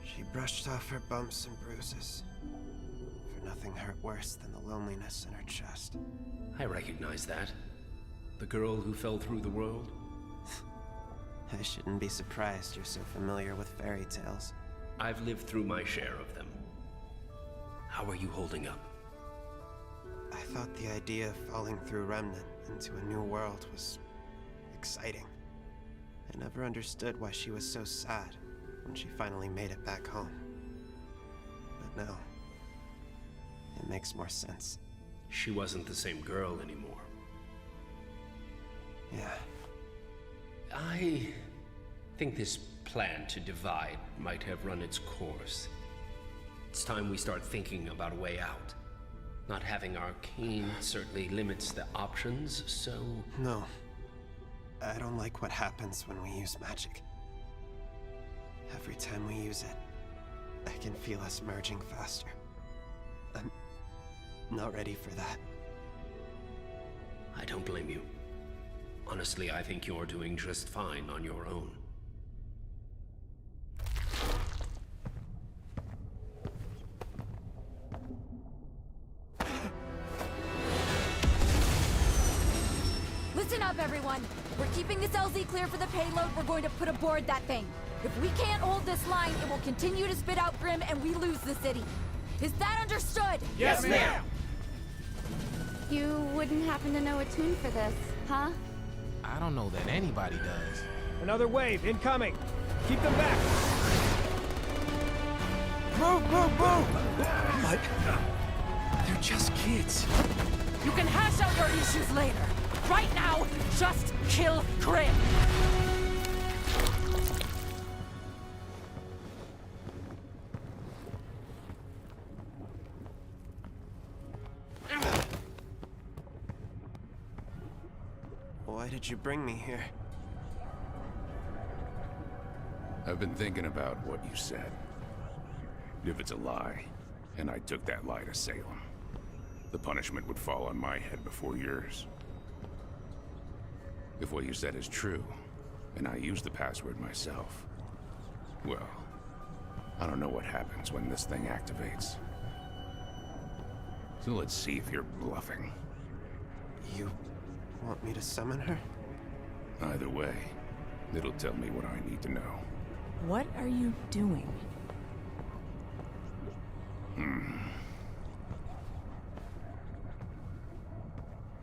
[SPEAKER 11] She brushed off her bumps and bruises, for nothing hurt worse than the loneliness in her chest.
[SPEAKER 20] I recognize that. The girl who fell through the world.
[SPEAKER 11] I shouldn't be surprised you're so familiar with fairy tales.
[SPEAKER 20] I've lived through my share of them. How are you holding up?
[SPEAKER 11] I thought the idea of falling through Remnant into a new world was exciting. I never understood why she was so sad when she finally made it back home. But now, it makes more sense.
[SPEAKER 20] She wasn't the same girl anymore.
[SPEAKER 11] Yeah.
[SPEAKER 20] I think this plan to divide might have run its course. It's time we start thinking about a way out. Not having Arcane certainly limits the options, so...
[SPEAKER 11] No. I don't like what happens when we use magic. Every time we use it, I can feel us merging faster. I'm not ready for that.
[SPEAKER 20] I don't blame you. Honestly, I think you're doing just fine on your own.
[SPEAKER 23] Listen up, everyone. We're keeping this LZ clear for the payload we're going to put aboard that thing. If we can't hold this line, it will continue to spit out Grim and we lose the city. Is that understood?
[SPEAKER 19] Yes, ma'am!
[SPEAKER 1] You wouldn't happen to know a tune for this, huh?
[SPEAKER 21] I don't know that anybody does.
[SPEAKER 14] Another wave incoming. Keep them back.
[SPEAKER 8] Move, move, move! But they're just kids.
[SPEAKER 5] You can hash out your issues later. Right now, just kill Grim.
[SPEAKER 11] Why did you bring me here?
[SPEAKER 22] I've been thinking about what you said. If it's a lie, and I took that lie to Salem, the punishment would fall on my head before yours. If what you said is true, and I use the password myself, well, I don't know what happens when this thing activates. So let's see if you're bluffing.
[SPEAKER 11] You want me to summon her?
[SPEAKER 22] Either way, it'll tell me what I need to know.
[SPEAKER 9] What are you doing?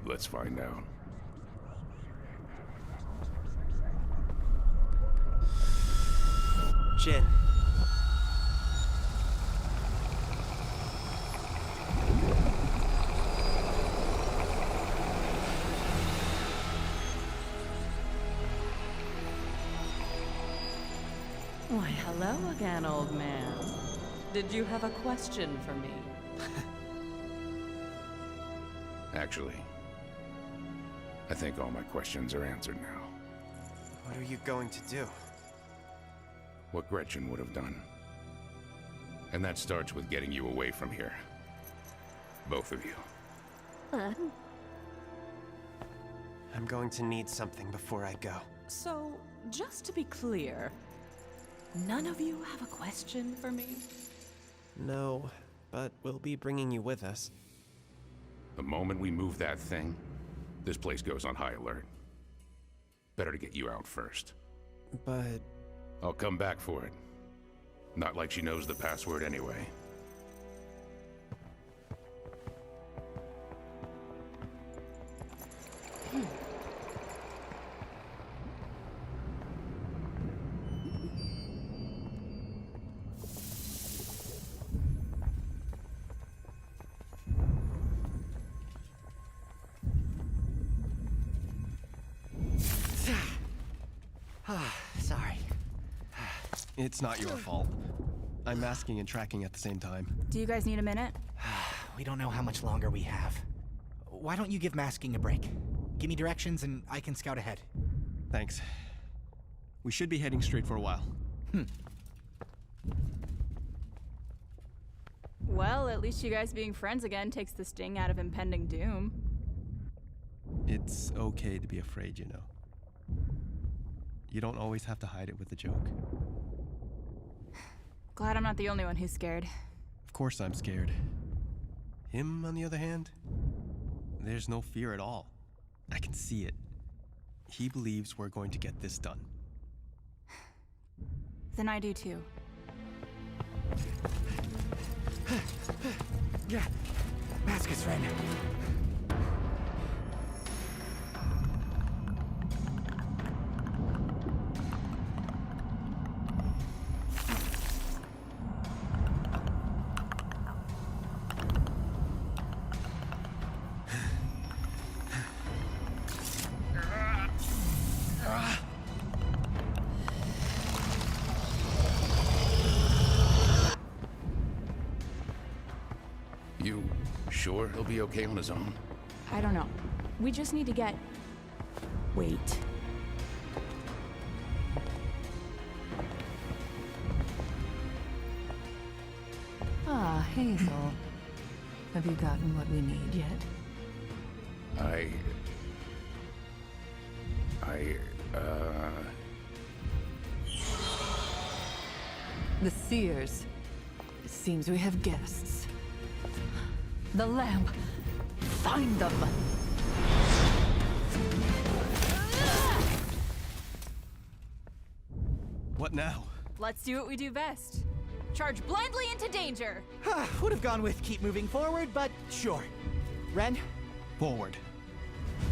[SPEAKER 22] Let's find out.
[SPEAKER 11] Jin.
[SPEAKER 24] Why, hello again, old man. Did you have a question for me?
[SPEAKER 22] Actually, I think all my questions are answered now.
[SPEAKER 11] What are you going to do?
[SPEAKER 22] What Gretchen would have done. And that starts with getting you away from here. Both of you.
[SPEAKER 11] I'm going to need something before I go.
[SPEAKER 24] So, just to be clear, none of you have a question for me?
[SPEAKER 11] No, but we'll be bringing you with us.
[SPEAKER 22] The moment we move that thing, this place goes on high alert. Better to get you out first.
[SPEAKER 11] But
[SPEAKER 22] I'll come back for it. Not like she knows the password anyway.
[SPEAKER 15] Sorry.
[SPEAKER 17] It's not your fault. I'm masking and tracking at the same time.
[SPEAKER 3] Do you guys need a minute?
[SPEAKER 15] We don't know how much longer we have. Why don't you give masking a break? Give me directions and I can scout ahead.
[SPEAKER 17] Thanks. We should be heading straight for a while.
[SPEAKER 3] Well, at least you guys being friends again takes the sting out of impending doom.
[SPEAKER 17] It's okay to be afraid, you know. You don't always have to hide it with a joke.
[SPEAKER 3] Glad I'm not the only one who's scared.
[SPEAKER 17] Of course I'm scared. Him, on the other hand, there's no fear at all. I can see it. He believes we're going to get this done.
[SPEAKER 3] Then I do too.
[SPEAKER 15] Yeah, mask is ready.
[SPEAKER 22] You sure he'll be okay on his own?
[SPEAKER 3] I don't know. We just need to get... Wait.
[SPEAKER 6] Ah, Hazel. Have you gotten what we need yet? The Seers. It seems we have guests. The lamp. Find them!
[SPEAKER 17] What now?
[SPEAKER 3] Let's do what we do best. Charge blindly into danger!
[SPEAKER 15] Would have gone with keep moving forward, but sure. Ren?
[SPEAKER 17] Forward.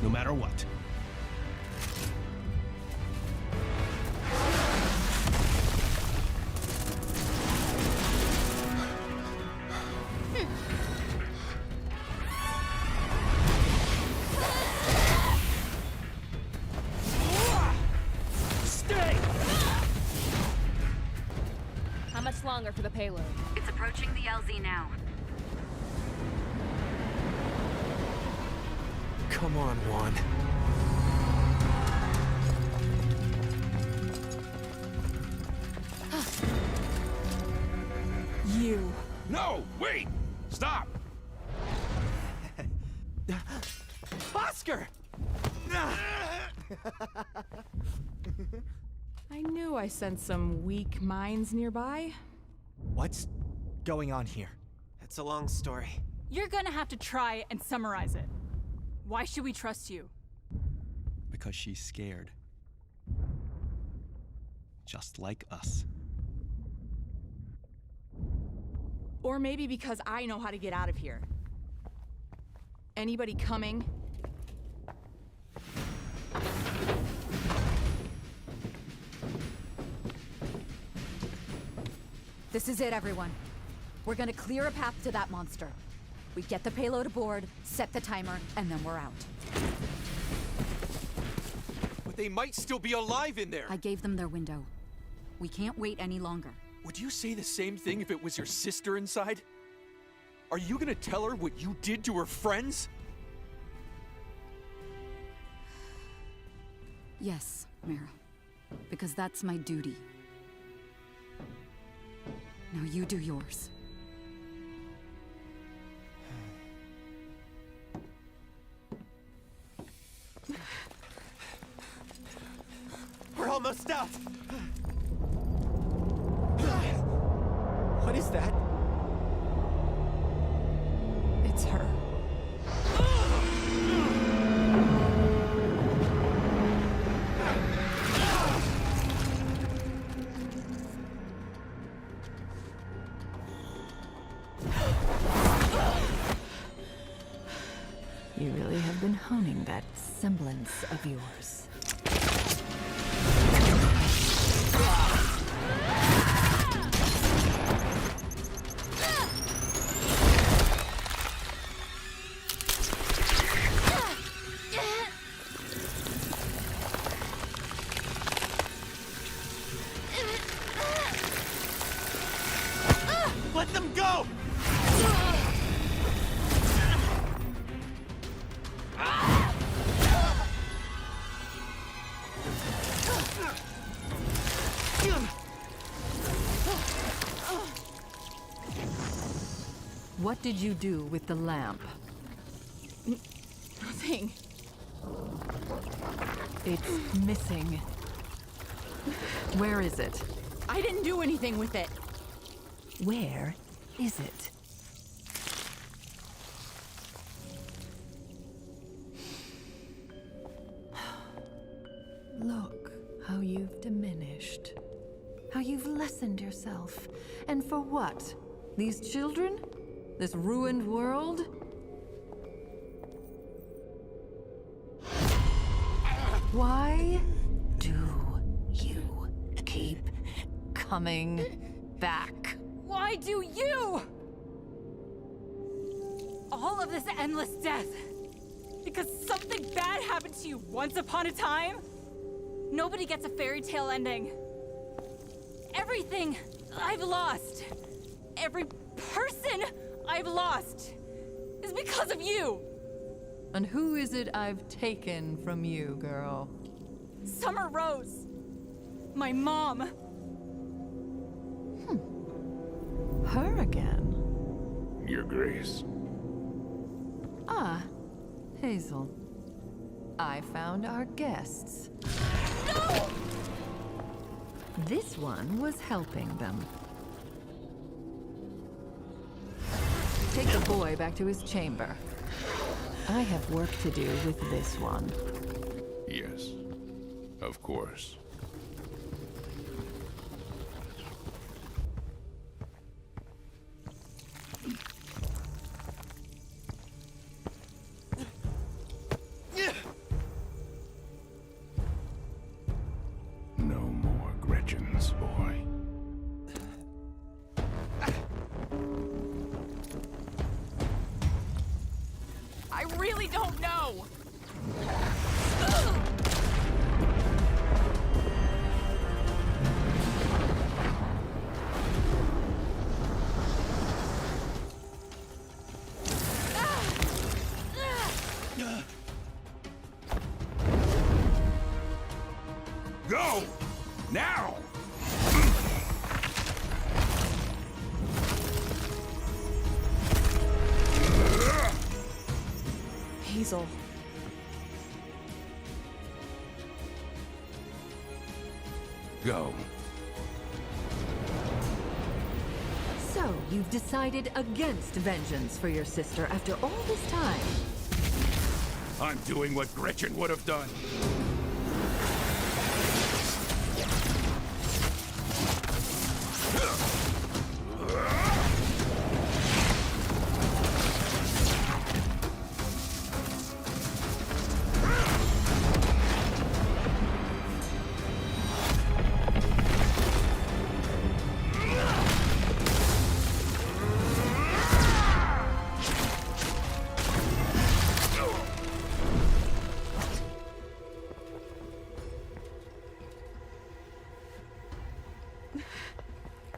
[SPEAKER 17] No matter what.
[SPEAKER 5] How much longer for the payload?
[SPEAKER 10] It's approaching the LZ now.
[SPEAKER 15] Come on, Juan.
[SPEAKER 3] You.
[SPEAKER 22] No! Wait! Stop!
[SPEAKER 15] Oscar!
[SPEAKER 3] I knew I sensed some weak minds nearby.
[SPEAKER 15] What's going on here?
[SPEAKER 11] It's a long story.
[SPEAKER 3] You're gonna have to try and summarize it. Why should we trust you?
[SPEAKER 17] Because she's scared. Just like us.
[SPEAKER 3] Or maybe because I know how to get out of here. Anybody coming?
[SPEAKER 23] This is it, everyone. We're gonna clear a path to that monster. We get the payload aboard, set the timer, and then we're out.
[SPEAKER 12] But they might still be alive in there!
[SPEAKER 23] I gave them their window. We can't wait any longer.
[SPEAKER 12] Would you say the same thing if it was your sister inside? Are you gonna tell her what you did to her friends?
[SPEAKER 23] Yes, Mara. Because that's my duty. Now you do yours.
[SPEAKER 15] We're almost out! What is that?
[SPEAKER 3] It's her.
[SPEAKER 6] semblance of yours.
[SPEAKER 15] Let them go!
[SPEAKER 6] What did you do with the lamp?
[SPEAKER 3] Nothing.
[SPEAKER 6] It's missing. Where is it?
[SPEAKER 3] I didn't do anything with it.
[SPEAKER 6] Where is it? Look how you've diminished. How you've lessened yourself. And for what? These children? This ruined world? Why do you keep coming back?
[SPEAKER 3] Why do you? All of this endless death. Because something bad happened to you once upon a time? Nobody gets a fairy tale ending. Everything I've lost, every person I've lost, is because of you.
[SPEAKER 6] And who is it I've taken from you, girl?
[SPEAKER 3] Summer Rose. My mom.
[SPEAKER 6] Her again?
[SPEAKER 22] Your Grace.
[SPEAKER 6] Ah, Hazel. I found our guests.
[SPEAKER 3] No!
[SPEAKER 6] This one was helping them. Take the boy back to his chamber. I have work to do with this one.
[SPEAKER 22] Yes, of course. No more Gretchen's, boy.
[SPEAKER 3] I really don't know.
[SPEAKER 22] Go! Now!
[SPEAKER 3] Hazel.
[SPEAKER 22] Go.
[SPEAKER 6] So, you've decided against vengeance for your sister after all this time.
[SPEAKER 22] I'm doing what Gretchen would have done.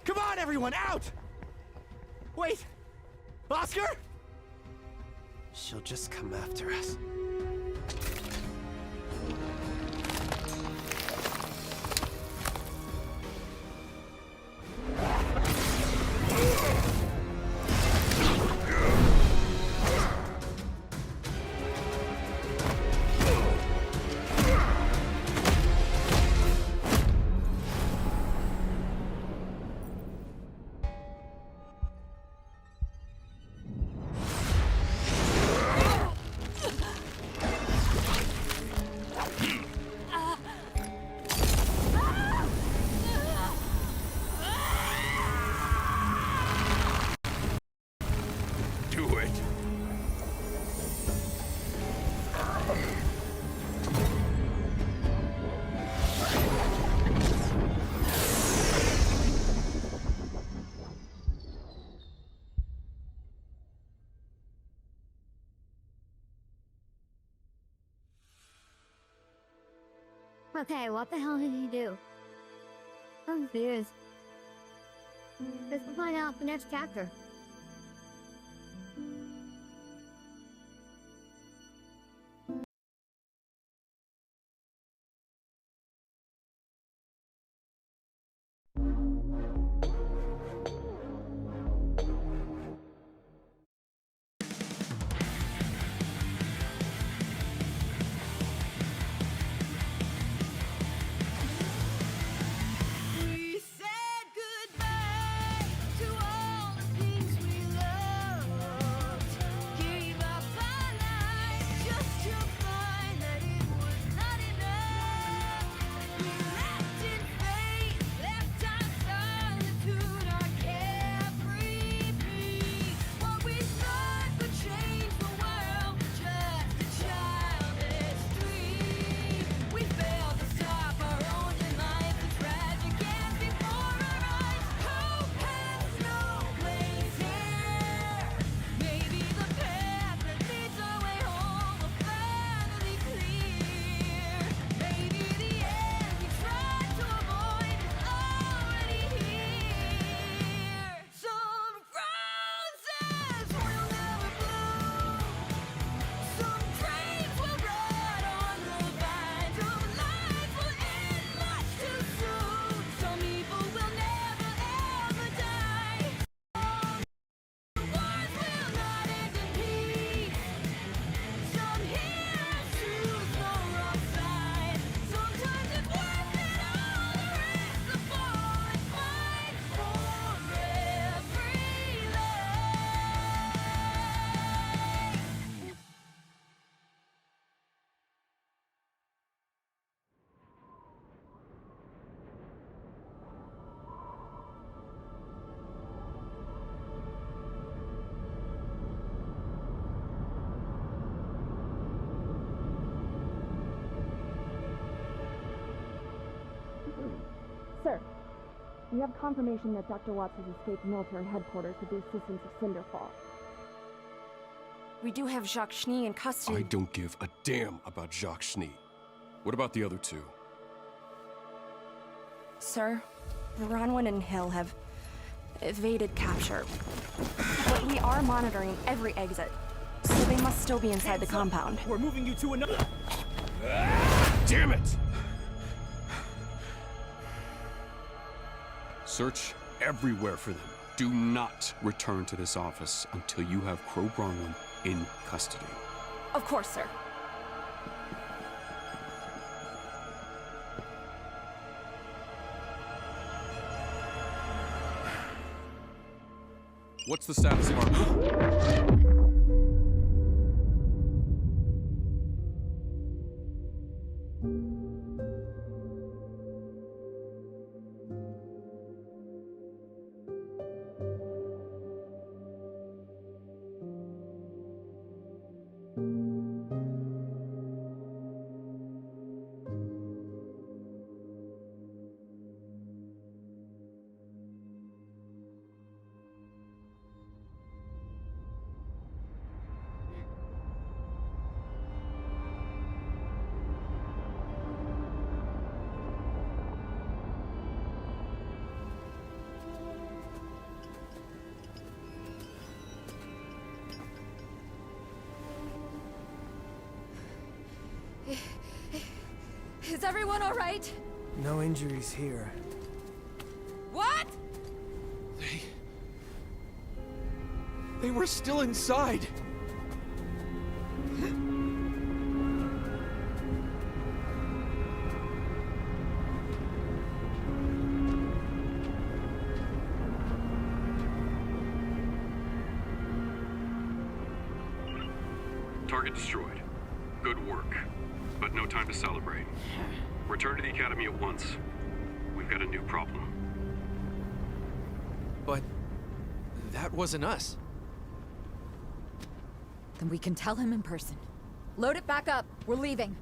[SPEAKER 15] Come on, everyone, out! Wait! Oscar?
[SPEAKER 11] She'll just come after us.
[SPEAKER 7] Okay, what the hell did he do? I'm confused. Let's find out the next chapter.
[SPEAKER 19] We said goodbye to all the things we loved. Gave up our lives just to find that it was not enough. We left in faith, left our solitude, our carefree peace. What we thought would change the world, just a childish dream. We failed to stop our own demise, the tragic ends before our eyes. Hope has no place here. Maybe the path that leads our way home will finally clear. Maybe the end we tried to avoid is already here. Some roses will never bloom. Some dreams will rot on the vine. Some lives will end much too soon. Some people will never ever die. Some wars will not end in peace. Some heroes choose the wrong side. Sometimes it's worth it all to risk the fall and fight for every life.
[SPEAKER 9] Sir, we have confirmation that Dr. Watts has escaped military headquarters with the assistance of Cinderfall. We do have Jacques Schnee in custody.
[SPEAKER 4] I don't give a damn about Jacques Schnee. What about the other two?
[SPEAKER 9] Sir, Bronwyn and Hill have evaded capture. But we are monitoring every exit, so they must still be inside the compound.
[SPEAKER 15] We're moving you to another.
[SPEAKER 4] Damn it! Search everywhere for them. Do not return to this office until you have Crow Bronwyn in custody.
[SPEAKER 9] Of course, sir.
[SPEAKER 4] What's the status of our...
[SPEAKER 23] Is everyone all right?
[SPEAKER 14] No injuries here.
[SPEAKER 23] What?
[SPEAKER 12] They were still inside.
[SPEAKER 4] Target destroyed. Good work. But no time to celebrate. Return to the Academy at once. We've got a new problem.
[SPEAKER 12] But that wasn't us.
[SPEAKER 23] Then we can tell him in person. Load it back up. We're leaving.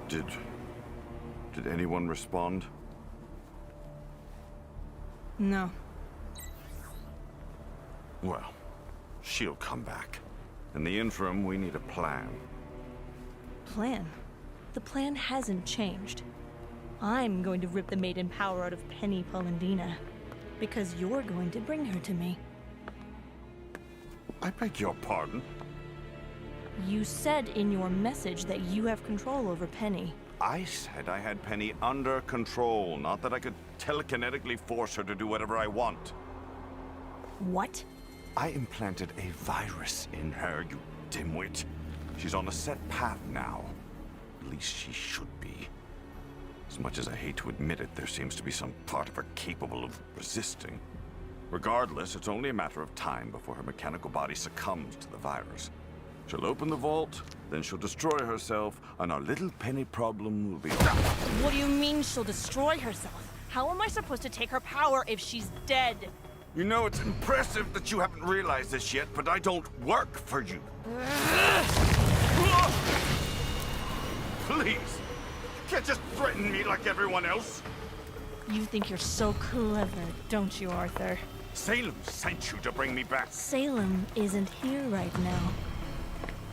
[SPEAKER 13] Did
[SPEAKER 2] Did anyone respond?
[SPEAKER 9] No.
[SPEAKER 2] Well, she'll come back. In the interim, we need a plan.
[SPEAKER 9] Plan? The plan hasn't changed. I'm going to rip the maiden power out of Penny Polendina. Because you're going to bring her to me.
[SPEAKER 2] I beg your pardon?
[SPEAKER 9] You said in your message that you have control over Penny.
[SPEAKER 2] I said I had Penny under control, not that I could telekinetically force her to do whatever I want.
[SPEAKER 9] What?
[SPEAKER 2] I implanted a virus in her, you dimwit. She's on a set path now. At least she should be. As much as I hate to admit it, there seems to be some part of her capable of resisting. Regardless, it's only a matter of time before her mechanical body succumbs to the virus. She'll open the vault, then she'll destroy herself, and our little Penny problem will be over.
[SPEAKER 9] What do you mean she'll destroy herself? How am I supposed to take her power if she's dead?
[SPEAKER 2] You know, it's impressive that you haven't realized this yet, but I don't work for you. Please, you can't just threaten me like everyone else.
[SPEAKER 9] You think you're so clever, don't you, Arthur?
[SPEAKER 2] Salem sent you to bring me back.
[SPEAKER 9] Salem isn't here right now.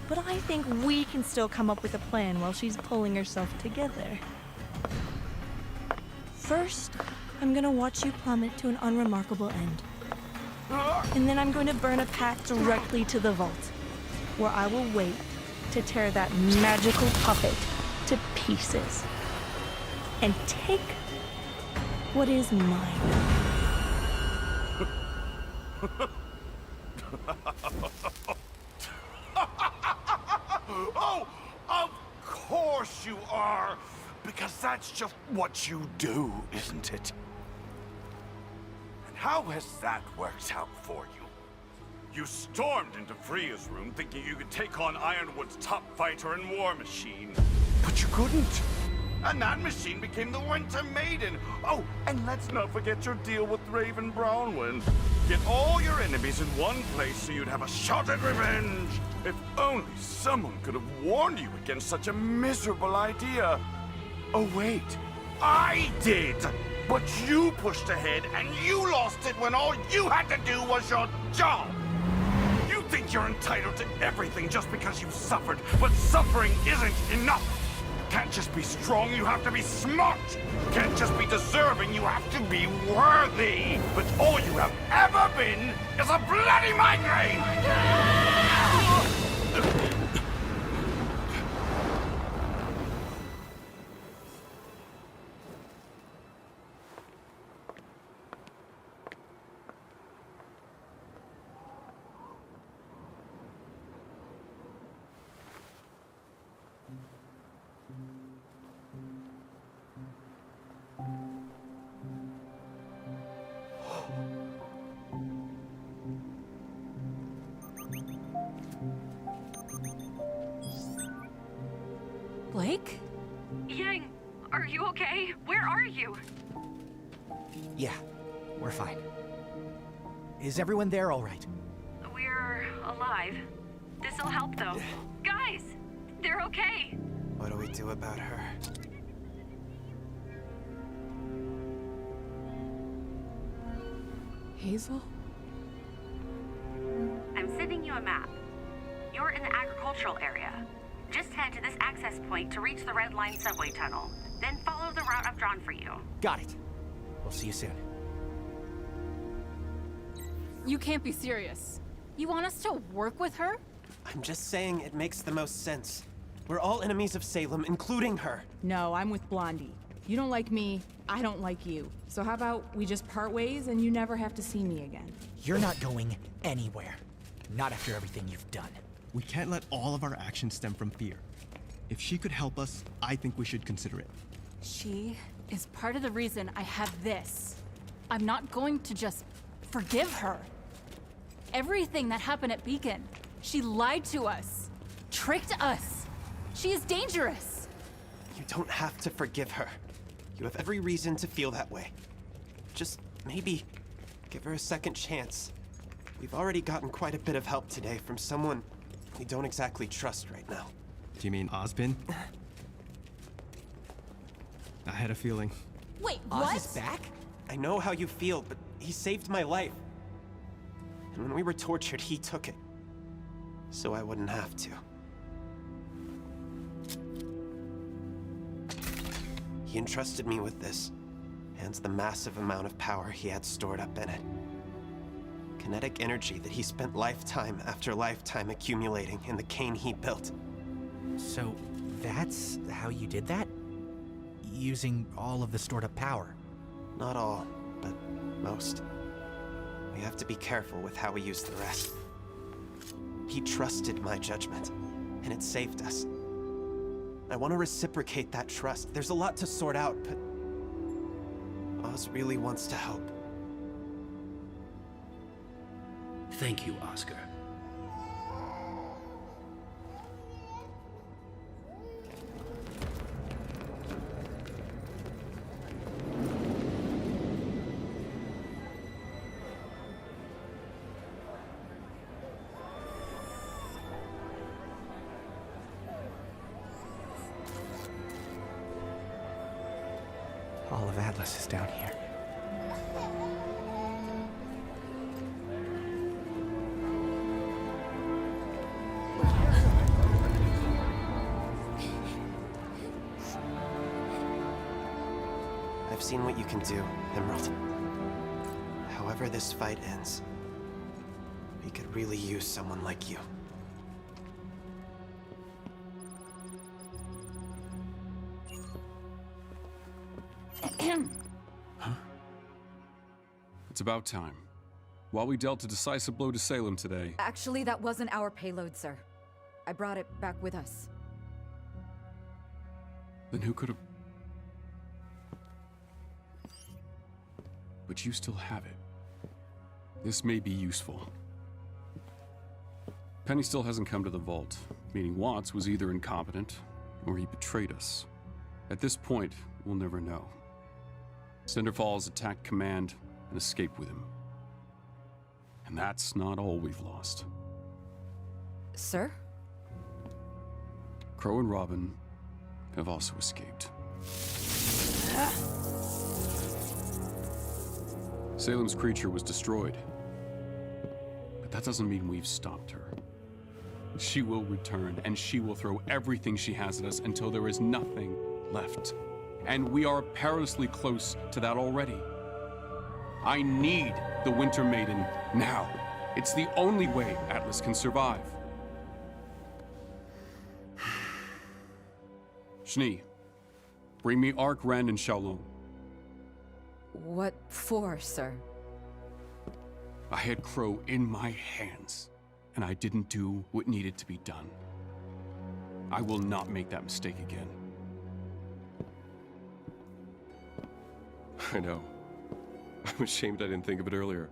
[SPEAKER 9] But I think we can still come up with a plan while she's pulling herself together. First, I'm gonna watch you plummet to an unremarkable end. And then I'm going to burn a path directly to the vault, where I will wait to tear that magical puppet to pieces. And take what is mine.
[SPEAKER 2] Oh, of course you are! Because that's just what you do, isn't it? And how has that worked out for you? You stormed into Freya's room thinking you could take on Ironwood's top fighter and war machine. But you couldn't. And that machine became the Winter Maiden. Oh, and let's not forget your deal with Raven Brownwind. Get all your enemies in one place so you'd have a shot at revenge. If only someone could have warned you against such a miserable idea. Oh, wait. I did! But you pushed ahead and you lost it when all you had to do was your job! You think you're entitled to everything just because you suffered, but suffering isn't enough! Can't just be strong, you have to be smart! Can't just be deserving, you have to be worthy! But all you have ever been is a bloody migraine!
[SPEAKER 3] Blake?
[SPEAKER 10] Yang, are you okay? Where are you?
[SPEAKER 15] Yeah, we're fine. Is everyone there all right?
[SPEAKER 10] We're alive. This'll help though. Guys, they're okay.
[SPEAKER 11] What do we do about her?
[SPEAKER 13] Hazel?
[SPEAKER 10] I'm sending you a map. You're in the agricultural area. Just head to this access point to reach the Red Line subway tunnel. Then follow the route I've drawn for you.
[SPEAKER 15] Got it. We'll see you soon.
[SPEAKER 3] You can't be serious. You want us to work with her?
[SPEAKER 11] I'm just saying it makes the most sense. We're all enemies of Salem, including her.
[SPEAKER 13] No, I'm with Blondie. You don't like me, I don't like you. So how about we just part ways and you never have to see me again?
[SPEAKER 15] You're not going anywhere. Not after everything you've done.
[SPEAKER 17] We can't let all of our actions stem from fear. If she could help us, I think we should consider it.
[SPEAKER 3] She is part of the reason I have this. I'm not going to just forgive her. Everything that happened at Beacon, she lied to us, tricked us. She is dangerous.
[SPEAKER 11] You don't have to forgive her. You have every reason to feel that way. Just maybe give her a second chance. We've already gotten quite a bit of help today from someone we don't exactly trust right now.
[SPEAKER 17] Do you mean Ozpin?
[SPEAKER 14] I had a feeling.
[SPEAKER 23] Wait,
[SPEAKER 11] Oz
[SPEAKER 23] what?
[SPEAKER 11] is back? I know how you feel, but he saved my life. And when we were tortured, he took it. So I wouldn't have to. He entrusted me with this, and the massive amount of power he had stored up in it. Kinetic energy that he spent lifetime after lifetime accumulating in the cane he built.
[SPEAKER 15] So, that's how you did that? Using all of the stored up power?
[SPEAKER 11] Not all, but most. We have to be careful with how we use the rest. He trusted my judgment, and it saved us. I want to reciprocate that trust. There's a lot to sort out, but Oz really wants to help.
[SPEAKER 1] Thank you, Oscar.
[SPEAKER 15] All of Atlas is down here.
[SPEAKER 11] I've seen what you can do, Emerald. However this fight ends, we could really use someone like you.
[SPEAKER 4] It's about time. While we dealt a decisive blow to Salem today...
[SPEAKER 23] Actually, that wasn't our payload, sir. I brought it back with us.
[SPEAKER 4] Then who could have... But you still have it. This may be useful. Penny still hasn't come to the vault, meaning Watts was either incompetent or he betrayed us. At this point, we'll never know. Cinderfalls attacked Command and escaped with him. And that's not all we've lost.
[SPEAKER 23] Sir?
[SPEAKER 4] Crow and Robin have also escaped. Salem's creature was destroyed. But that doesn't mean we've stopped her. She will return, and she will throw everything she has at us until there is nothing left. And we are perilously close to that already. I need the Winter Maiden now. It's the only way Atlas can survive. Shni, bring me Ark, Ren, and Xiaolong.
[SPEAKER 23] What for, sir?
[SPEAKER 4] I had Crow in my hands, and I didn't do what needed to be done. I will not make that mistake again.
[SPEAKER 16] I know. I'm ashamed I didn't think of it earlier.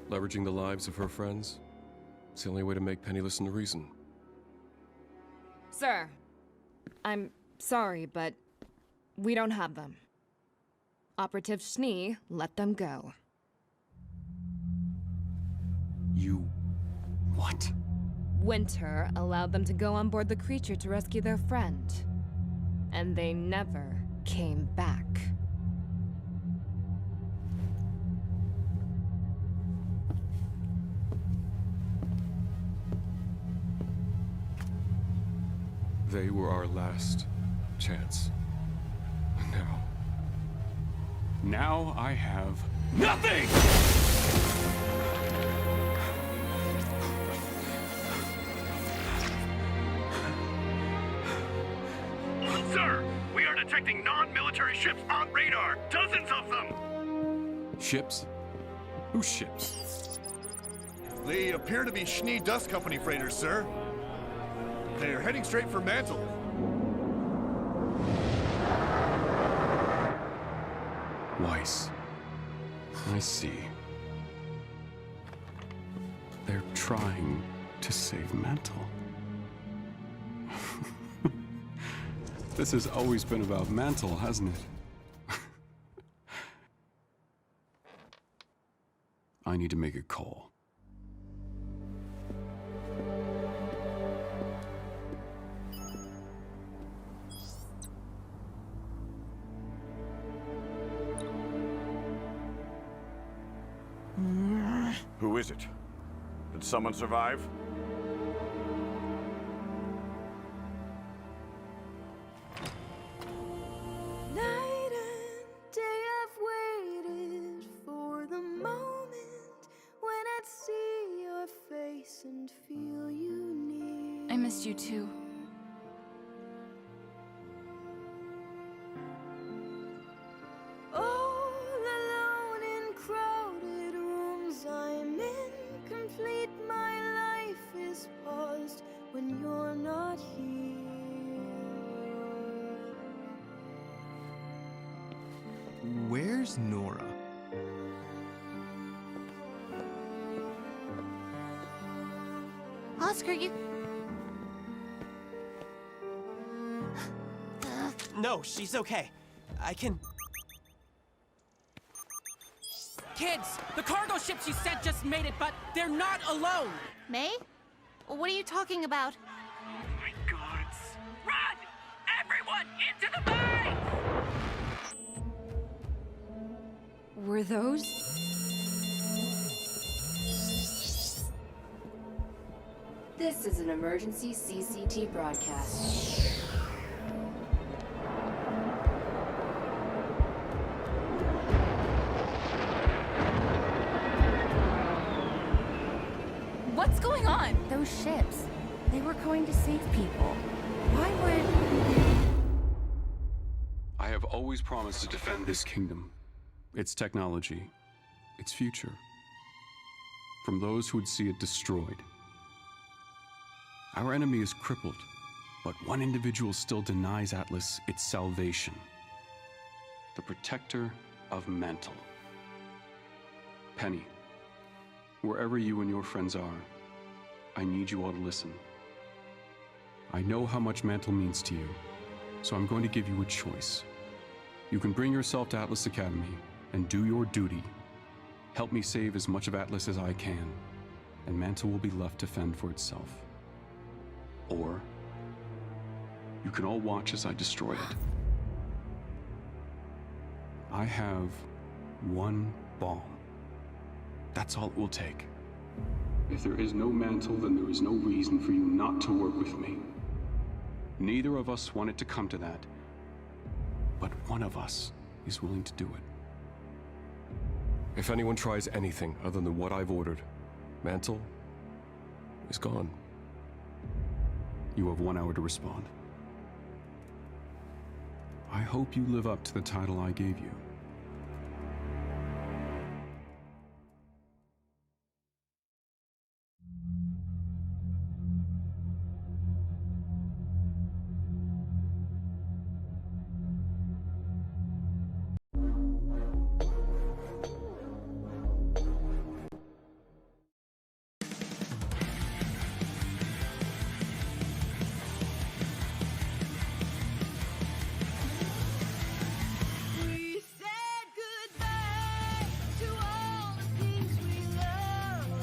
[SPEAKER 16] Leveraging the lives of her friends, it's the only way to make Penny listen to reason.
[SPEAKER 18] Sir, I'm sorry, but we don't have them. Operative Shni let them go.
[SPEAKER 4] You... what?
[SPEAKER 18] Winter allowed them to go on board the creature to rescue their friend. And they never came back.
[SPEAKER 16] They were our last chance. And now...
[SPEAKER 4] Now I have nothing!
[SPEAKER 20] Sir, we are detecting non-military ships on radar. Dozens of them.
[SPEAKER 4] Ships? Whose ships?
[SPEAKER 2] They appear to be Shni Dust Company freighters, sir. They're heading straight for Mantle.
[SPEAKER 4] Weiss. I see. They're trying to save Mantle. This has always been about Mantle, hasn't it? I need to make a call.
[SPEAKER 2] Who is it? Did someone survive?
[SPEAKER 19] Night and day I've waited for the moment when I'd see your face and feel you near.
[SPEAKER 3] I missed you too.
[SPEAKER 19] All alone in crowded rooms I'm in, complete my life is paused when you're not here.
[SPEAKER 17] Where's Nora?
[SPEAKER 18] Oscar, you...
[SPEAKER 15] No, she's okay. I can...
[SPEAKER 5] Kids, the cargo ships you sent just made it, but they're not alone!
[SPEAKER 18] May? What are you talking about?
[SPEAKER 20] My gods. Run! Everyone into the mine!
[SPEAKER 18] Were those?
[SPEAKER 8] This is an emergency CCT broadcast.
[SPEAKER 3] What's going on?
[SPEAKER 9] Those ships, they were going to save people. Why would...
[SPEAKER 4] I have always promised to defend this kingdom, its technology, its future, from those who would see it destroyed. Our enemy is crippled, but one individual still denies Atlas its salvation. The protector of Mantle. Penny, wherever you and your friends are, I need you all to listen. I know how much Mantle means to you, so I'm going to give you a choice. You can bring yourself to Atlas Academy and do your duty. Help me save as much of Atlas as I can, and Mantle will be left to fend for itself. Or you can all watch as I destroy it. I have one bomb. That's all it will take. If there is no Mantle, then there is no reason for you not to work with me. Neither of us want it to come to that, but one of us is willing to do it.
[SPEAKER 16] If anyone tries anything other than what I've ordered, Mantle is gone.
[SPEAKER 4] You have 1 hour to respond. I hope you live up to the title I gave you.
[SPEAKER 19] We said goodbye to all the things we loved.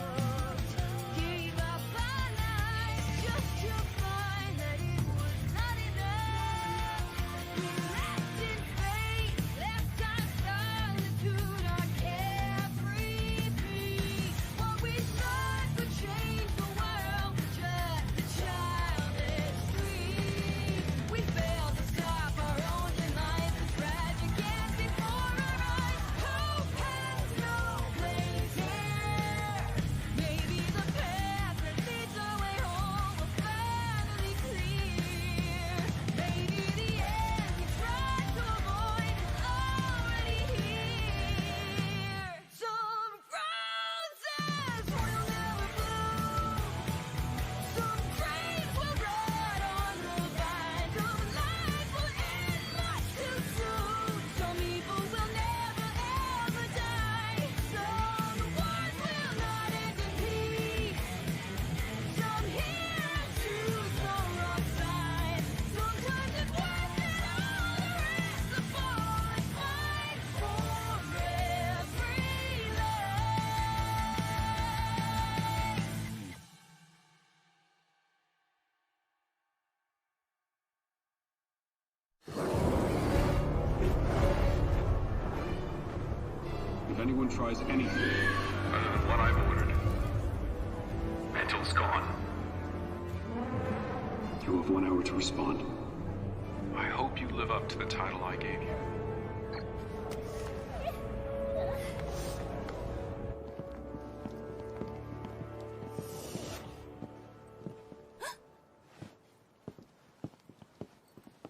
[SPEAKER 19] Gave up our lives just to find that it was not enough. We left in space, left our solitude, our carefree peace. What we thought would change the world, just a childish dream. We failed to stop our own demise, as tragic as before our eyes. Hope has no place here. Maybe the path that leads our way home will finally clear. Maybe the end we tried to avoid is already here. Some roses will never bloom. Some dreams will rot on the vine. Some lives will end much too soon. Some people will never ever die. Some wars will not end in peace. Some heroes choose the wrong side. Sometimes it's worth it all to risk the fall and fight for every life.
[SPEAKER 4] If anyone tries anything,
[SPEAKER 20] Other than what I've ordered, Mantel's gone.
[SPEAKER 4] You have 1 hour to respond. I hope you live up to the title I gave you.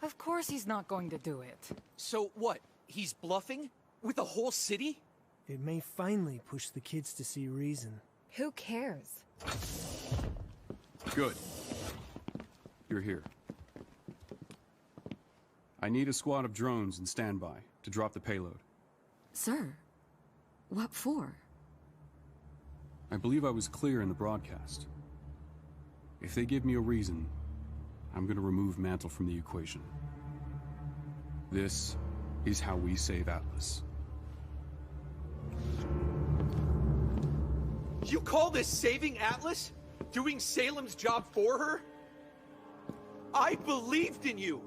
[SPEAKER 5] Of course he's not going to do it.
[SPEAKER 12] So what? He's bluffing? With the whole city?
[SPEAKER 14] It may finally push the kids to see reason.
[SPEAKER 18] Who cares?
[SPEAKER 4] Good. You're here. I need a squad of drones in standby to drop the payload.
[SPEAKER 23] Sir, what for?
[SPEAKER 4] I believe I was clear in the broadcast. If they give me a reason, I'm gonna remove Mantle from the equation. This is how we save Atlas.
[SPEAKER 12] You call this saving Atlas? Doing Salem's job for her? I believed in you!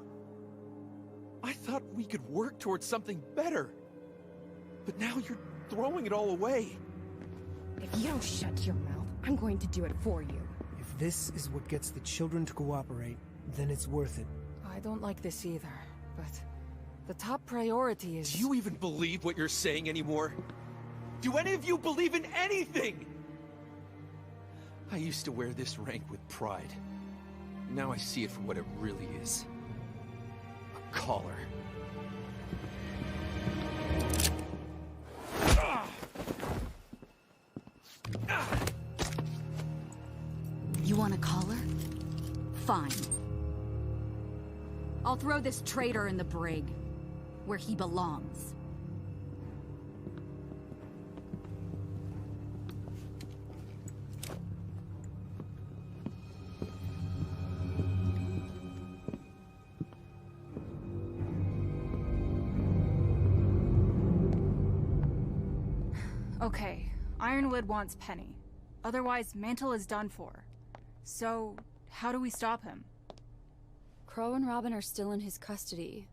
[SPEAKER 12] I thought we could work towards something better. But now you're throwing it all away.
[SPEAKER 18] If you don't shut your mouth, I'm going to do it for you.
[SPEAKER 14] If this is what gets the children to cooperate, then it's worth it.
[SPEAKER 5] I don't like this either, but the top priority is...
[SPEAKER 12] Do you even believe what you're saying anymore? Do any of you believe in anything? I used to wear this rank with pride. Now I see it for what it really is. A collar.
[SPEAKER 23] You want a collar? Fine. I'll throw this traitor in the brig, where he belongs.
[SPEAKER 3] Okay, Ironwood wants Penny. Otherwise, Mantle is done for. So, how do we stop him?
[SPEAKER 23] Crow and Robin are still in his custody.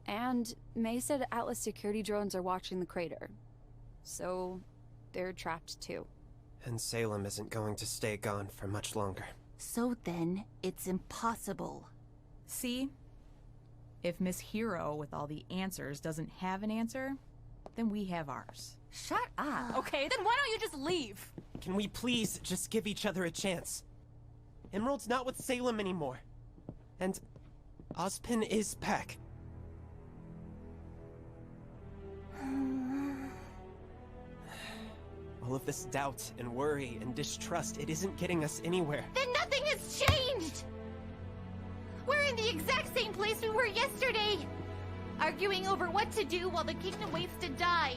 [SPEAKER 23] And May said Atlas security drones are watching the crater. So, they're trapped too.
[SPEAKER 11] And Salem isn't going to stay gone for much longer.
[SPEAKER 23] So then, it's impossible.
[SPEAKER 13] See? If Miss Hero with all the answers doesn't have an answer, then we have ours.
[SPEAKER 23] Shut up!
[SPEAKER 3] Okay, then why don't you just leave?
[SPEAKER 11] Can we please just give each other a chance? Emerald's not with Salem anymore. And Ozpin is back. All of this doubt and worry and distrust, it isn't getting us anywhere.
[SPEAKER 6] Then nothing has changed! We're in the exact same place we were yesterday! Arguing over what to do while the kingdom waits to die.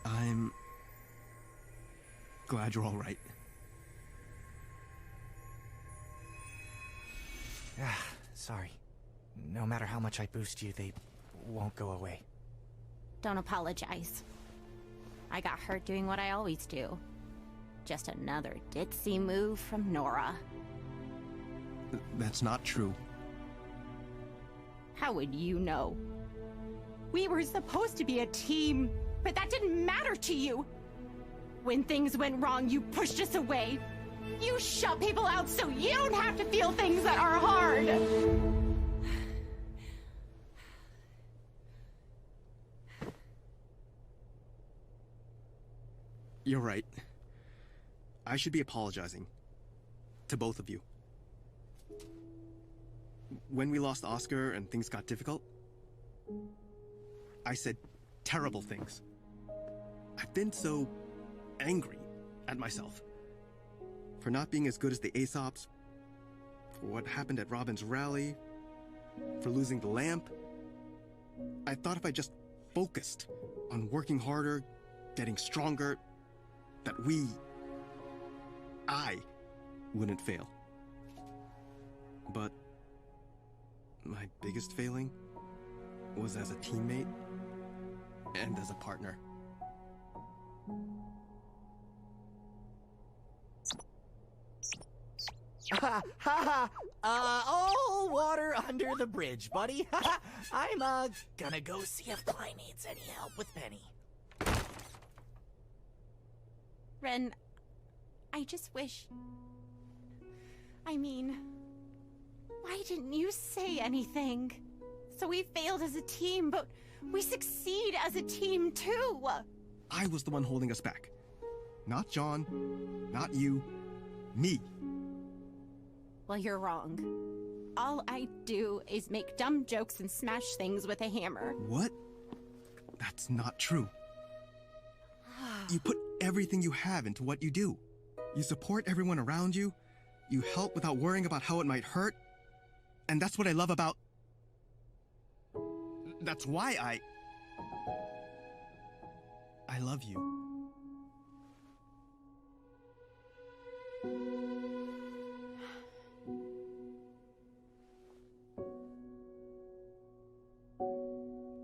[SPEAKER 17] I'm glad you're all right.
[SPEAKER 15] Sorry. No matter how much I boost you, they won't go away.
[SPEAKER 6] Don't apologize. I got hurt doing what I always do. Just another ditzy move from Nora.
[SPEAKER 17] That's not true.
[SPEAKER 6] How would you know? We were supposed to be a team, but that didn't matter to you. When things went wrong, you pushed us away. You shut people out so you don't have to feel things that are hard.
[SPEAKER 17] You're right. I should be apologizing. To both of you. When we lost Oscar and things got difficult, I said terrible things. I've been so angry at myself. For not being as good as the Aesops, for what happened at Robin's rally, for losing the lamp. I thought if I just focused on working harder, getting stronger, that I wouldn't fail. But my biggest failing was as a teammate and as a partner.
[SPEAKER 15] All water under the bridge, buddy. I'm, gonna go see if Klein needs any help with Penny.
[SPEAKER 6] Ren, I just wish... I mean... Why didn't you say anything? So we failed as a team, but we succeed as a team too!
[SPEAKER 17] I was the one holding us back. Not John, not you, me.
[SPEAKER 6] Well, you're wrong. All I do is make dumb jokes and smash things with a hammer.
[SPEAKER 17] What? That's not true. You put everything you have into what you do. You support everyone around you. You help without worrying about how it might hurt. And that's what I love about... That's why I love you.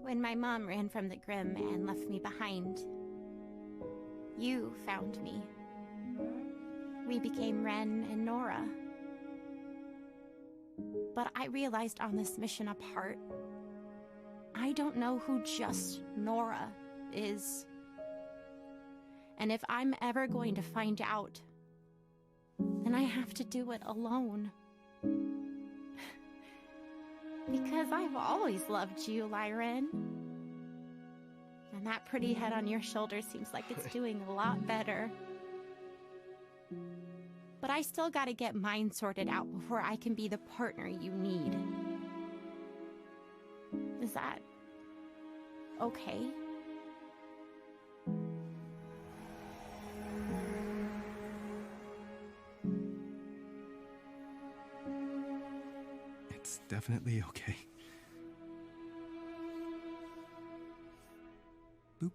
[SPEAKER 6] When my mom ran from the Grimm and left me behind, you found me. We became Ren and Nora. But I realized on this mission apart, I don't know who just Nora is. And if I'm ever going to find out, then I have to do it alone. Because I've always loved you, Lyren. And that pretty head on your shoulder seems like it's doing a lot better. But I still gotta get mine sorted out before I can be the partner you need. Is that okay?
[SPEAKER 17] It's definitely okay. Boop.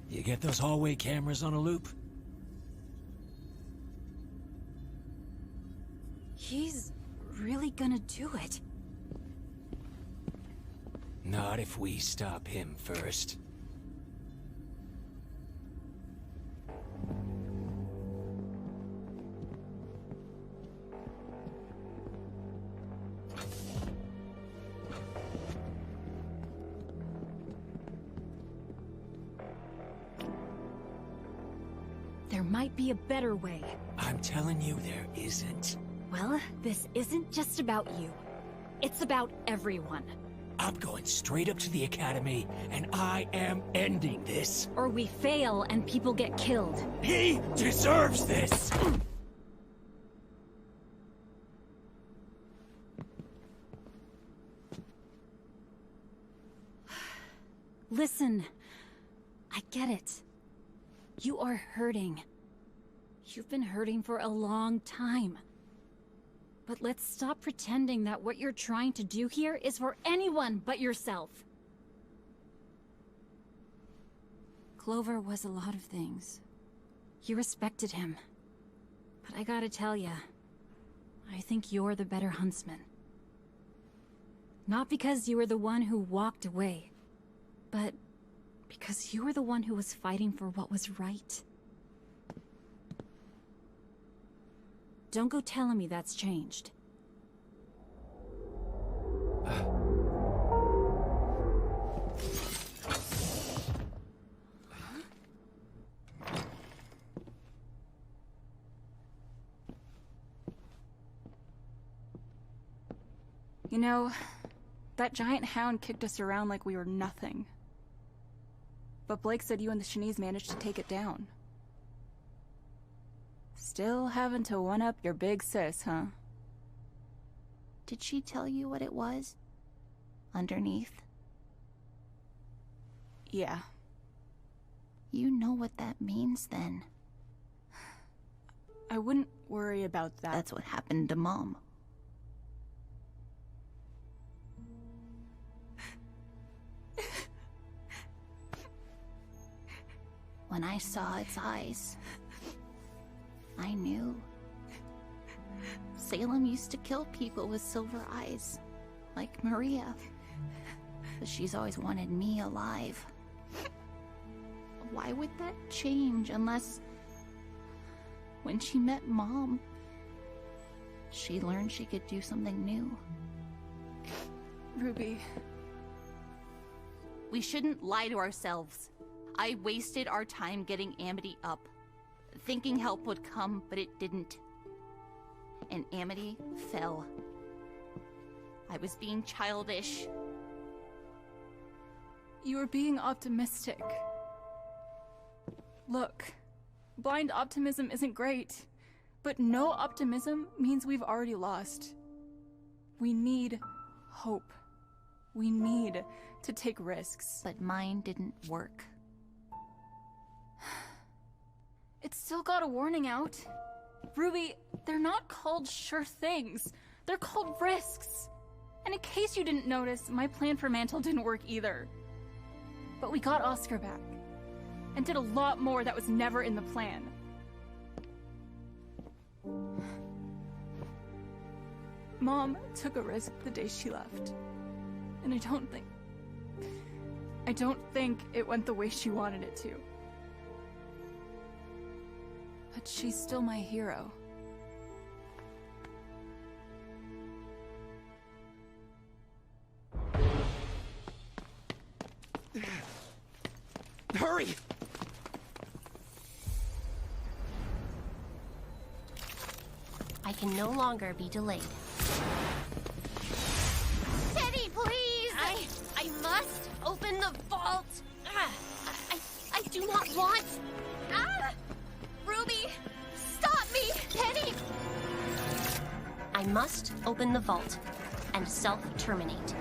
[SPEAKER 14] You get those hallway cameras on a loop?
[SPEAKER 23] He's really gonna do it.
[SPEAKER 14] Not if we stop him first.
[SPEAKER 23] There might be a better way.
[SPEAKER 14] I'm telling you, there isn't.
[SPEAKER 23] Well, this isn't just about you. It's about everyone.
[SPEAKER 14] I'm going straight up to the academy, and I am ending this.
[SPEAKER 23] Or we fail and people get killed.
[SPEAKER 14] He deserves this!
[SPEAKER 23] Listen, I get it. You are hurting. You've been hurting for a long time. But let's stop pretending that what you're trying to do here is for anyone but yourself. Clover was a lot of things. You respected him. But I gotta tell ya, I think you're the better huntsman. Not because you were the one who walked away, but because you were the one who was fighting for what was right. Don't go telling me that's changed.
[SPEAKER 3] You know, that giant hound kicked us around like we were nothing. But Blake said you and the Shanice managed to take it down. Still having to one-up your big sis, huh?
[SPEAKER 6] Did she tell you what it was? Underneath?
[SPEAKER 3] Yeah.
[SPEAKER 6] You know what that means, then.
[SPEAKER 3] I wouldn't worry about that.
[SPEAKER 6] That's what happened to Mom. When I saw its eyes, I knew. Salem used to kill people with silver eyes, like Maria. But she's always wanted me alive.
[SPEAKER 3] why would that change unless... when she met Mom, she learned she could do something new. Rwby. We shouldn't lie to ourselves. I wasted our time getting Amity up, thinking help would come, but it didn't. And Amity fell. I was being childish. You were being optimistic. Look, blind optimism isn't great, but no optimism means we've already lost. We need hope. We need to take risks. But mine didn't work. It's still got a warning out. Rwby, they're not called sure things. They're called risks. And in case you didn't notice, my plan for Mantle didn't work either. But we got Oscar back. And did a lot more that was never in the plan. Mom took a risk the day she left. And I don't think it went the way she wanted it to. But she's still my hero.
[SPEAKER 12] Hurry!
[SPEAKER 7] I can no longer be delayed.
[SPEAKER 19] Penny, please!
[SPEAKER 7] I must open the vault! I do not want...
[SPEAKER 19] Rwby, stop me! Penny!
[SPEAKER 7] I must open the vault and self-terminate.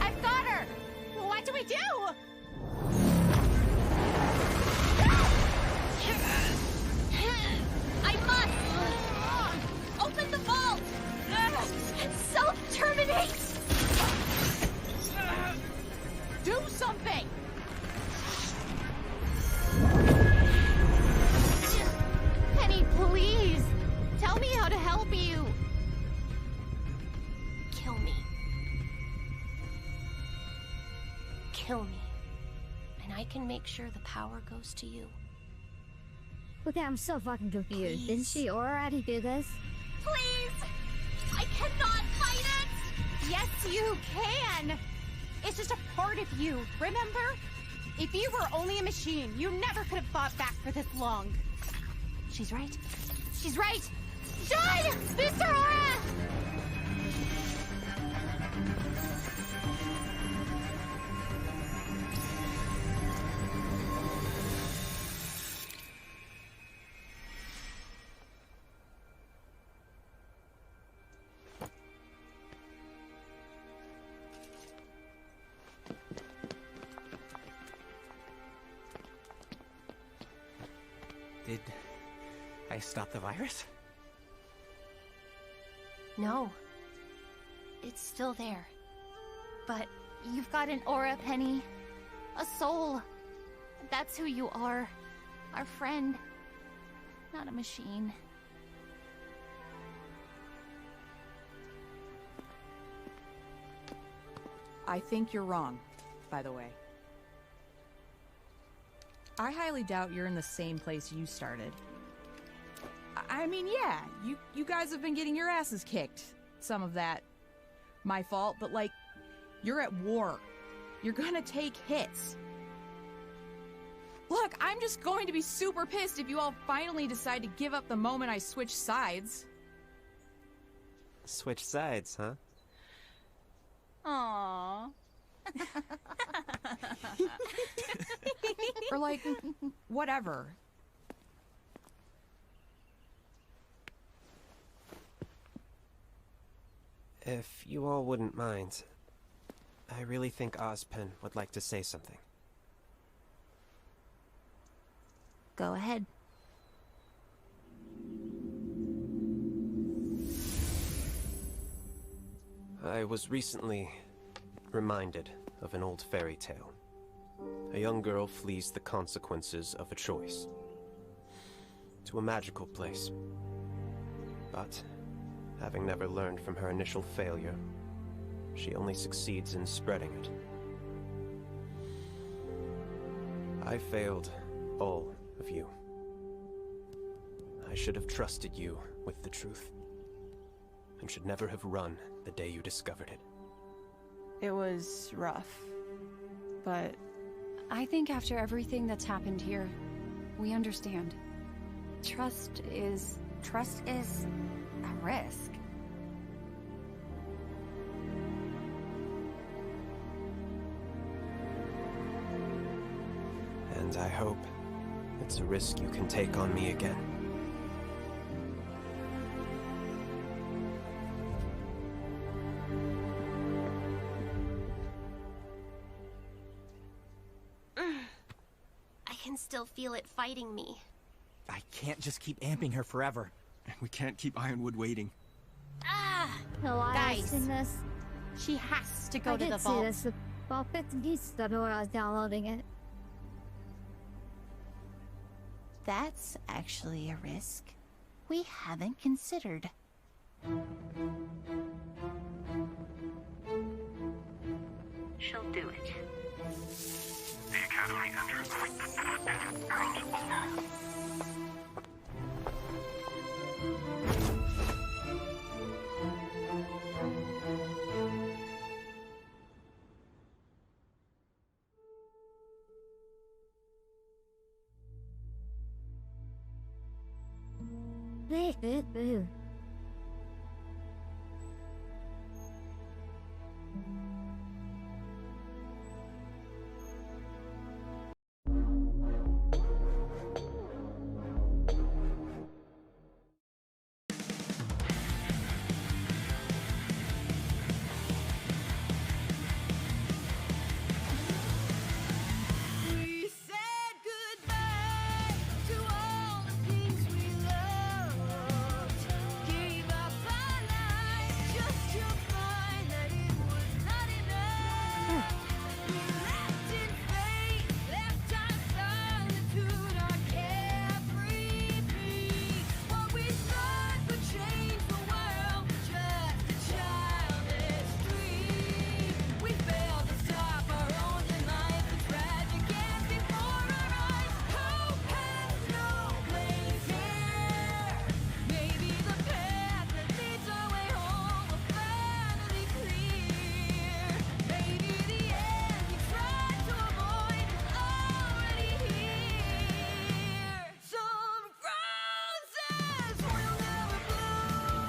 [SPEAKER 6] I've got her! What do we do?
[SPEAKER 7] I must open the vault! Self-terminate!
[SPEAKER 6] Do something! Penny, please! Tell me how to help you!
[SPEAKER 7] Kill me. Kill me. And I can make sure the power goes to you.
[SPEAKER 21] Okay, I'm so fucking confused. Didn't she already do this?
[SPEAKER 19] Please! I cannot fight it!
[SPEAKER 6] Yes, you can! It's just a part of you, remember? If you were only a machine, you never could have fought back for this long. She's right. She's right! Shine! Boost her aura!
[SPEAKER 14] Did I stop the virus?
[SPEAKER 7] No. It's still there.
[SPEAKER 3] But you've got an aura, Penny. A soul. That's who you are. Our friend. Not a machine.
[SPEAKER 13] I think you're wrong, by the way. I highly doubt you're in the same place you started. I mean, yeah, you guys have been getting your asses kicked. Some of that, my fault, but like, you're at war. You're gonna take hits. Look, I'm just going to be super pissed if you all finally decide to give up the moment I switch sides.
[SPEAKER 11] Switch sides, huh?
[SPEAKER 3] Aww.
[SPEAKER 13] Or like, whatever.
[SPEAKER 11] If you all wouldn't mind, I really think Ozpen would like to say something.
[SPEAKER 3] Go ahead.
[SPEAKER 11] I was recently reminded of an old fairy tale. A young girl flees the consequences of a choice to a magical place. But Having never learned from her initial failure, she only succeeds in spreading it. I failed all of you. I should have trusted you with the truth, and should never have run the day you discovered it.
[SPEAKER 1] It was rough, but I think after everything that's happened here, we understand. Trust is a risk.
[SPEAKER 11] And I hope it's a risk you can take on me again.
[SPEAKER 7] I can still feel it fighting me.
[SPEAKER 15] I can't just keep amping her forever.
[SPEAKER 17] And we can't keep Ironwood waiting.
[SPEAKER 21] Guys, in this.
[SPEAKER 6] She has to go
[SPEAKER 21] I
[SPEAKER 6] to the
[SPEAKER 21] did see
[SPEAKER 6] vault.
[SPEAKER 21] this about 50 pieces when I was downloading it.
[SPEAKER 10] That's actually a risk we haven't considered.
[SPEAKER 22] She'll do it.
[SPEAKER 20] The Academy enters ground over.
[SPEAKER 21] Boo.
[SPEAKER 19] We said goodbye to all the things we loved. Gave up our lives just to find that it was not enough. We left in faith, left our solitude, our carefree peace. What we thought would change the world, just a childish dream. We failed to stop our own demise, the tragic ends before our eyes. Hope has no place here. Maybe the path that leads our way home will finally clear. Maybe the end we tried to avoid is already here. Some roses will never bloom.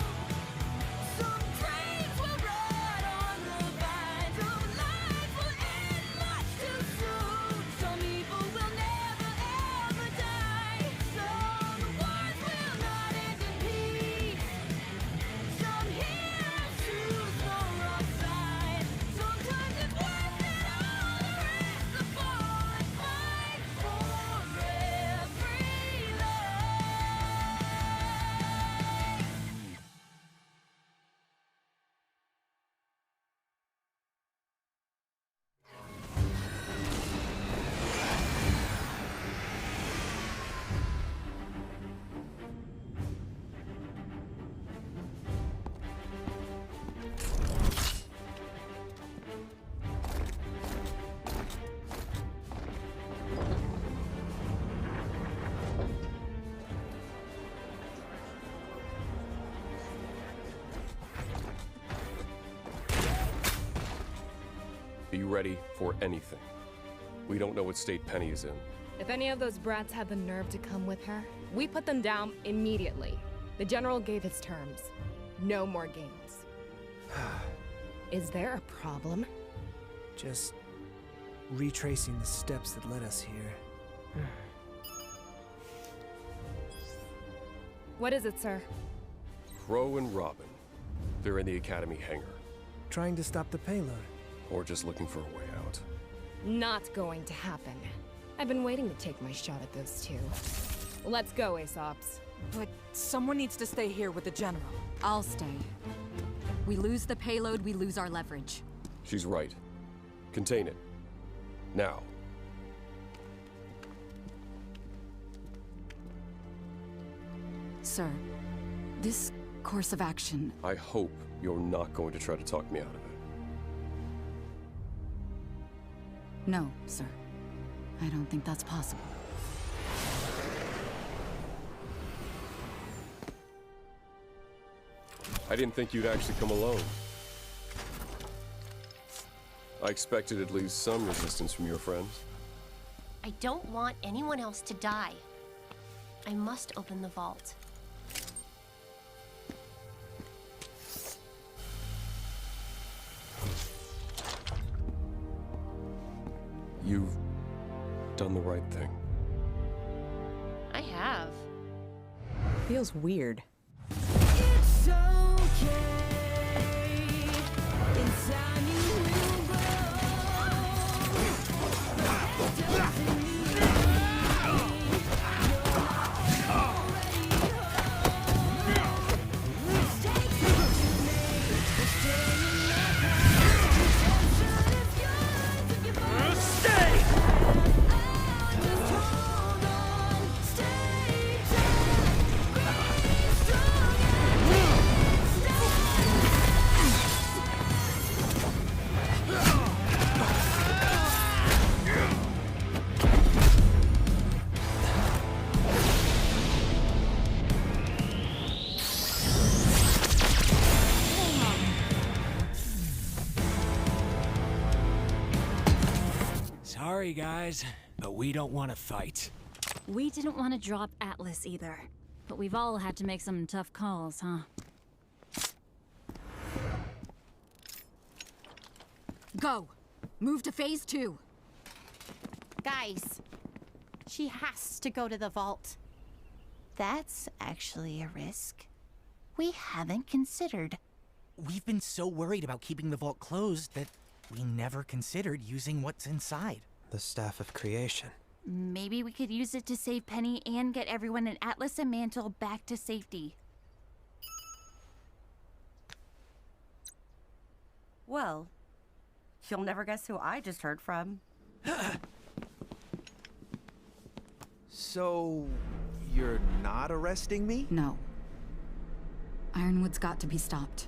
[SPEAKER 19] Some dreams will rot on the vine. Some lives will end much too soon. Some people will never ever die. Some wars will not end in peace. Some heroes choose the wrong side. Sometimes it's worth it all to risk the fall and fight for every life.
[SPEAKER 16] Be ready for anything. We don't know what state Penny is in.
[SPEAKER 18] If any of those brats had the nerve to come with her, we put them down immediately. The General gave his terms. No more games. Is there a problem?
[SPEAKER 14] Just retracing the steps that led us here.
[SPEAKER 18] What is it, sir?
[SPEAKER 16] Crow and Robin. They're in the Academy hangar.
[SPEAKER 14] Trying to stop the payload.
[SPEAKER 16] Or just looking for a way out.
[SPEAKER 18] Not going to happen. I've been waiting to take my shot at those two. Let's go, Aesops.
[SPEAKER 5] But someone needs to stay here with the General. I'll stay. We lose the payload, we lose our leverage.
[SPEAKER 16] She's right. Contain it. Now.
[SPEAKER 5] Sir, this
[SPEAKER 3] course of action.
[SPEAKER 16] I hope you're not going to try to talk me out of it.
[SPEAKER 3] No, sir. I don't think that's possible.
[SPEAKER 16] I didn't think you'd actually come alone. I expected at least some resistance from your friends.
[SPEAKER 7] I don't want anyone else to die. I must open the vault.
[SPEAKER 16] You've done the right thing.
[SPEAKER 7] I have.
[SPEAKER 13] Feels weird.
[SPEAKER 19] It's okay. Inside you will
[SPEAKER 2] Sorry, guys, but we don't want to fight.
[SPEAKER 3] We didn't want to drop Atlas either. But we've all had to make some tough calls, huh? Go! Move to phase 2.
[SPEAKER 6] Guys, she has to go to the vault.
[SPEAKER 10] That's actually a risk we haven't considered.
[SPEAKER 15] We've been so worried about keeping the vault closed that we never considered using what's inside.
[SPEAKER 11] The Staff of Creation.
[SPEAKER 1] Maybe we could use it to save Penny and get everyone in Atlas and Mantle back to safety.
[SPEAKER 8] Well, you'll never guess who I just heard from.
[SPEAKER 12] So, you're not arresting me?
[SPEAKER 3] No. Ironwood's got to be stopped.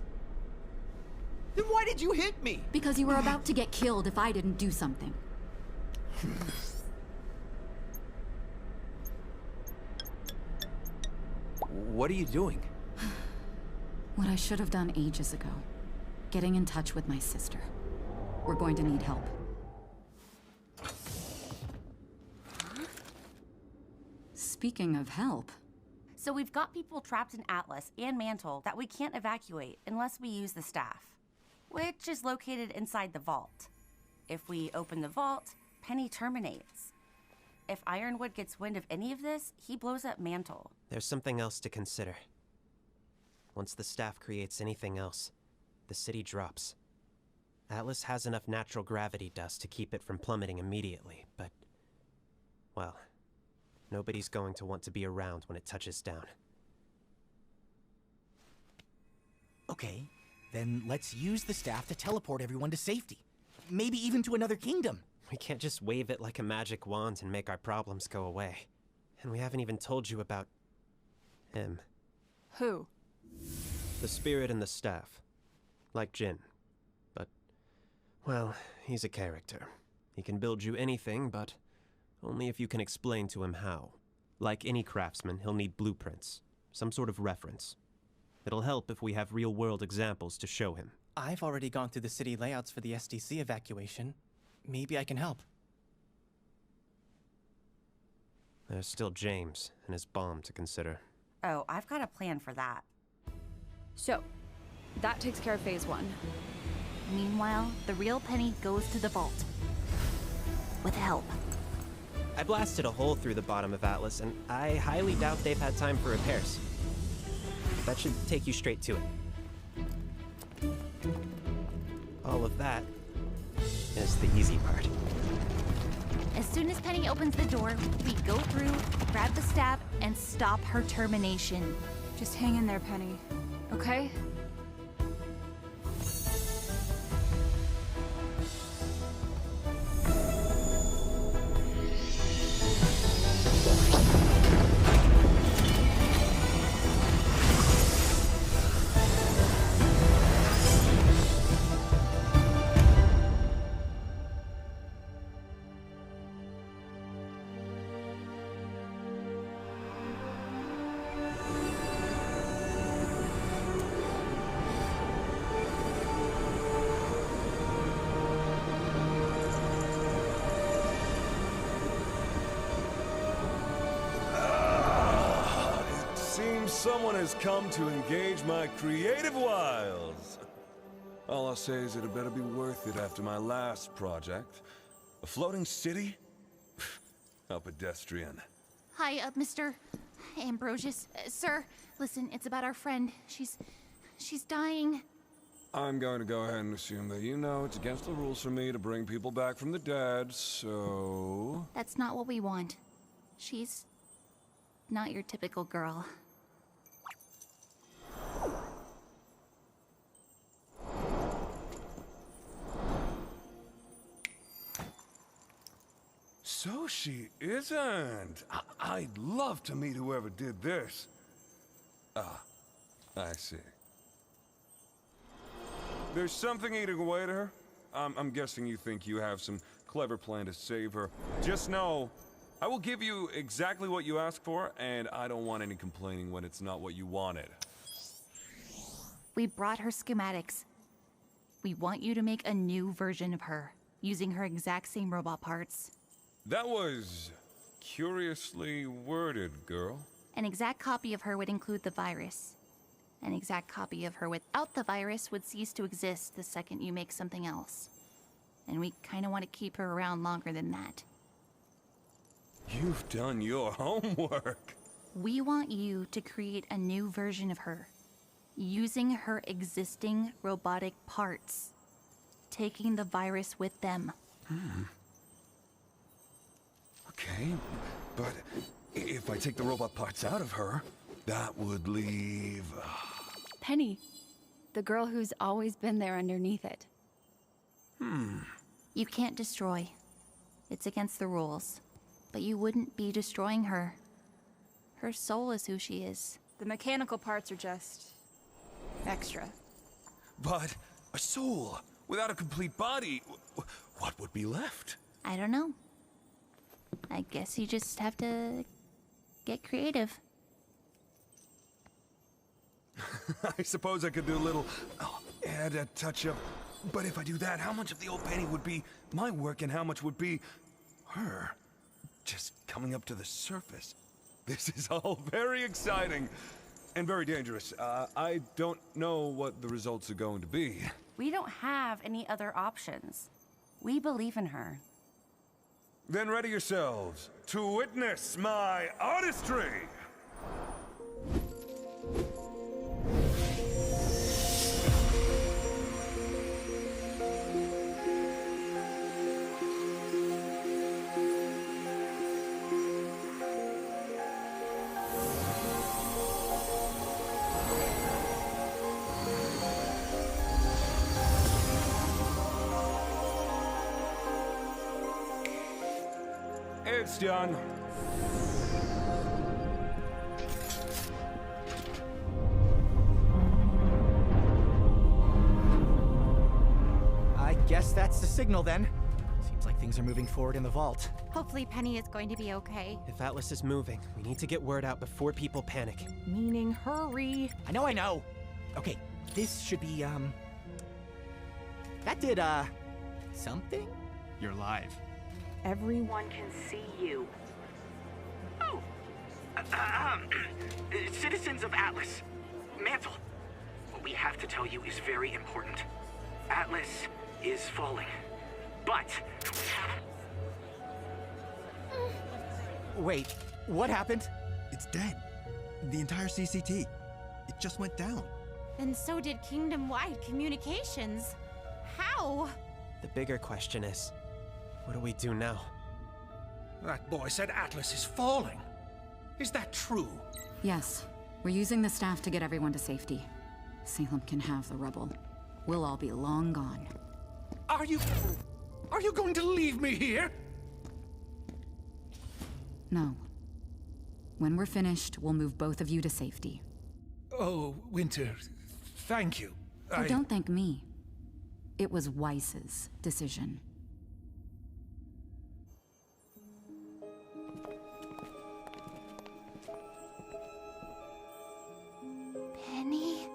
[SPEAKER 12] Then why did you hit me?
[SPEAKER 3] Because you were about to get killed if I didn't do something.
[SPEAKER 12] What are you doing?
[SPEAKER 3] What I should have done ages ago. Getting in touch with my sister. We're going to need help. Speaking of help...
[SPEAKER 8] So we've got people trapped in Atlas and Mantle that we can't evacuate unless we use the staff, which is located inside the vault. If we open the vault, Penny terminates. If Ironwood gets wind of any of this, he blows up Mantle.
[SPEAKER 11] There's something else to consider. Once the staff creates anything else, the city drops. Atlas has enough natural gravity dust to keep it from plummeting immediately, but... well, nobody's going to want to be around when it touches down.
[SPEAKER 15] Okay, then let's use the staff to teleport everyone to safety. Maybe even to another kingdom.
[SPEAKER 11] We can't just wave it like a magic wand and make our problems go away. And we haven't even told you about... him.
[SPEAKER 3] Who?
[SPEAKER 11] The spirit and the staff. Like Jin. But, well, he's a character. He can build you anything, but only if you can explain to him how. Like any craftsman, he'll need blueprints. Some sort of reference. It'll help if we have real-world examples to show him.
[SPEAKER 9] I've already gone through the city layouts for the SDC evacuation. Maybe I can help.
[SPEAKER 11] There's still James and his bomb to consider.
[SPEAKER 8] Oh, I've got a plan for that.
[SPEAKER 1] So, that takes care of phase 1.
[SPEAKER 10] Meanwhile, the real Penny goes to the vault. With help.
[SPEAKER 11] I blasted a hole through the bottom of Atlas, and I highly doubt they've had time for repairs. That should take you straight to it. All of that is the easy part.
[SPEAKER 1] As soon as Penny opens the door, we go through, grab the staff, and stop her termination.
[SPEAKER 3] Just hang in there, Penny. Okay?
[SPEAKER 4] someone has come to engage my creative wiles. All I'll say is it better be worth it after my last project. A floating city? How pedestrian.
[SPEAKER 1] Hi, Mr. Ambrosius. Sir, listen, it's about our friend. She's dying.
[SPEAKER 4] I'm going to go ahead and assume that you know it's against the rules for me to bring people back from the dead, so...
[SPEAKER 1] That's not what we want. She's not your typical girl.
[SPEAKER 4] So she isn't. I'd love to meet whoever did this. Ah, I see. There's something eating away at her. I'm guessing you think you have some clever plan to save her. Just know, I will give you exactly what you asked for, and I don't want any complaining when it's not what you wanted.
[SPEAKER 1] We brought her schematics. We want you to make a new version of her, using her exact same robot parts.
[SPEAKER 4] That was curiously worded, girl.
[SPEAKER 1] An exact copy of her would include the virus. An exact copy of her without the virus would cease to exist the second you make something else. And we kind of want to keep her around longer than that.
[SPEAKER 4] You've done your homework.
[SPEAKER 1] We want you to create a new version of her, using her existing robotic parts, taking the virus with them.
[SPEAKER 4] Okay, but if I take the robot parts out of her, that would leave...
[SPEAKER 10] Penny, the girl who's always been there underneath it.
[SPEAKER 1] You can't destroy. It's against the rules. But you wouldn't be destroying her. Her soul is who she is.
[SPEAKER 3] The mechanical parts are just extra.
[SPEAKER 4] But a soul without a complete body, what would be left?
[SPEAKER 1] I don't know. I guess you just have to get creative.
[SPEAKER 4] I suppose I could do a little, add a touch of, but if I do that, how much of the old painting would be my work and how much would be her? Just coming up to the surface. This is all very exciting and very dangerous. I don't know what the results are going to be.
[SPEAKER 8] We don't have any other options. We believe in her.
[SPEAKER 4] Then ready yourselves to witness my artistry! It's done.
[SPEAKER 15] I guess that's the signal then. Seems like things are moving forward in the vault.
[SPEAKER 6] Hopefully Penny is going to be okay.
[SPEAKER 9] If Atlas is moving, we need to get word out before people panic.
[SPEAKER 13] Meaning hurry.
[SPEAKER 15] I know. Okay, this should be, that did, something?
[SPEAKER 14] You're live.
[SPEAKER 13] Everyone can see you.
[SPEAKER 15] Oh! Citizens of Atlas, Mantle, what we have to tell you is very important. Atlas is falling, but... Wait, what happened?
[SPEAKER 17] It's dead. The entire CCT. It just went down.
[SPEAKER 6] And so did kingdom-wide communications. How?
[SPEAKER 9] The bigger question is, what do we do now?
[SPEAKER 23] That boy said Atlas is falling. Is that true?
[SPEAKER 5] Yes. We're using the staff to get everyone to safety. Salem can have the rubble. We'll all be long gone.
[SPEAKER 23] Are you going to leave me here?
[SPEAKER 5] No. When we're finished, we'll move both of you to safety.
[SPEAKER 23] Oh, Winter, thank you.
[SPEAKER 5] Oh, don't thank me. It was Weiss's decision.
[SPEAKER 1] Penny?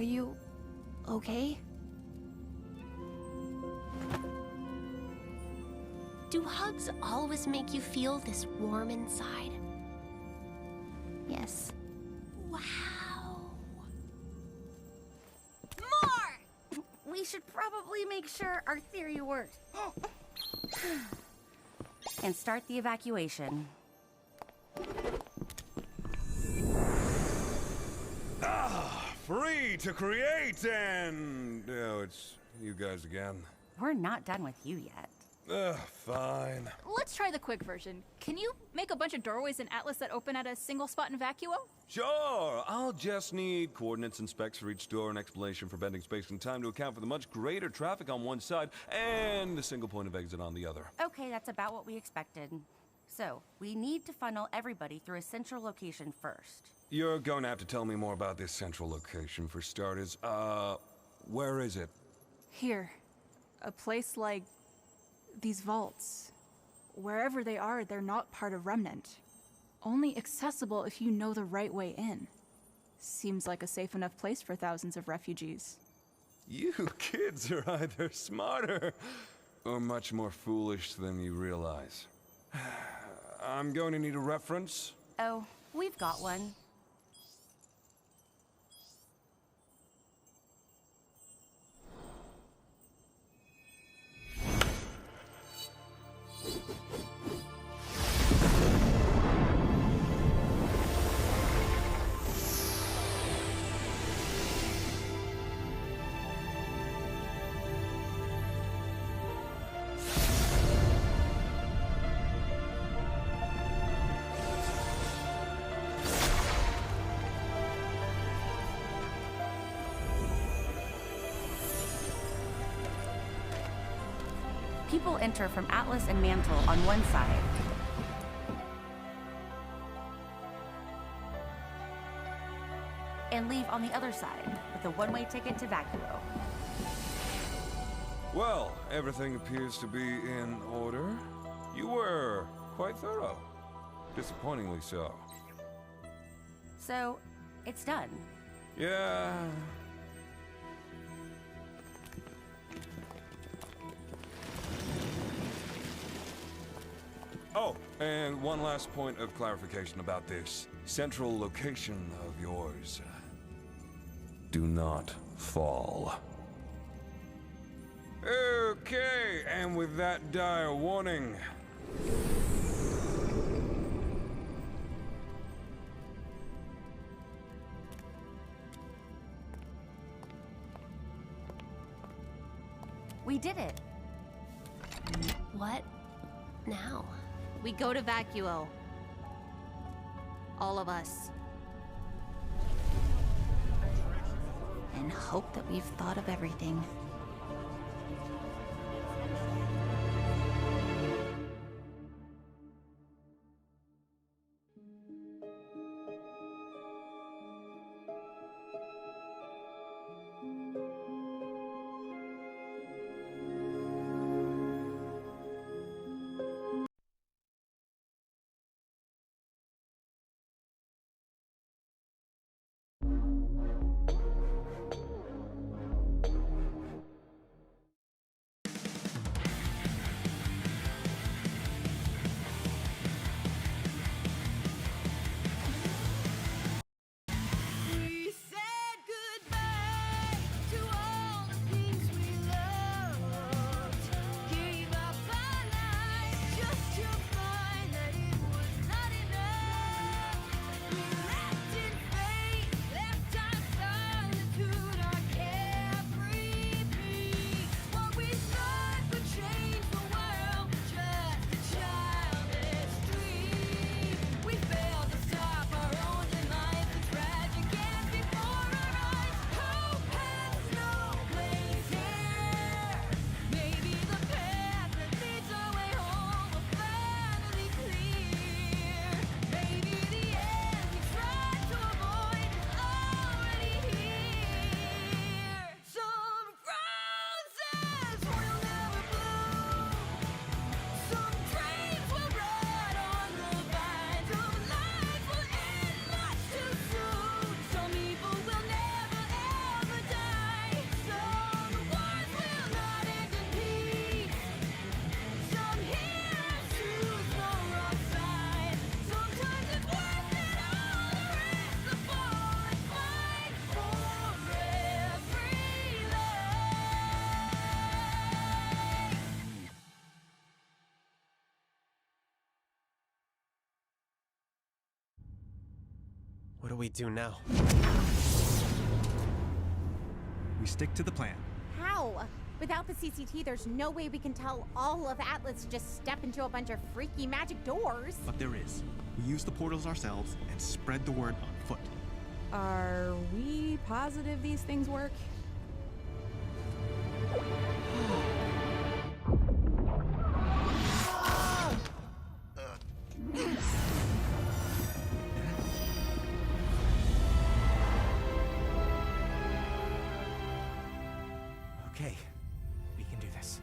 [SPEAKER 1] Are you okay?
[SPEAKER 7] Do hugs always make you feel this warm inside?
[SPEAKER 1] Yes.
[SPEAKER 7] Wow.
[SPEAKER 8] More! We should probably make sure our theory worked. And start the evacuation.
[SPEAKER 4] Free to create and... Oh, it's you guys again.
[SPEAKER 8] We're not done with you yet.
[SPEAKER 4] Fine.
[SPEAKER 3] Let's try the quick version. Can you make a bunch of doorways in Atlas that open at a single spot in Vacuo?
[SPEAKER 4] Sure, I'll just need coordinates and specs for each door, an explanation for bending space and time to account for the much greater traffic on one side, and a single point of exit on the other.
[SPEAKER 8] Okay, that's about what we expected. So, we need to funnel everybody through a central location first.
[SPEAKER 4] You're going to have to tell me more about this central location for starters. Where is it?
[SPEAKER 3] Here. A place like these vaults. Wherever they are, they're not part of Remnant. Only accessible if you know the right way in. Seems like a safe enough place for thousands of refugees.
[SPEAKER 4] You kids are either smarter or much more foolish than you realize. I'm going to need a reference.
[SPEAKER 8] Oh, we've got one. People enter from Atlas and Mantle on one side. And leave on the other side, with a one-way ticket to Vacuo.
[SPEAKER 4] Well, everything appears to be in order. You were quite thorough. Disappointingly so.
[SPEAKER 8] So, it's done.
[SPEAKER 4] Yeah. Oh, and one last point of clarification about this central location of yours. Do not fall. Okay, and with that dire warning...
[SPEAKER 8] We did it.
[SPEAKER 7] What now?
[SPEAKER 1] We go to Vacuo. All of us. And hope that we've thought of everything.
[SPEAKER 11] do we do now?
[SPEAKER 17] We stick to the plan.
[SPEAKER 6] How? Without the CCT, there's no way we can tell all of Atlas to just step into a bunch of freaky magic doors.
[SPEAKER 17] But there is. We use the portals ourselves and spread the word on foot.
[SPEAKER 13] Are we positive these things work?
[SPEAKER 15] Okay, we can do this.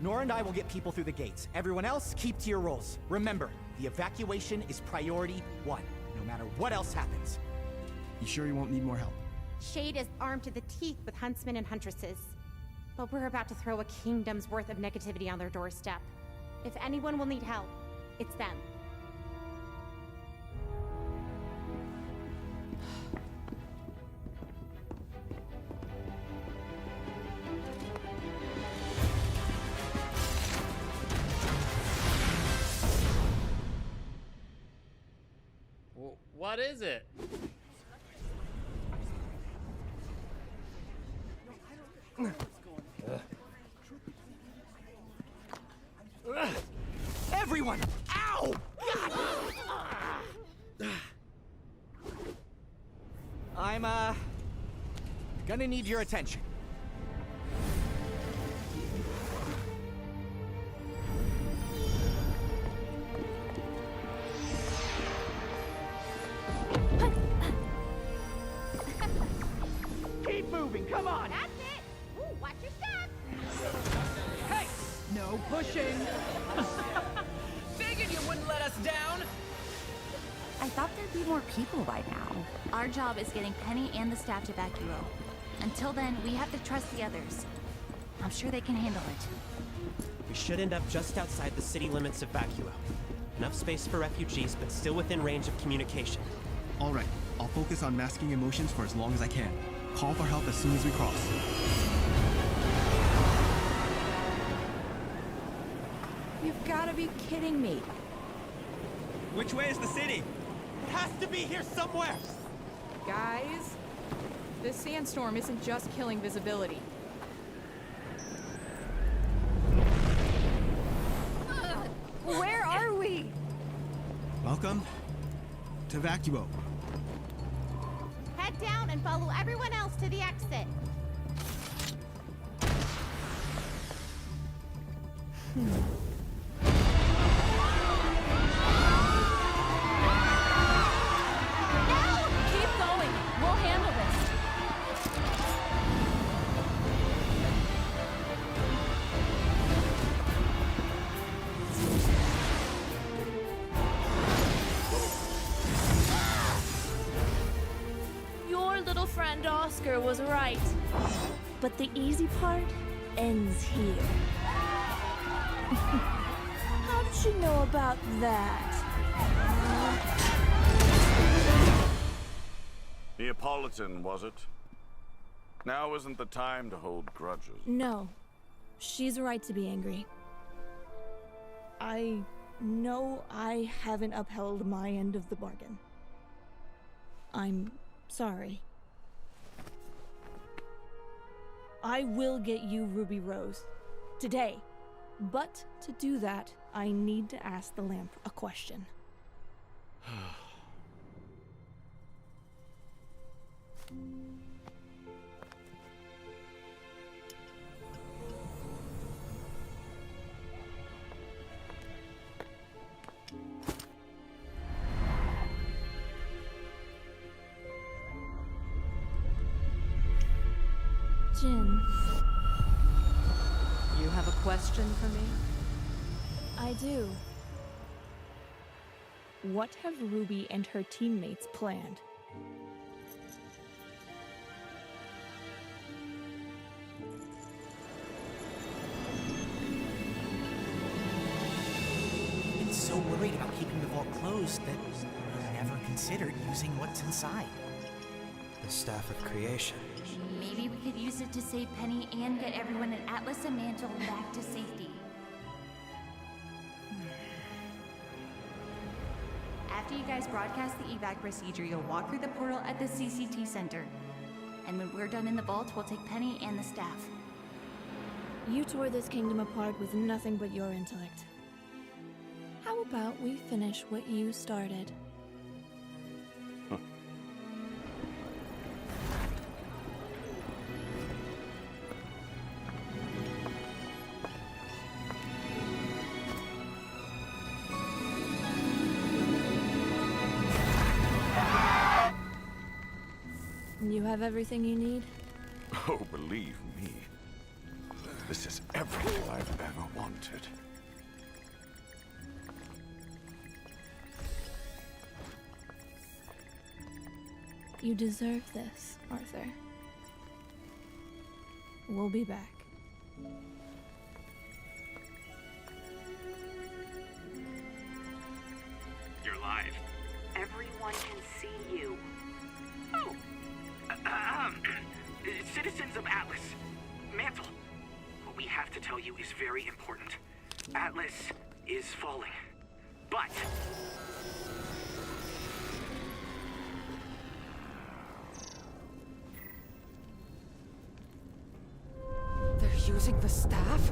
[SPEAKER 15] Nora and I will get people through the gates. Everyone else, keep to your roles. Remember, the evacuation is priority 1, no matter what else happens.
[SPEAKER 17] You sure you won't need more help?
[SPEAKER 6] Shade is armed to the teeth with huntsmen and huntresses. But we're about to throw a kingdom's worth of negativity on their doorstep. If anyone will need help, it's them.
[SPEAKER 20] What is it?
[SPEAKER 15] Everyone! Ow! God! I'm, gonna need your attention. Keep moving, come on!
[SPEAKER 6] That's it! Ooh, watch your step!
[SPEAKER 15] Hey!
[SPEAKER 13] No pushing!
[SPEAKER 15] Figured you wouldn't let us down!
[SPEAKER 8] I thought there'd be more people by now.
[SPEAKER 1] Our job is getting Penny and the staff to Vacuo. Until then, we have to trust the others. I'm sure they can handle it.
[SPEAKER 21] We should end up just outside the city limits of Vacuo. Enough space for refugees, but still within range of communication.
[SPEAKER 17] All right, I'll focus on masking emotions for as long as I can. Call for help as soon as we cross.
[SPEAKER 13] You've gotta be kidding me.
[SPEAKER 17] Which way is the city?
[SPEAKER 15] It has to be here somewhere!
[SPEAKER 13] Guys, this sandstorm isn't just killing visibility.
[SPEAKER 6] Where are we?
[SPEAKER 17] Welcome to Vacuo.
[SPEAKER 6] Head down and follow everyone else to the exit.
[SPEAKER 3] Keep going. We'll handle this.
[SPEAKER 7] Your little friend Oscar was right. But the easy part ends here. How did you know about that?
[SPEAKER 22] Neapolitan, was it? Now isn't the time to hold grudges.
[SPEAKER 7] No. She's right to be angry. I know I haven't upheld my end of the bargain. I'm sorry. I will get you Ruby Rose. Today. But to do that, I need to ask the lamp a question. Jin.
[SPEAKER 5] You have a question for me?
[SPEAKER 7] I do. What have Rwby and her teammates planned?
[SPEAKER 15] I've been so worried about keeping the vault closed that I never considered using what's inside.
[SPEAKER 11] The Staff of Creation.
[SPEAKER 1] Maybe we could use it to save Penny and get everyone in Atlas and Mantle back to safety. After you guys broadcast the evac procedure, you'll walk through the portal at the CCT center. And when we're done in the vault, we'll take Penny and the staff.
[SPEAKER 7] You tore this kingdom apart with nothing but your intellect. How about we finish what you started? You have everything you need?
[SPEAKER 22] Oh, believe me. This is everything I've ever wanted.
[SPEAKER 7] You deserve this, Arthur. We'll be back.
[SPEAKER 16] You're live. Everyone can see you. Oh. Citizens of Atlas. Mantle. What we have to tell you is very important. Atlas is falling. But...
[SPEAKER 5] They're using the staff?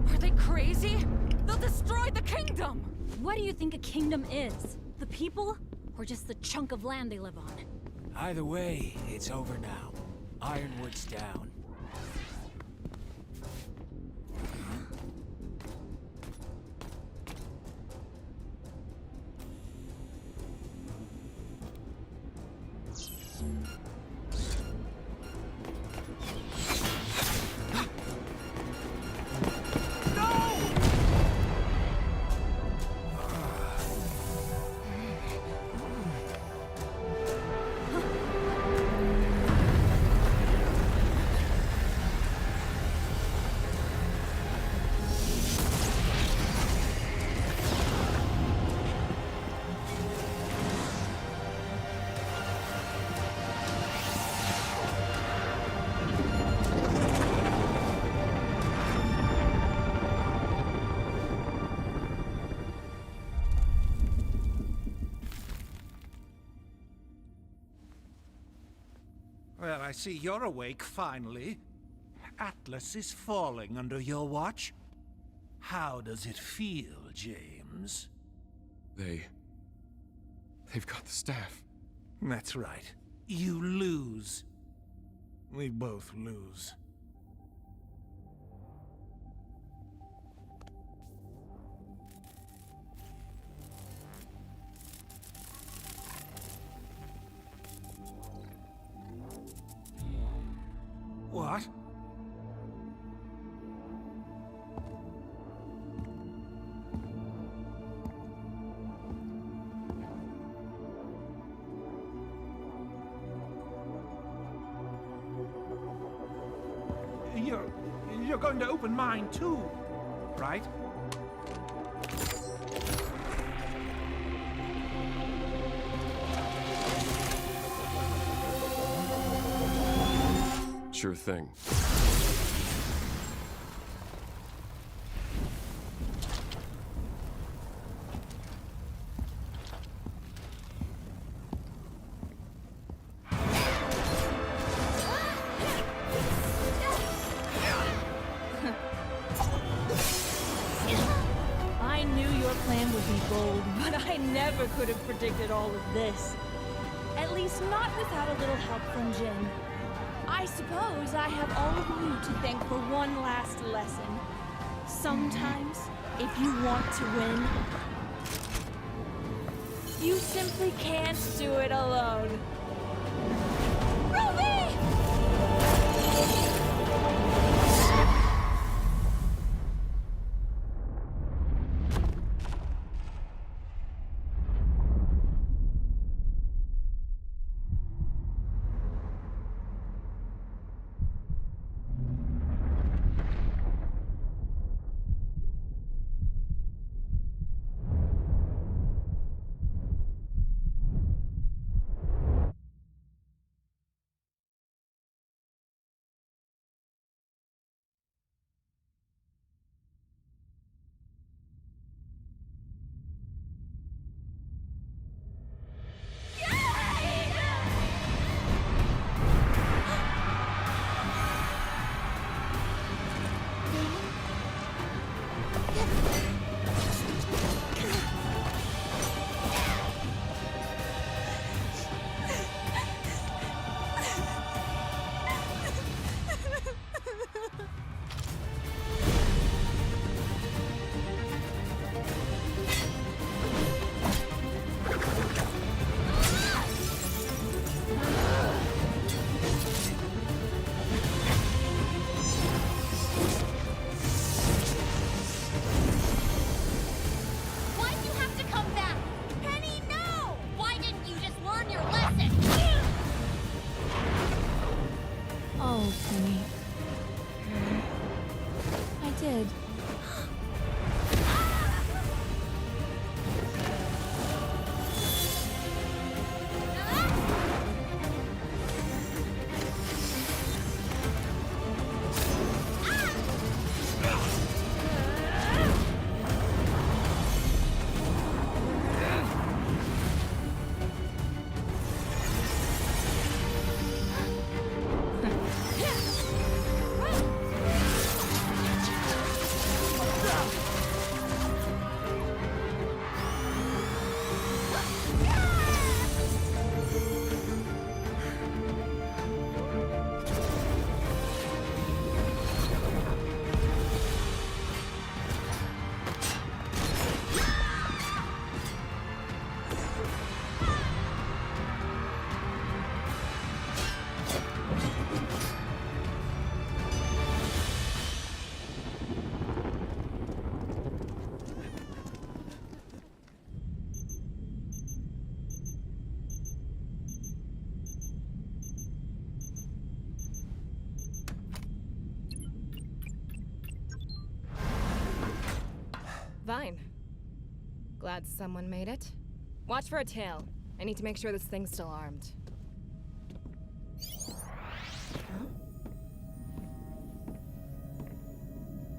[SPEAKER 5] Are they crazy? They'll destroy the kingdom!
[SPEAKER 18] What do you think a kingdom is? The people? Or just the chunk of land they live on?
[SPEAKER 2] Either way, it's over now. Ironwood's down.
[SPEAKER 23] Well, I see you're awake, finally. Atlas is falling under your watch. How does it feel, James?
[SPEAKER 20] They've got the staff.
[SPEAKER 23] That's right. You lose. We both lose. What? You're going to open mine too, right?
[SPEAKER 20] Sure thing.
[SPEAKER 7] I knew your plan would be bold, but I never could have predicted all of this. At least not without a little help from Jin. I suppose I have all of you to thank for one last lesson. Sometimes, if you want to win, you simply can't do it alone. Rwby! did.
[SPEAKER 10] Fine. Glad someone made it. Watch for a tail. I need to make sure this thing's still armed.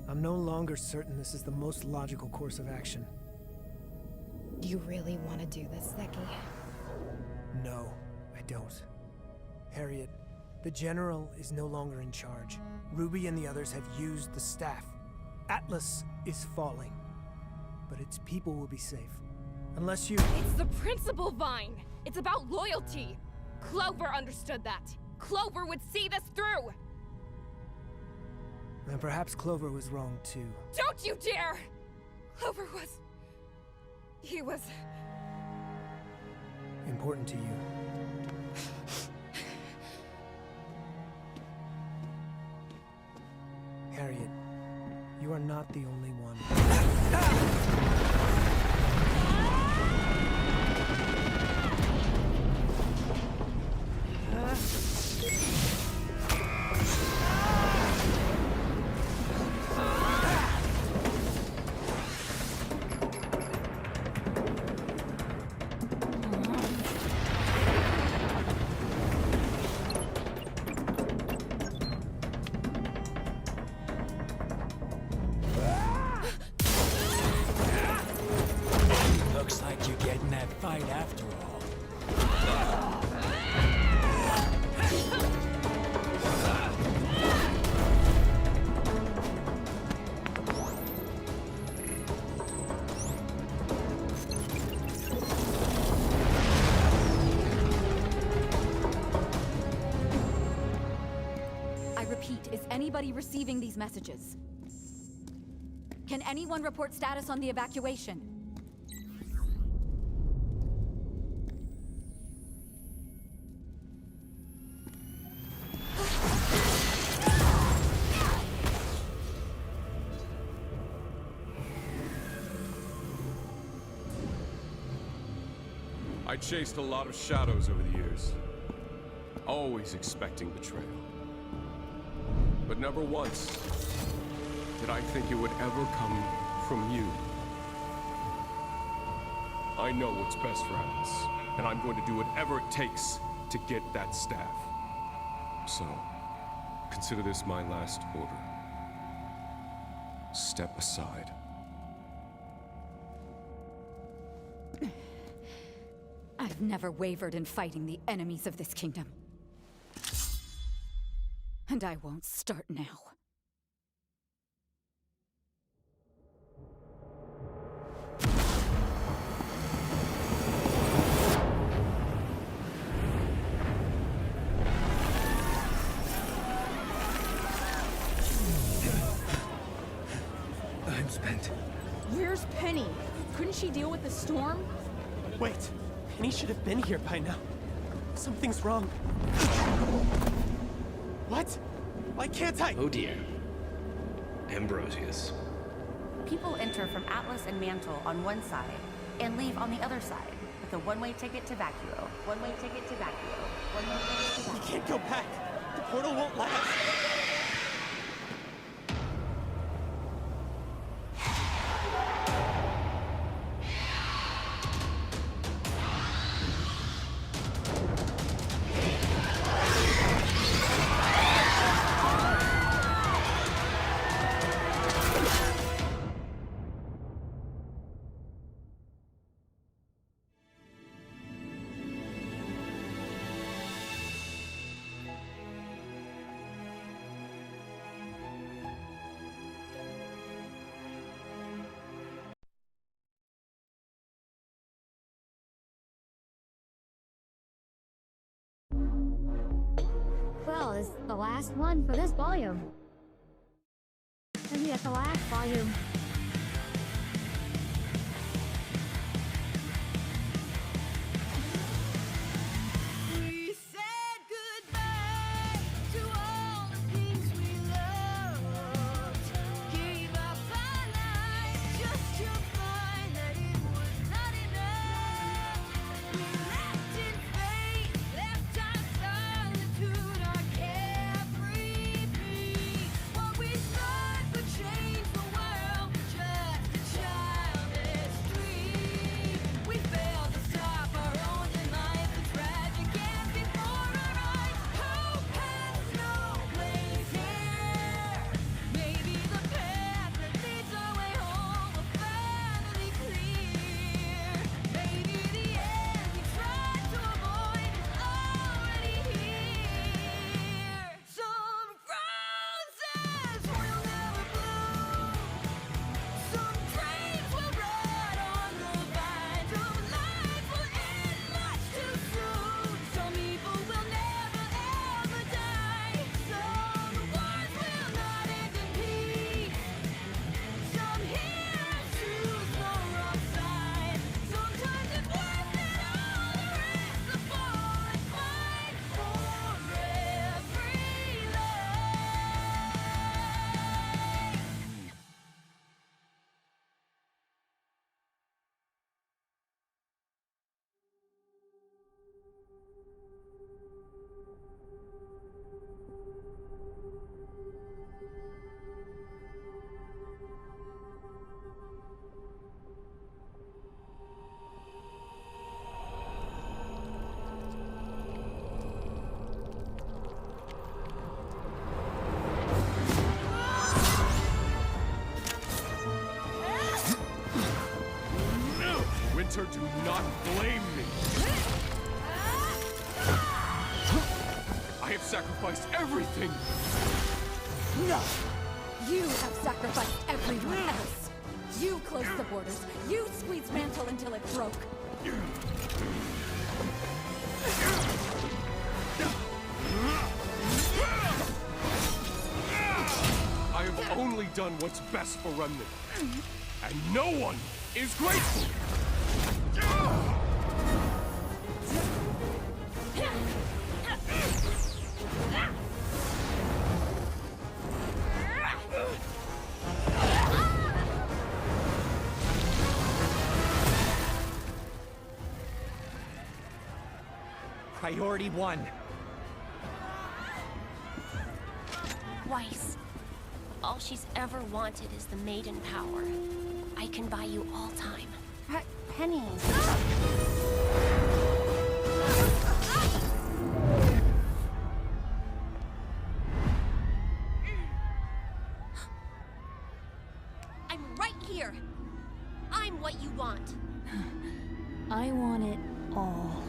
[SPEAKER 14] I'm no longer certain this is the most logical course of action.
[SPEAKER 10] Do you really want to do this, Zeki?
[SPEAKER 14] No, I don't. Harriet, the General is no longer in charge. Rwby and the others have used the staff. Atlas is falling. But its people will be safe. Unless you—
[SPEAKER 10] It's the principle, Vine! It's about loyalty! Clover understood that! Clover would see this through!
[SPEAKER 14] And perhaps Clover was wrong too.
[SPEAKER 10] Don't you dare! Clover was... He was...
[SPEAKER 14] Important to you. Harriet, you are not the only one.
[SPEAKER 2] Looks like you're getting that fight after all.
[SPEAKER 12] I repeat, is anybody receiving these messages? Can anyone report status on the evacuation?
[SPEAKER 20] I chased a lot of shadows over the years, always expecting betrayal. But never once did I think it would ever come from you. I know what's best for Atlas, and I'm going to do whatever it takes to get that staff. So, consider this my last order. Step aside.
[SPEAKER 12] I've never wavered in fighting the enemies of this kingdom. And I won't start now.
[SPEAKER 14] I'm spent.
[SPEAKER 13] Where's Penny? Couldn't she deal with the storm?
[SPEAKER 21] Wait, Penny should have been here by now. Something's wrong. What? Why can't I?
[SPEAKER 19] Oh dear. Ambrosius.
[SPEAKER 8] People enter from Atlas and Mantle on one side and leave on the other side with a one-way ticket to Vacuo. One-way ticket to Vacuo. One-way ticket to Vacuo.
[SPEAKER 21] We can't go back. The portal won't last.
[SPEAKER 4] was the last one for this volume. Maybe it's the last volume.
[SPEAKER 5] We said goodbye to all the things we loved. Gave up our lives just to find that it was not enough. We left in faith, left our solitude, our carefree peace. What we thought would change the world, just a childish dream. We failed to stop our own demise, the tragic ends before our eyes. Hope has no place here. Maybe the path that leads our way home will finally clear. Maybe the end we tried to avoid is already here. Some roses will never bloom. Some dreams will rot on the vine. Some lives will end much too soon. Some evil will never ever die. Some wars will not end in peace. Some heroes choose the wrong side. Sometimes it's worth it all to risk the fall and fight for every life.
[SPEAKER 20] Winter, do not blame me. I have sacrificed everything.
[SPEAKER 12] No! You have sacrificed everyone else. You closed the borders. You squeezed Mantle until it broke.
[SPEAKER 20] I have only done what's best for Remnant. And no one is grateful.
[SPEAKER 15] Priority 1.
[SPEAKER 9] Weiss. All she's ever wanted is the maiden power. I can buy you all time.
[SPEAKER 8] Penny.
[SPEAKER 9] I'm right here. I'm what you want.
[SPEAKER 18] I want it all.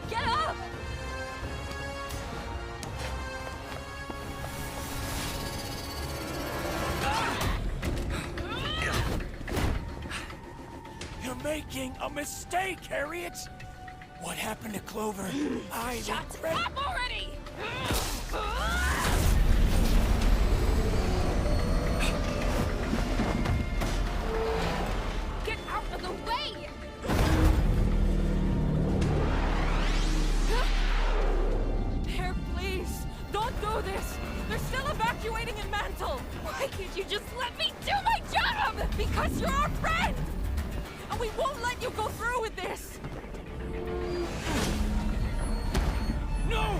[SPEAKER 5] Get up!
[SPEAKER 2] You're making a mistake, Harriet! What happened to Clover? I regret...
[SPEAKER 5] Up already! Get out of the way! Here, please! Don't do this! They're still evacuating in Mantle! Why can't you just let me do my job? Because you're our friend! And we won't let you go through with this!
[SPEAKER 2] No!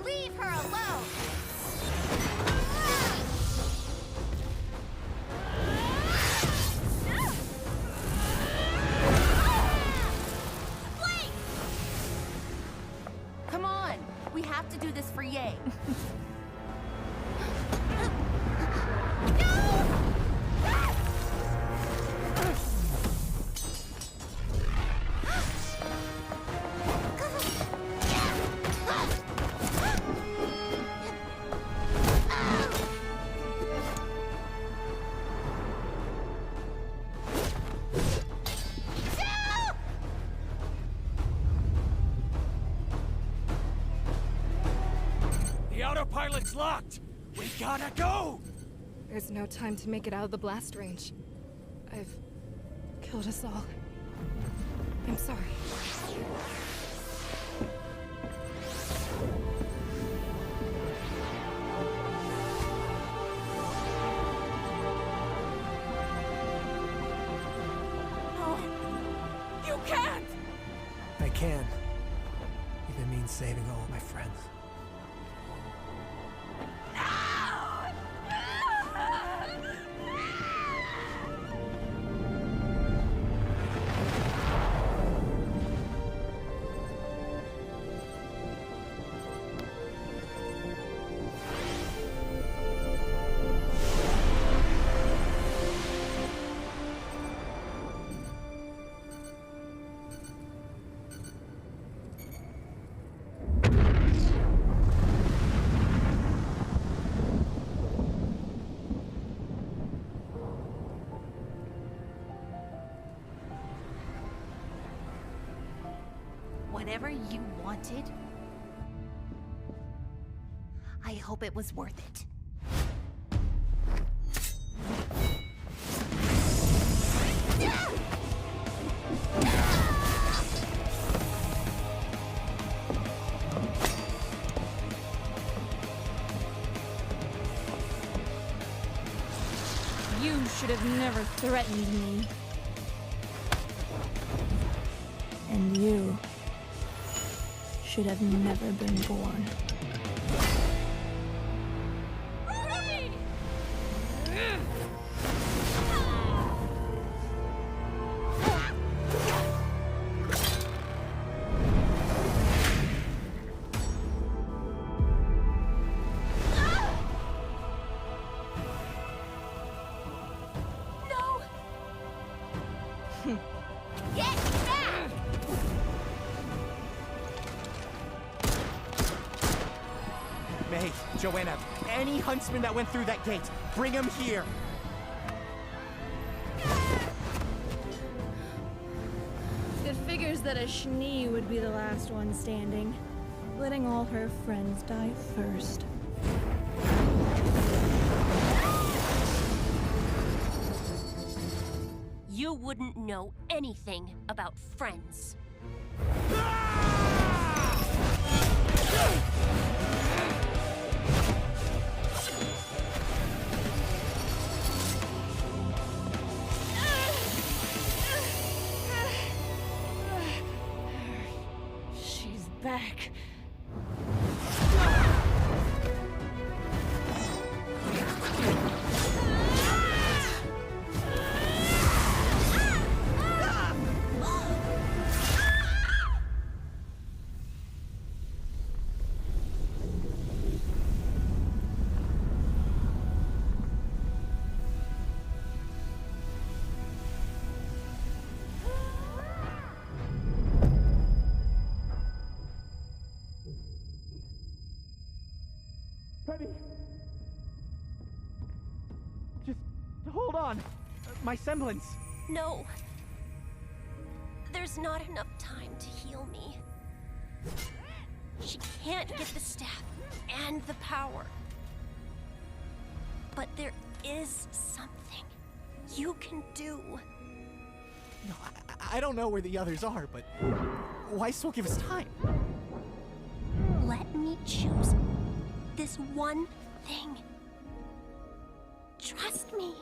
[SPEAKER 1] Leave her alone!
[SPEAKER 8] We have to do this for Ye.
[SPEAKER 2] The autopilot's locked! We gotta go!
[SPEAKER 10] There's no time to make it out of the blast range. I've killed us all. I'm sorry.
[SPEAKER 7] No. You can't!
[SPEAKER 14] I can. If it means saving all of my friends.
[SPEAKER 1] Whatever you wanted, I hope it was worth it.
[SPEAKER 7] You should have never threatened me. And you should have never been born.
[SPEAKER 5] No! Get back!
[SPEAKER 15] May, Joanna, any huntsman that went through that gate, bring him here.
[SPEAKER 7] It figures that a Schnee would be the last one standing, letting all her friends die first.
[SPEAKER 9] You wouldn't know anything about friends.
[SPEAKER 7] She's back.
[SPEAKER 15] Penny! Just hold on. My semblance.
[SPEAKER 9] No. There's not enough time to heal me. She can't get the staff and the power. But there is something you can do.
[SPEAKER 15] No, I don't know where the others are, but why still give us time?
[SPEAKER 9] Let me choose this one thing. Trust me.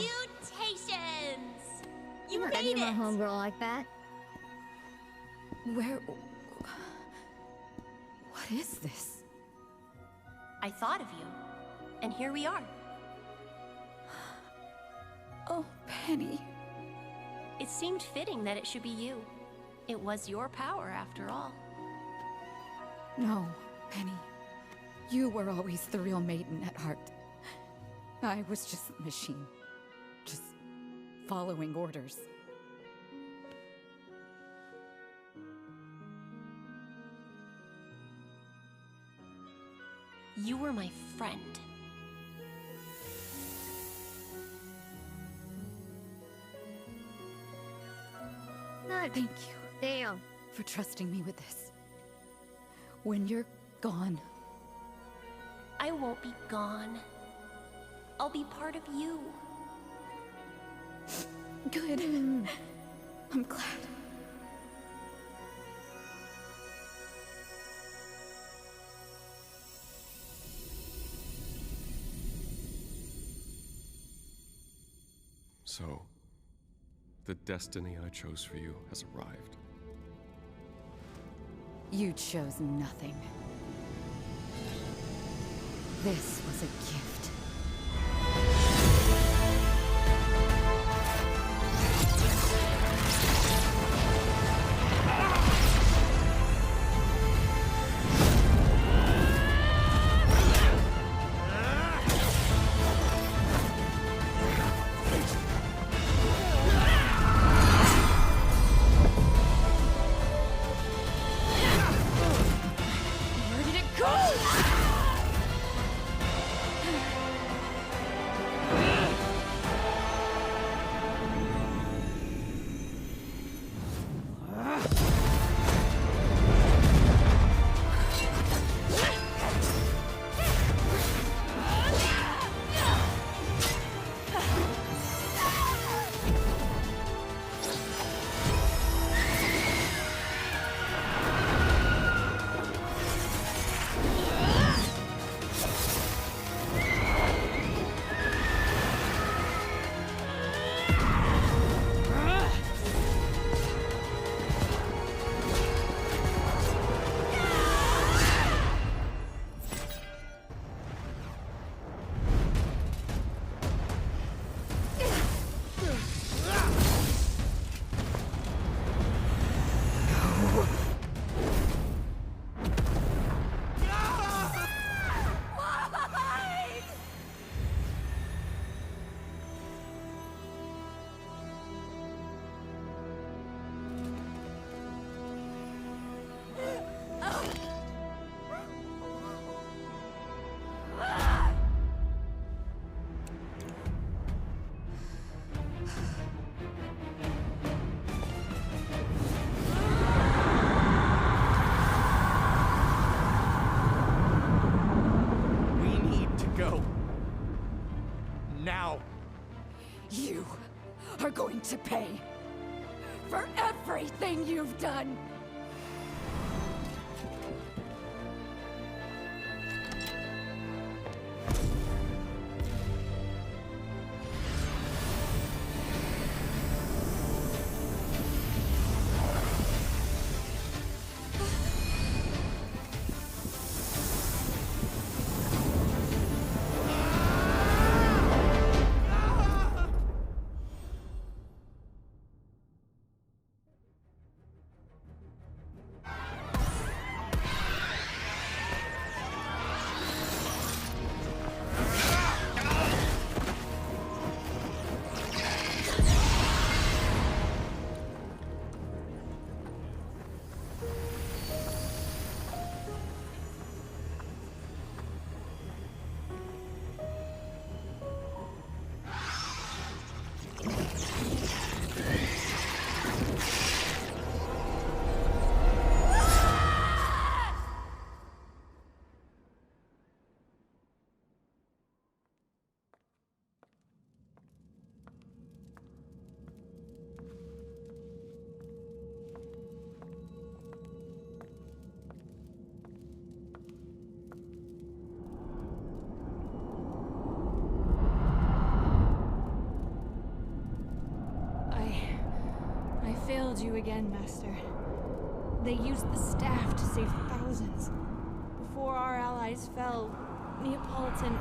[SPEAKER 9] Salutations! You
[SPEAKER 4] I'm not
[SPEAKER 9] made
[SPEAKER 4] dating my
[SPEAKER 9] it!
[SPEAKER 4] homegirl like that.
[SPEAKER 12] Where... What is this?
[SPEAKER 9] I thought of you, and here we are.
[SPEAKER 12] Oh, Penny.
[SPEAKER 9] It seemed fitting that it should be you. It was your power, after all.
[SPEAKER 12] No, Penny. You were always the real maiden at heart. I was just a machine. Just following orders.
[SPEAKER 9] You were my friend.
[SPEAKER 4] Not
[SPEAKER 12] Thank you
[SPEAKER 4] damn.
[SPEAKER 12] for trusting me with this. When you're gone,
[SPEAKER 9] I won't be gone. I'll be part of you.
[SPEAKER 12] good. I'm glad.
[SPEAKER 20] So, the destiny I chose for you has arrived.
[SPEAKER 12] You chose nothing. This was a gift.
[SPEAKER 5] Where did it go?
[SPEAKER 12] You are going to pay for everything you've done.
[SPEAKER 7] you again, Master. They used the staff to save thousands. Before our allies fell, Neapolitan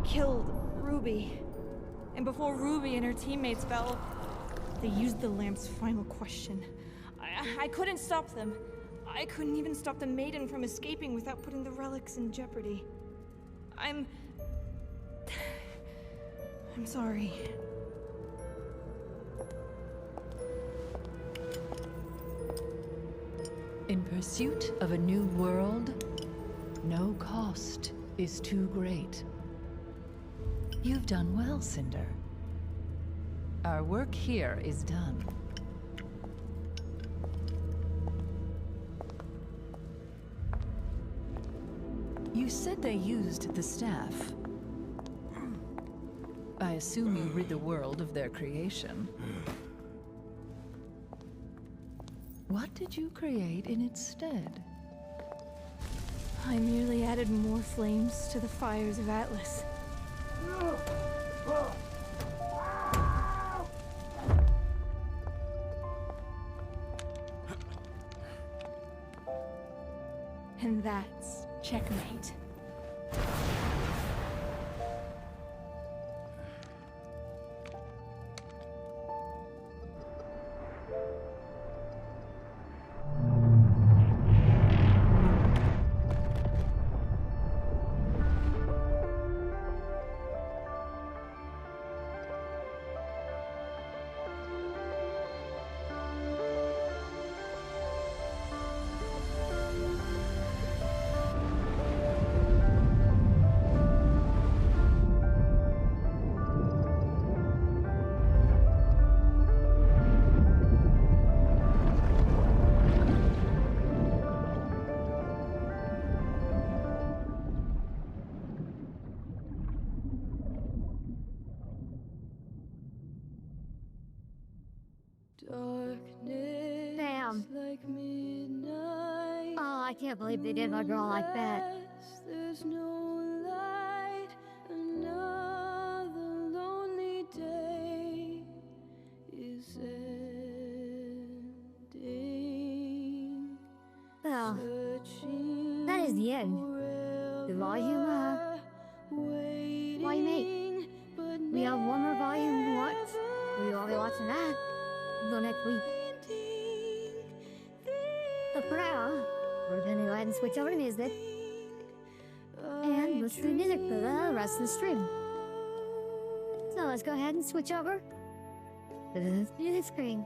[SPEAKER 7] killed Rwby. And before Rwby and her teammates fell, they used the lamp's final question. I couldn't stop them. I couldn't even stop the maiden from escaping without putting the relics in jeopardy. I'm sorry.
[SPEAKER 6] In pursuit of a new world, no cost is too great. You've done well, Cinder. Our work here is done. You said they used the staff. I assume you rid the world of their creation. What did you create in its stead?
[SPEAKER 7] I merely added more flames to the fires of Atlas. And that's checkmate.
[SPEAKER 4] Damn. Oh, I can't believe they did my girl like that.
[SPEAKER 5] There's no light, another lonely day is ending.
[SPEAKER 4] Well, that is the end. The volume, volume 8. We have one more volume to watch. We'll all be watching that until next week. But for now, we're gonna go ahead and switch over to music and listen to music for the rest of the stream. So let's go ahead and switch over to the music screen.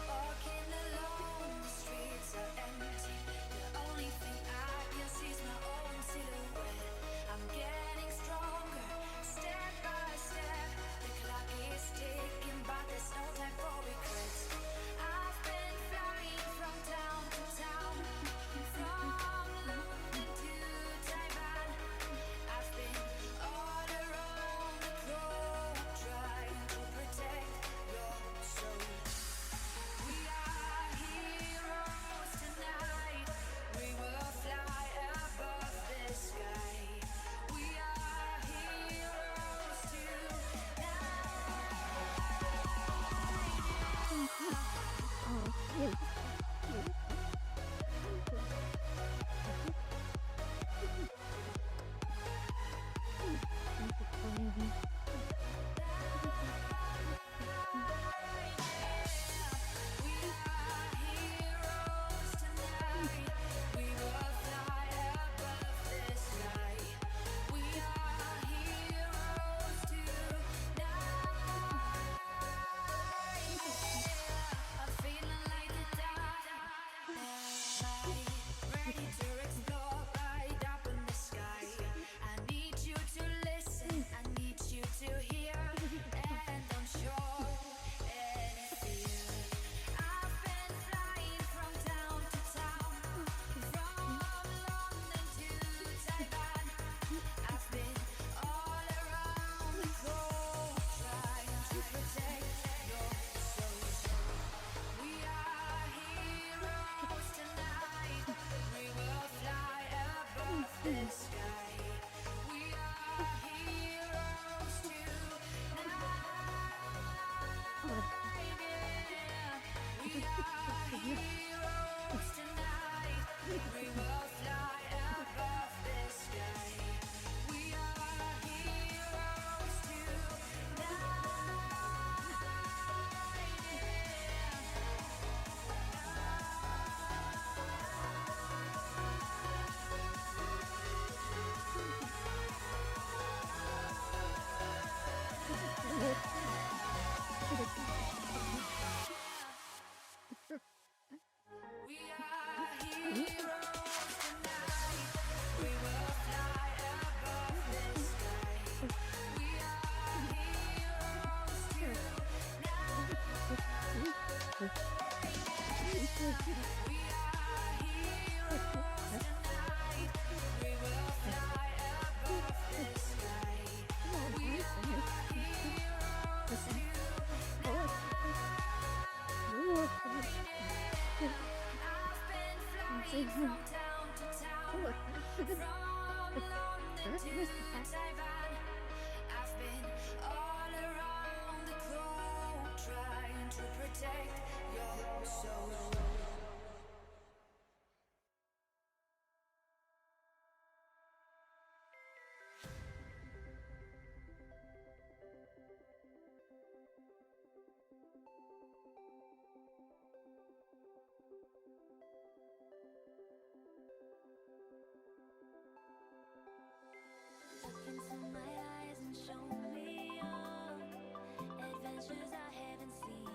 [SPEAKER 5] Walking alone, the streets are empty. The only thing I can see is my own silhouette. I'm getting stronger, step by step. The clock is ticking, but there's no time for regrets. I've been flying from town to town, from London to Taiwan. I've been all around the globe, trying to protect your soul. We are heroes tonight. We will fly above the sky. We are heroes I'm feeling like the dynamite, ready to explore right up in the sky. I need you to listen, I need you to hear, and don't show any fear. I've been flying from town to town, from London to Taiwan. I've been all around the globe, trying to protect your soul. We are heroes tonight. We will fly above the sky. We are heroes tonight. We are heroes tonight. We will fly above the sky. We are heroes We are heroes tonight. We will fly above the sky. We are heroes tonight. We are heroes tonight. We will fly above the sky. We are heroes I've been flying from town to town, from London to Taiwan. I've been all around the globe, trying to protect your soul. Look into my eyes and show me all adventures I haven't seen.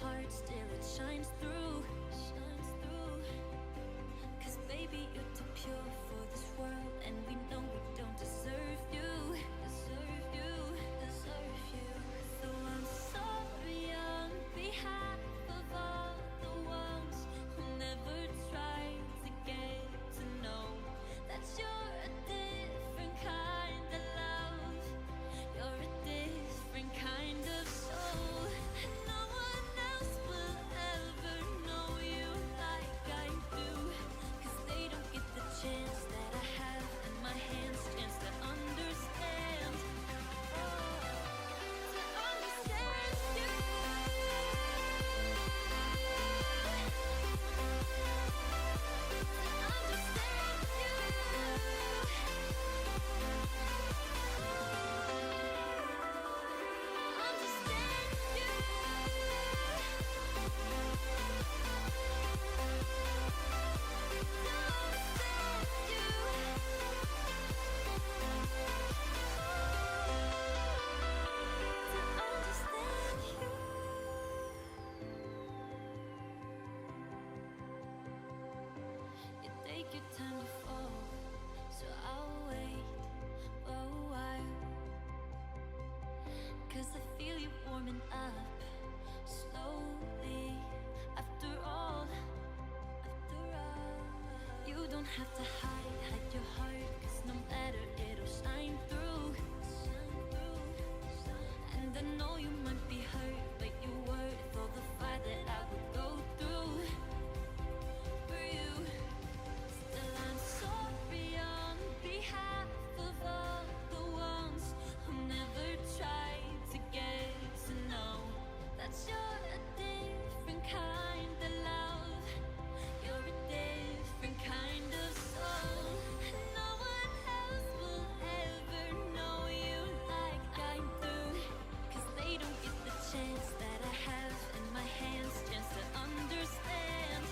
[SPEAKER 5] heart, still it shines through. Cause baby, you're too pure for this world, and we know we don't deserve you. So I'm sorry on behalf of all the ones who never tried to get to know that you're a different kind of love. You're a different kind of soul. And no one else will ever know you like I do. Cause they don't get the chance that I have in my hands, chance to understand. To understand you. You take your time to fall, so I'll wait for a while. Cause I feel you warming up slowly. After all, you don't have to hide your heart. Cause no matter, it'll shine through. And I know you might be hurt, but you're worth all the fire that I would go through for you. Still, I'm sorry on behalf of all the ones who never tried to get to know that you're a different kind of love. You're a different kind of soul. And no one else will ever know you like I do. Cause they don't get the chance that I have in my hands, chance to understand.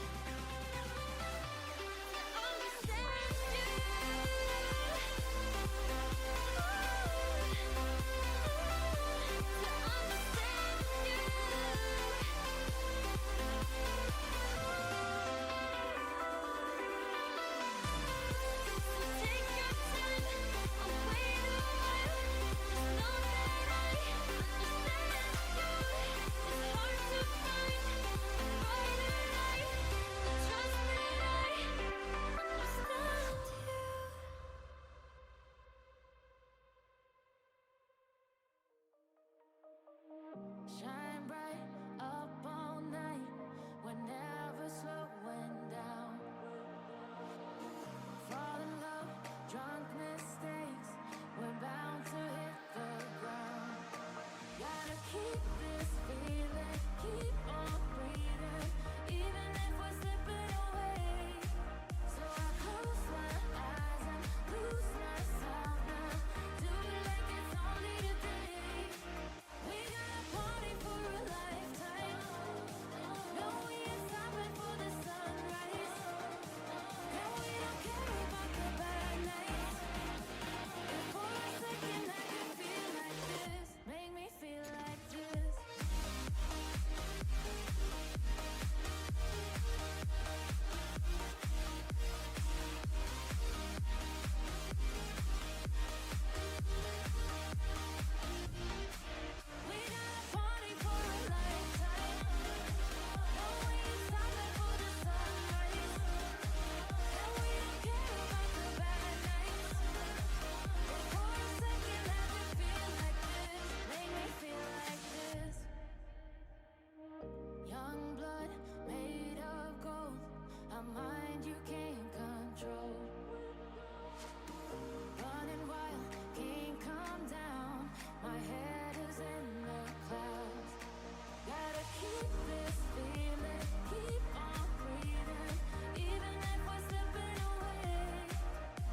[SPEAKER 5] Understand you. Take your time, I'll wait a while. Just know that I understand you. It's hard to find a brighter light, but trust that I understand you. Shine bright up all night, we're never slowing down. Fall in love, drunk mistakes, we're bound to hit the ground. Gotta keep this feeling, keep on breathing, even if we're slipping away. So I close my eyes and lose myself now. Do it like it's only today. We got a party for a lifetime. No, we ain't stopping for the sunrise. And we don't care about the bad nights. If for a second I can feel like this, make me feel like this. We got a party for a lifetime. No, we ain't stopping for the sunrise. And we don't care about the bad nights. If for a second I can feel like this, make me feel like this. Young blood made of gold, a mind you can't control. Running wild, can't calm down. My head is in the clouds. Gotta keep this feeling, keep on breathing, even if we're slipping away.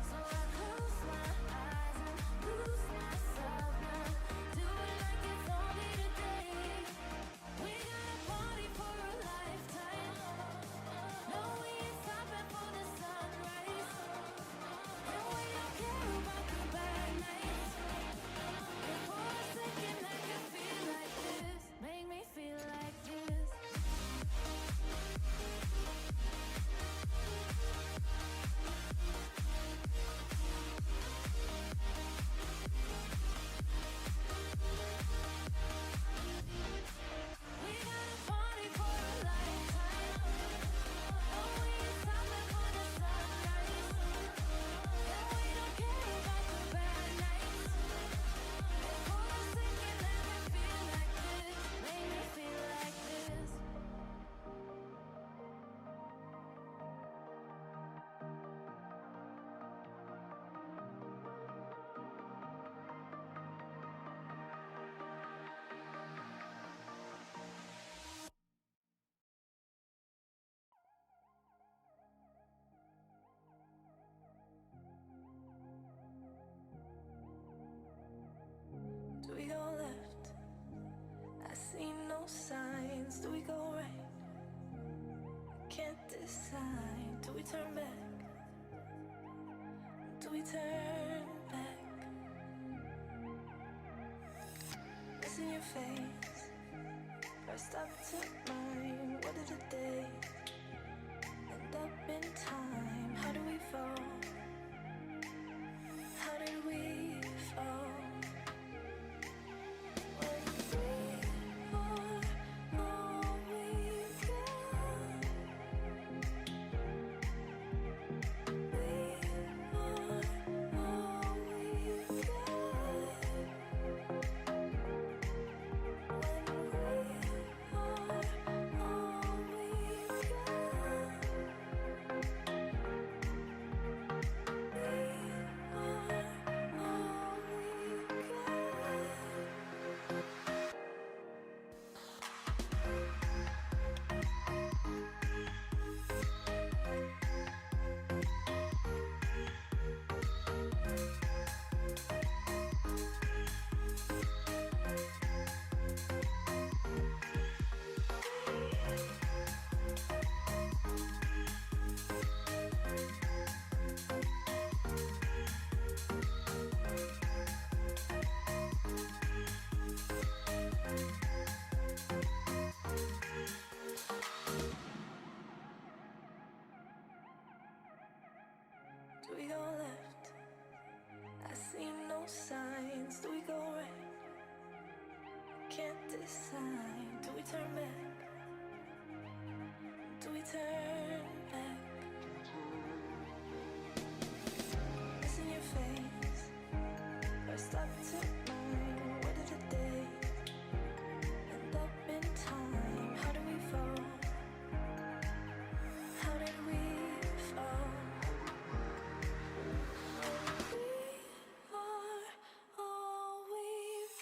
[SPEAKER 5] So I close my eyes and lose myself now. Do it like it's only today. We got a party for a lifetime. No, we ain't stopping for the sunrise. And we don't care about the bad nights. If for a second I can feel like this, make me feel like this. no signs. Do we go right? Can't decide. Do we turn back? Do we turn back? Missing your face. First up to mine. What did the day end up in time? How do we fall? How did we fall? When we are all we've got, we are all we've got. When we are all we've got, do we go left? I see no signs. Do we go right? Can't decide. Do we turn back? Do we turn back? Missing your face. First up to mine. What did the day end up in time? How do we fall? How did we fall? We are all we've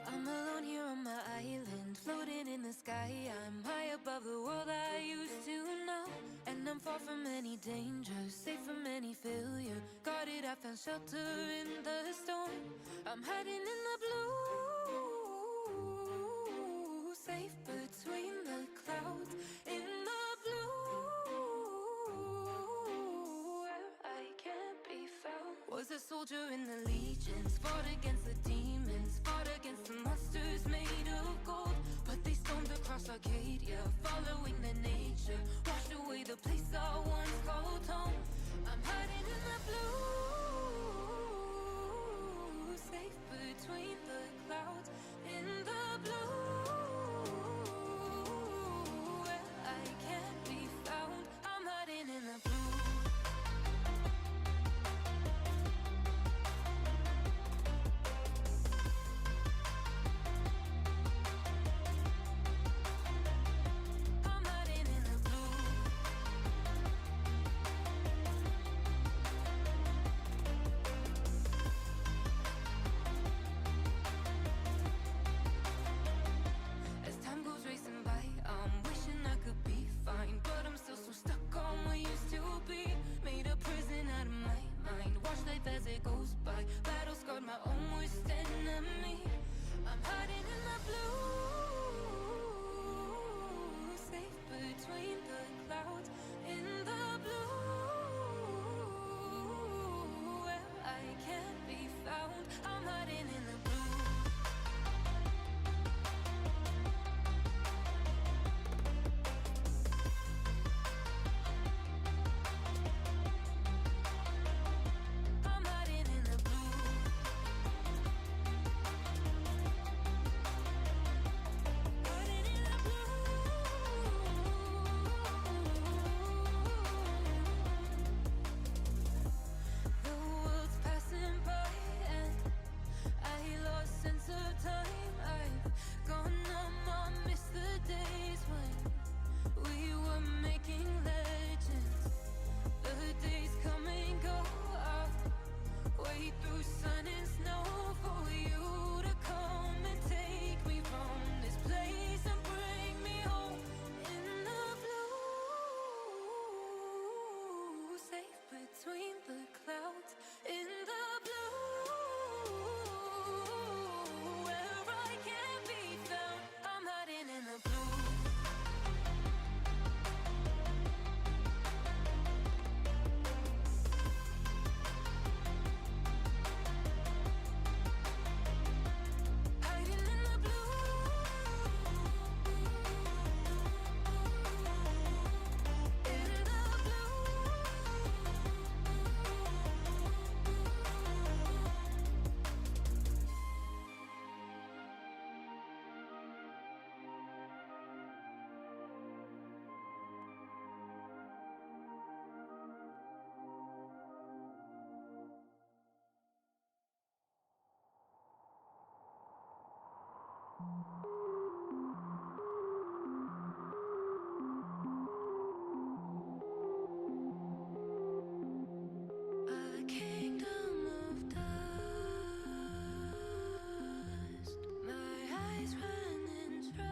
[SPEAKER 5] I'm alone here on my island, floating in the sky. I'm high above the world I used to know, and I'm far from any danger, safe from any failure. Guarded, I found shelter in the storm. I'm hiding in the blue, safe between the clouds. In the blue, where I can't be found. Was a soldier in the legions, fought against the demons, fought against the monsters made of gold. But they stormed across Arcadia, following the nature, washed away the place I once called home. I'm hiding in the blue, safe between the clouds. In the blue, where I can't be found. I'm hiding in the blue. wade through sun and snow for you to come and take me from this place and bring me home in the blue, safe between the clouds in the blue, where I can't be found. I'm hiding in the blue. Hiding in the blue, in the blue. A kingdom of dust, my eyes running dry,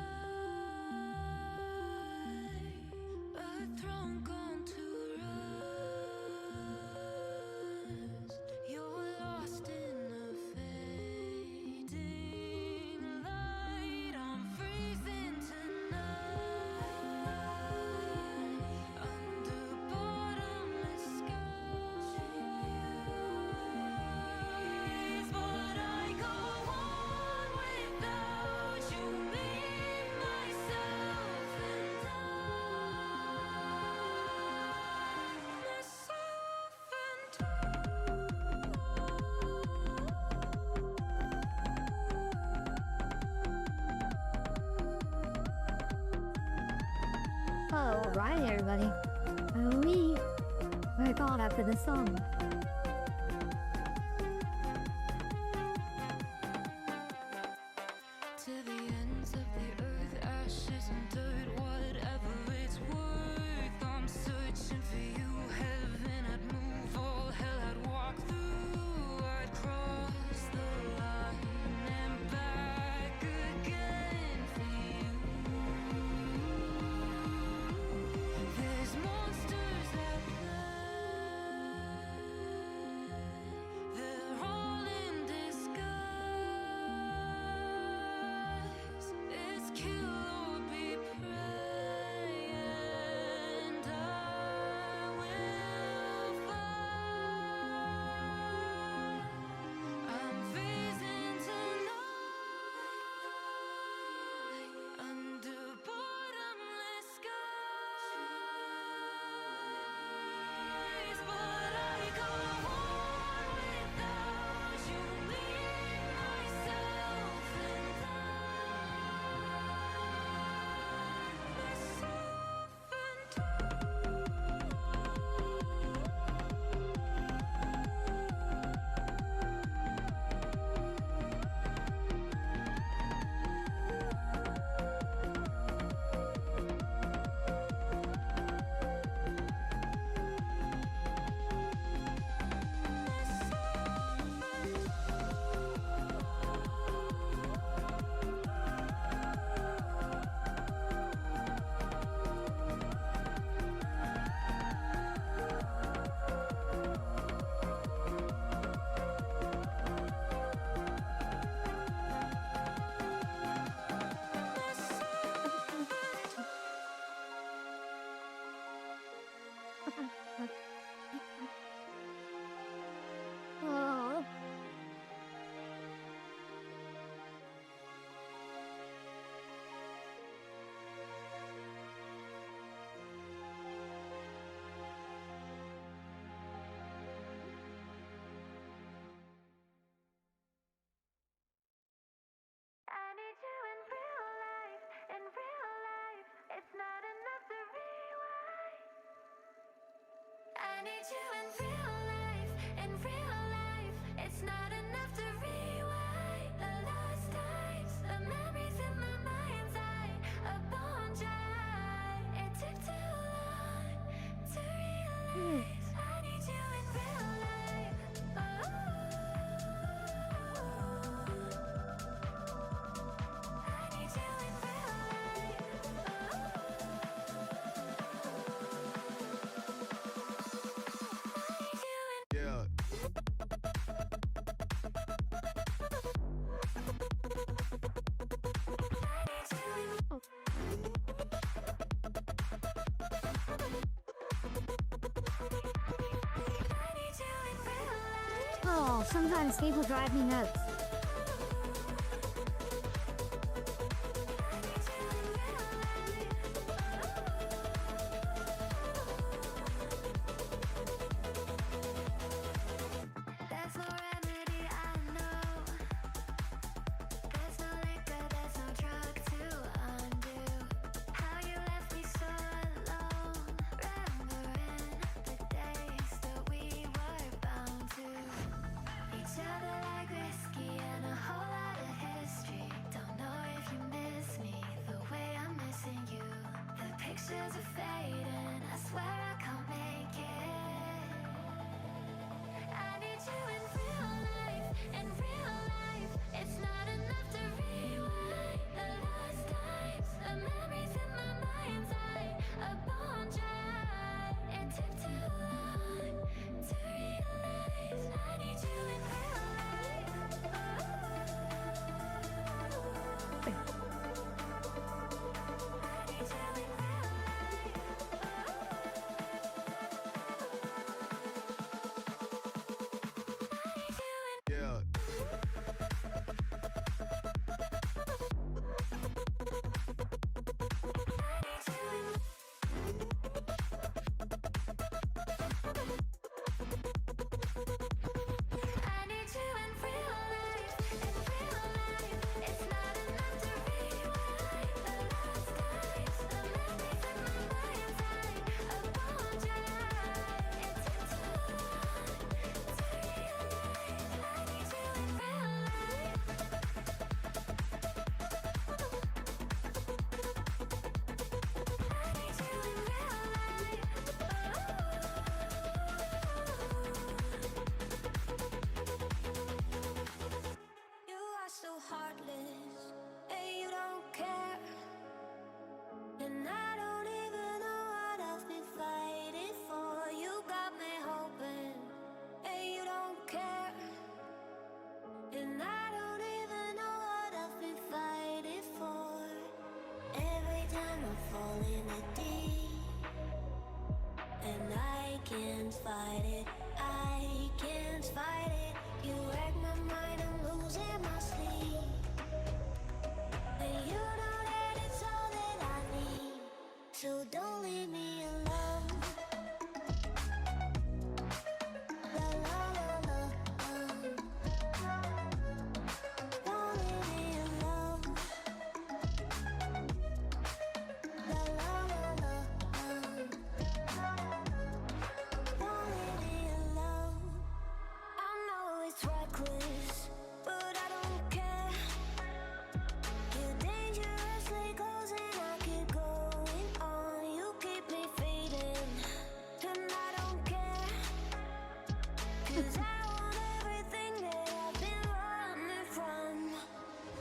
[SPEAKER 5] a throne gone to rust. You're lost in a fading light. I'm freezing tonight under bottomless skies, but I go on without you, me, myself, and
[SPEAKER 4] Alright, everybody. We're caught after the song.
[SPEAKER 5] to the ends of the earth, ashes and dirt, whatever it's worth. I'm searching for you, heaven. I'd move all hell, I'd walk through, I'd cross the line and back again for you. There's monsters that play, they're all in disguise. It's kill or be prey, and I will fight. I'm freezing tonight under bottomless skies, but I go on without you, me, myself, and
[SPEAKER 4] Oh.
[SPEAKER 5] I need you in real life, in real life. It's not enough to rewind. I need you in real life, in real life. It's not enough to rewind. The lost times, the memories in my mind's eye, a bone dry. It took too long to realize. I need you in real life. Oh.
[SPEAKER 4] Oh, sometimes people drive me nuts.
[SPEAKER 5] There's no remedy, I know. There's no liquor, there's no drug to undo how you left me so alone. Remembering the days that we were bound to each other like whiskey and a whole lot of history. Don't know if you miss me the way I'm missing you. The pictures are fading, I swear I can't make it. I need you in real life, in real life. It's not enough to rewind the lost times. The memories in my mind's eye, a bone dry. It took too long to realize. I need you in real life. I need you in real life.
[SPEAKER 3] Yeah.
[SPEAKER 5] I need you in real life, in real life. It's not enough to rewind the lost times. The memories in my mind's eye, a bone dry. It took too long to realize. I need you in real life. I need you in real life. You are so heartless, and you don't care. And I don't even know what I've been fighting for. You got me hoping, and you don't care. And I don't even know what I've been fighting for. Every time I fall in the deep, and I can't fight it, I can't fight it. You wreck my mind, I'm losing my sleep. And you know that it's all that I need. So don't leave me alone. La la la la. Don't leave me alone. La la la la. Don't leave me alone. I know it's reckless, but I don't care. You're dangerously close and I keep going on. You keep me fading, and I don't care. 'Cause I want everything that I've been running from.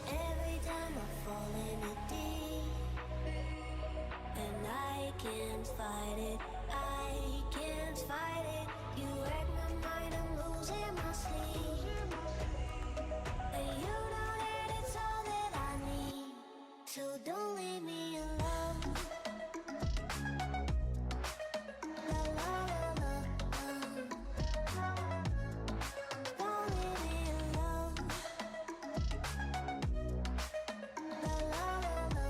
[SPEAKER 5] Every time I fall in the deep, and I can't fight it, I can't fight it. You wreck my mind, I'm losing my sleep. And you know that it's all that I need. So don't leave me alone. La la la la. Don't leave me alone. La la la la.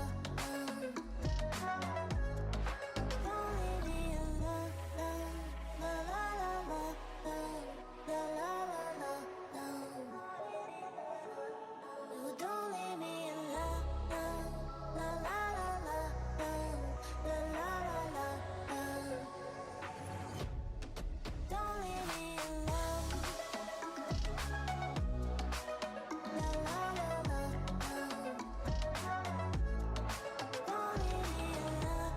[SPEAKER 5] Don't leave me alone. La la la la. La la la la. No, don't leave me alone. La la la la. La la la la. Don't leave me alone. La la la la. Don't leave me alone.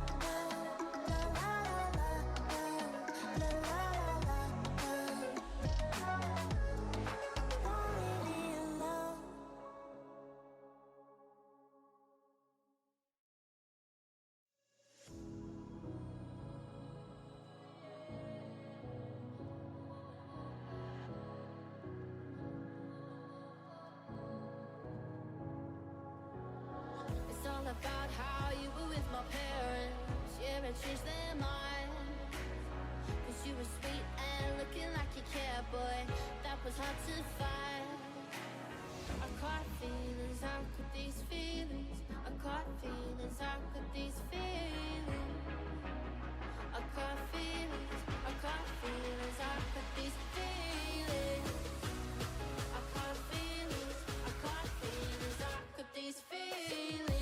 [SPEAKER 5] La la la la. La la la la. Don't leave me alone. It's all about how you were with my parents. Yeah, it changed their mind. 'Cause you were sweet and looking like you cared, boy. That was hard to find. I caught feelings, how could these feelings? I caught feelings, how could these feelings? I caught feelings, I caught feelings, how could these feelings? I caught feelings, I caught feelings, how could these feelings?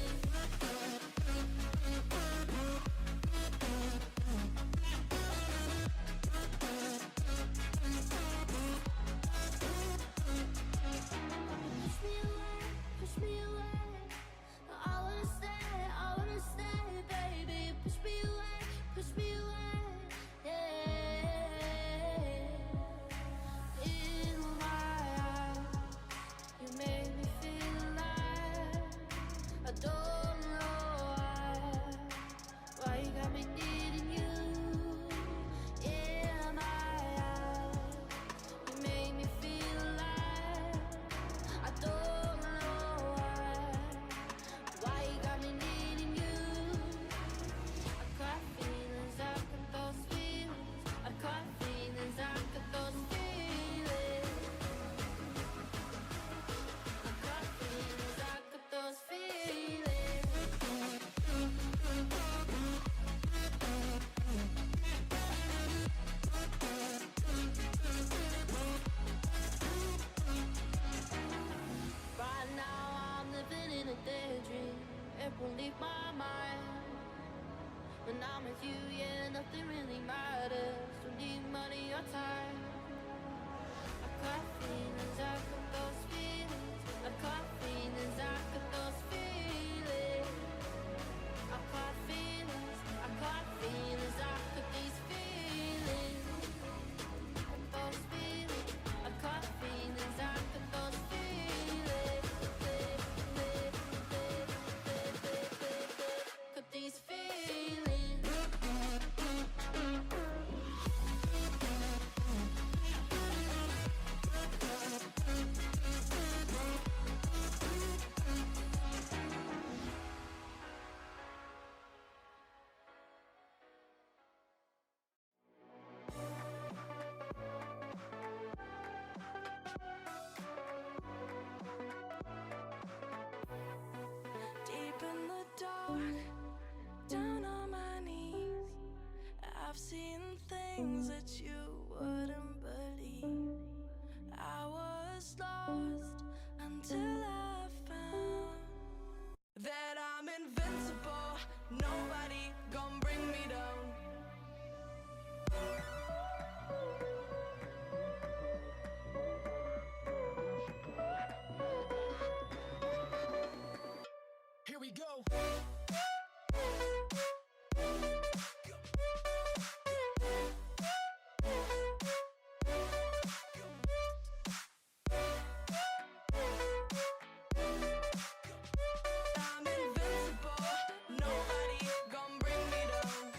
[SPEAKER 5] Push me away. I wanna stay, baby. Push me away, yeah. In my eyes, you make me feel alive. I don't know why you got me needing you. In my eyes, you make me feel alive. I don't know why you got me needing you. I caught feelings, I got those feelings. I caught feelings, I got those feelings. I caught feelings, I got those feelings. Right now I'm living in a daydream. It won't leave my mind. When I'm with you, yeah, nothing really matters. Don't need money or time. I got feelings, I got those feelings. I got feelings, I got those feelings. I got feelings, I got feelings, I got these feelings. Those feelings, I got feelings, I got those feelings. Got these feelings. Deep in the dark, down on my knees, I've seen things that you wouldn't believe. I was lost until I found that I'm invincible. Nobody gon' bring me down.
[SPEAKER 2] Here we go.
[SPEAKER 5] I'm invincible. Nobody gon' bring me down.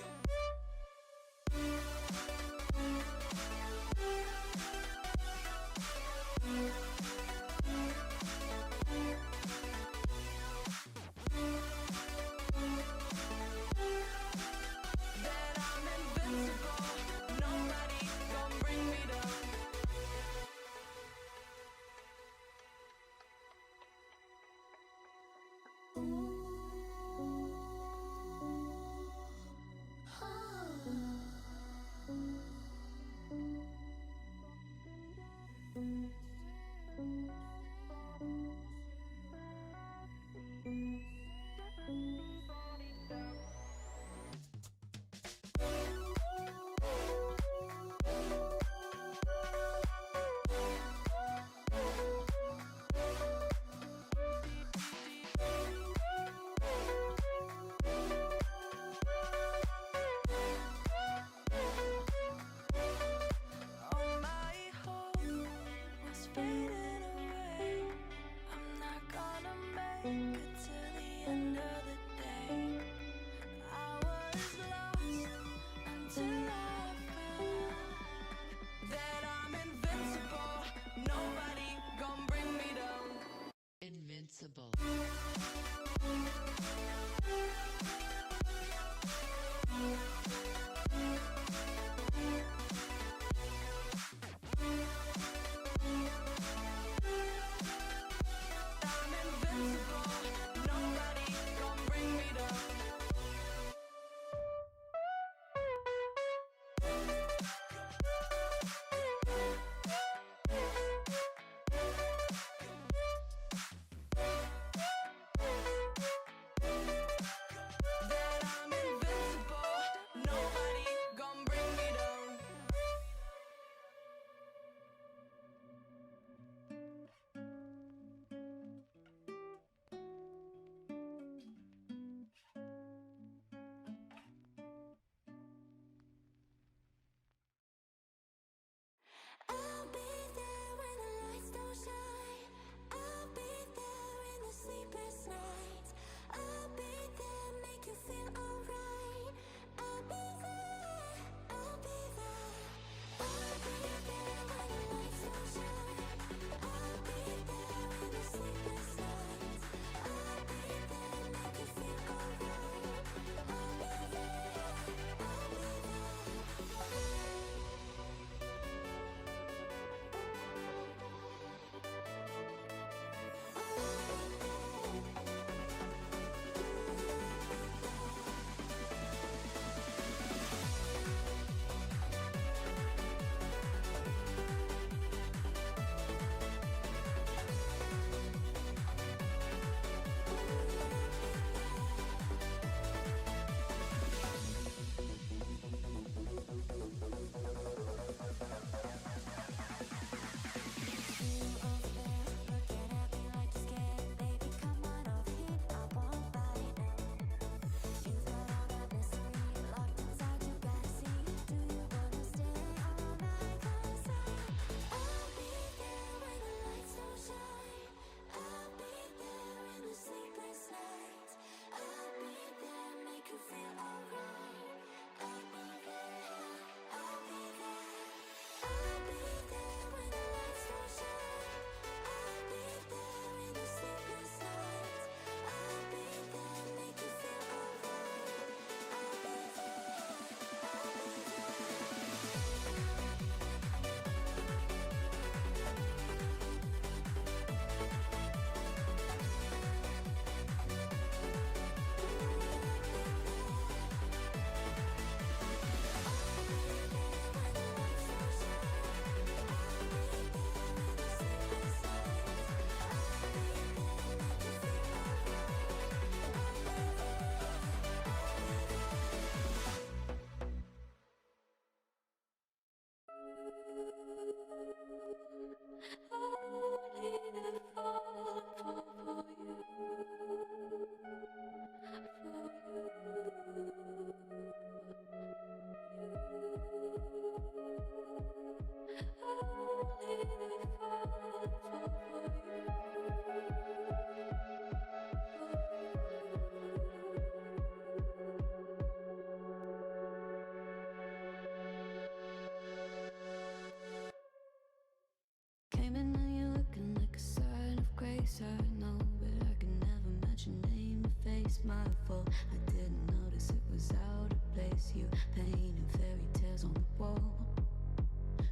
[SPEAKER 5] grace, I know, but I can never match your name to face my fault. I didn't notice it was out of place. You painted fairy tales on the wall,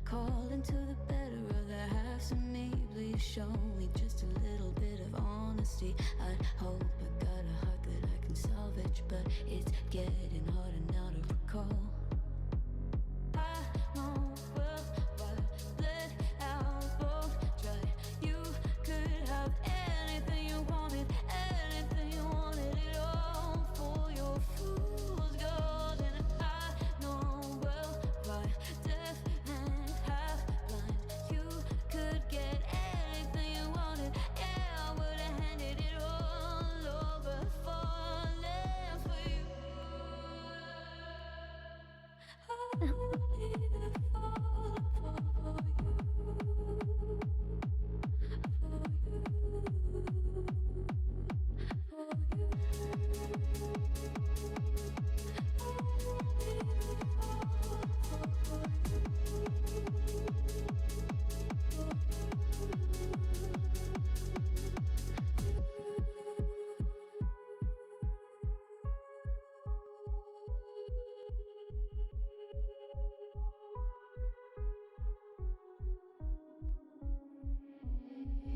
[SPEAKER 5] calling to the better of the halves of me. Please show me just a little bit of honesty. I'd hope I got a heart that I can salvage, but it's getting harder now to recall. I know well why let out both dry. You could have anything you wanted it all for your fool's gold. And I know well why deaf and half blind. You could get anything you wanted, yeah, I would have handed it all over, falling for you. I need to fall for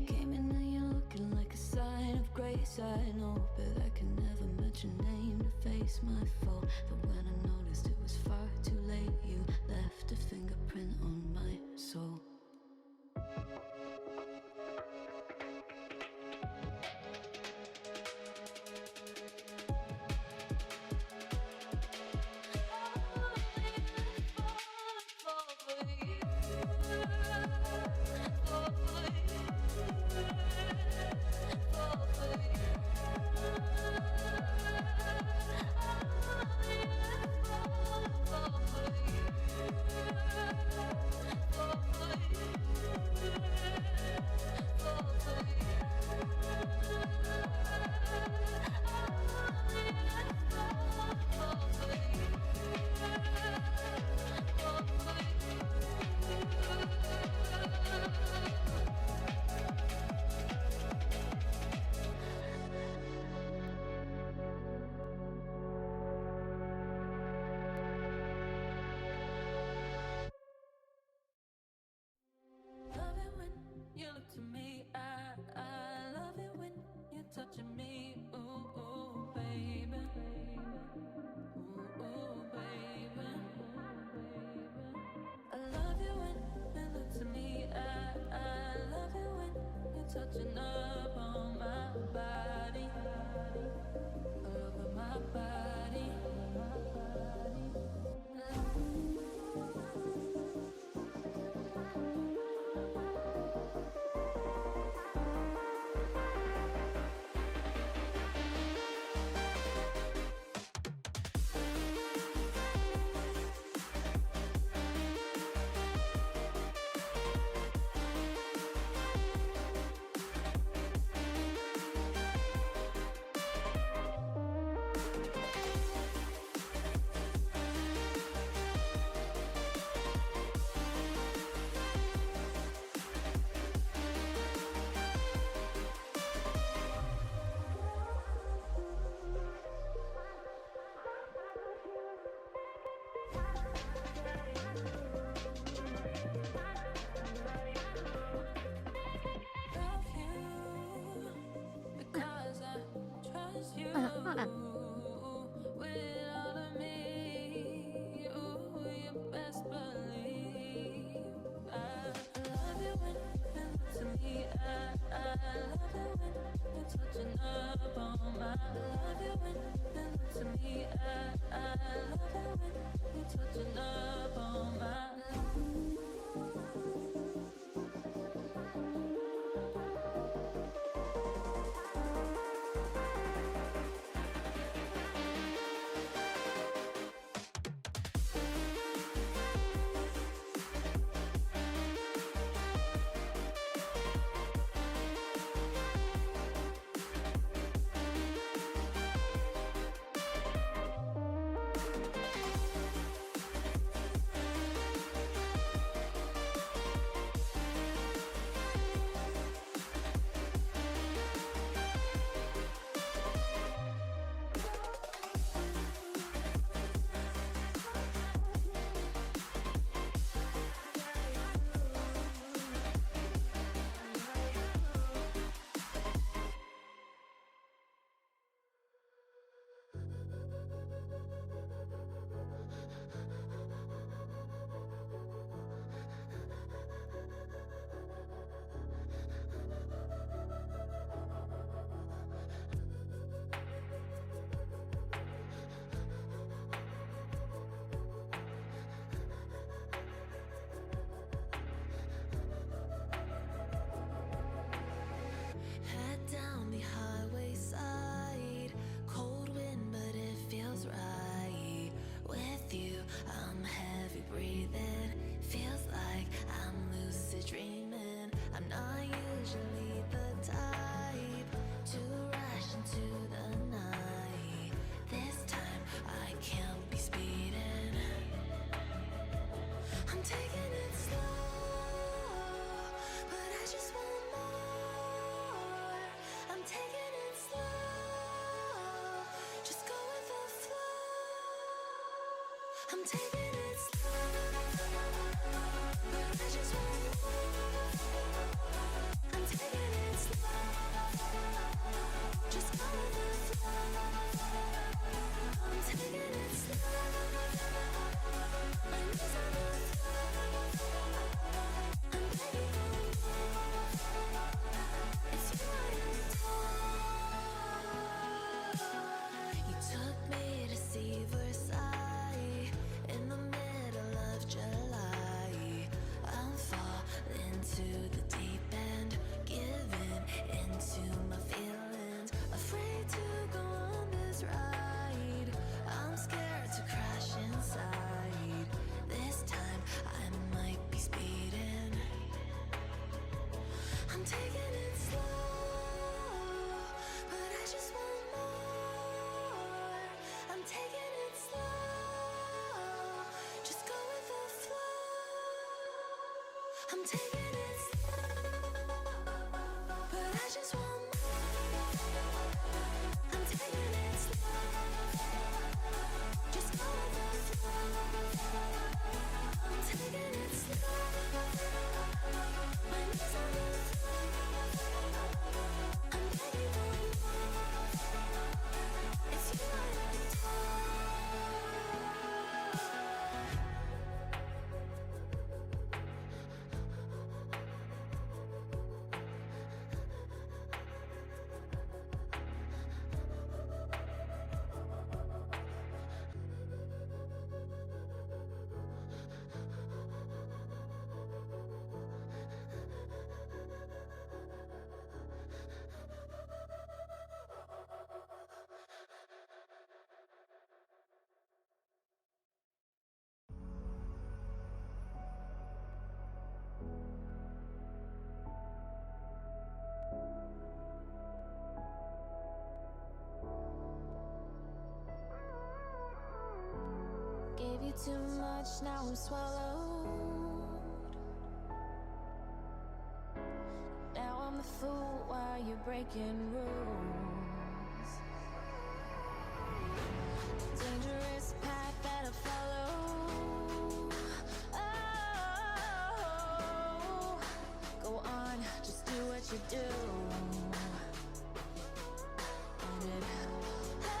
[SPEAKER 5] Came in and you're looking like a sign of grace. I know, but I can never match your name to face my fault. But when I noticed it was far too late, you left a fingerprint on my soul. Love it when you look to me. I love it when you're touching me. Ooh, ooh, baby. Ooh, ooh, baby. I love you when you look to me. I love it when you're touching up on my body. All over my body. I'm taking it slow, but I just want more. I'm taking it slow, just go with the flow. I'm taking it slow, my knees on the floor. I'm begging for more. It's you I adore. You took me to see Versailles in the middle of July. I'll fall into the deep end, giving into my feelings, afraid to go on this ride. I'm scared to crash inside. This time I might be speeding. I'm taking it slow, but I just want more. I'm taking it slow, just go with the flow. I'm taking it slow, but I just want more. I'm taking it slow, just go with the flow. I'm taking it slow, my knees on the floor. I'm begging for more. It's you I adore. Gave you too much, now I'm swallowed. Now I'm the fool while you're breaking rules. Dangerous path that I follow. Oh, go on, just do what you do. And it hurts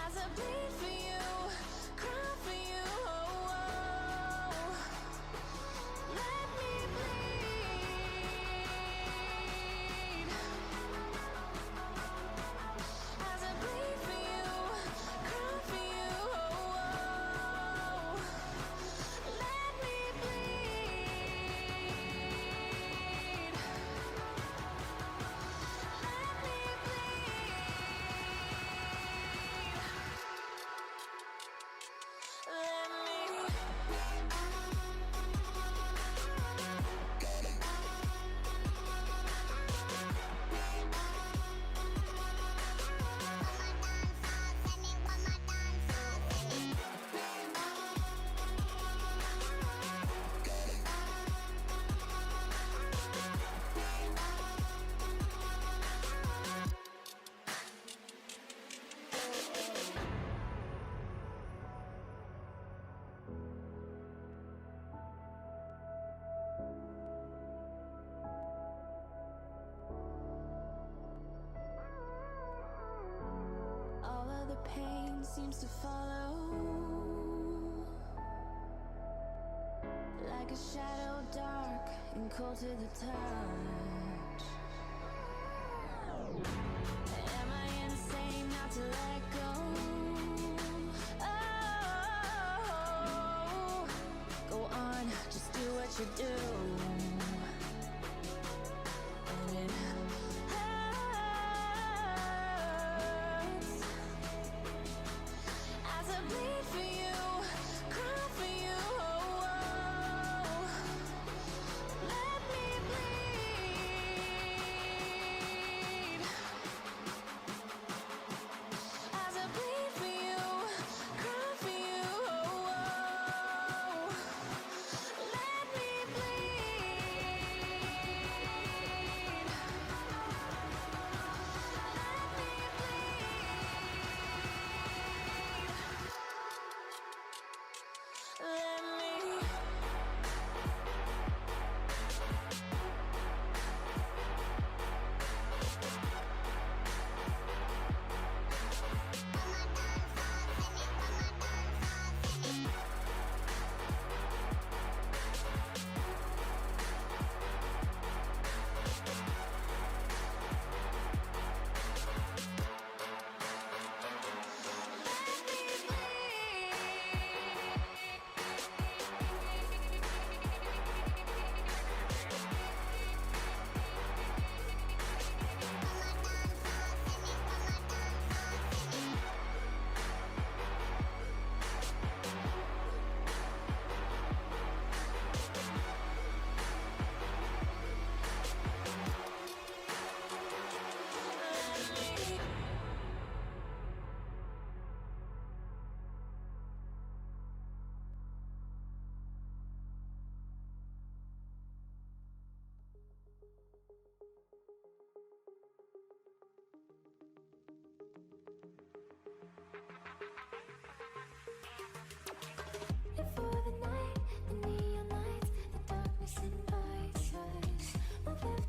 [SPEAKER 5] as I bleed for you, cry for you. Oh, let me bleed as I bleed for you, cry for you. Oh, let me bleed. Let me all of the pain seems to follow like a shadow, dark and cold to the touch. Am I insane not to let go? Oh, go on, just do what you do. And it hurts as I bleed for you, cry for you. Oh, let me bleed.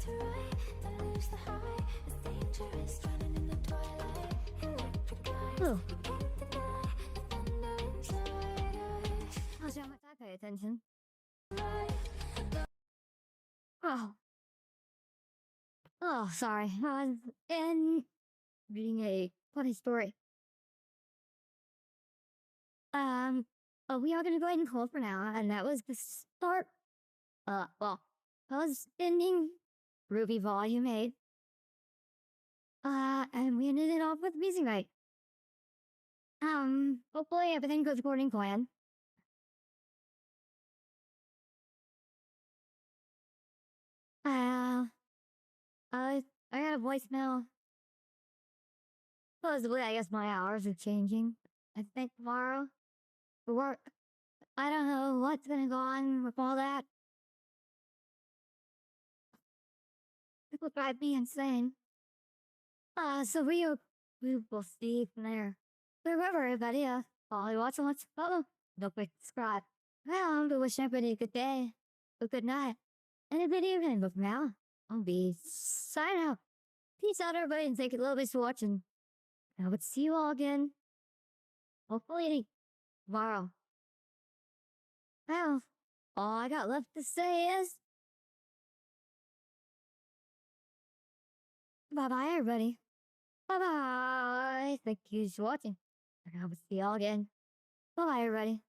[SPEAKER 5] to right, then lose the high. It's dangerous running in the twilight. Electric eyes,
[SPEAKER 4] Ooh.
[SPEAKER 5] you can't deny the thunder inside.
[SPEAKER 4] I'll show my I pay attention. Oh. Oh, sorry. I was reading a funny story. Oh, we are gonna go ahead and call for now, and that was the start. Well, I was ending Rwby Volume 8. And we ended it off with music night. Hopefully everything goes according to plan. I got a voicemail. Supposedly, I guess my hours are changing. I think tomorrow for work. I don't know what's gonna go on with all that. It will drive me insane. So we will see from there. But remember, everybody, follow, watch, and watch, follow. Don't forget to subscribe. Well, I wish everybody a good day, a good night, and a good evening. But for now, I'll be signing out. Peace out, everybody, and thank you a little bit for watching. I would see you all again, hopefully tomorrow. Well, all I got left to say is bye-bye, everybody. Bye-bye. Thank you for watching. And I will see y'all again. Bye-bye, everybody.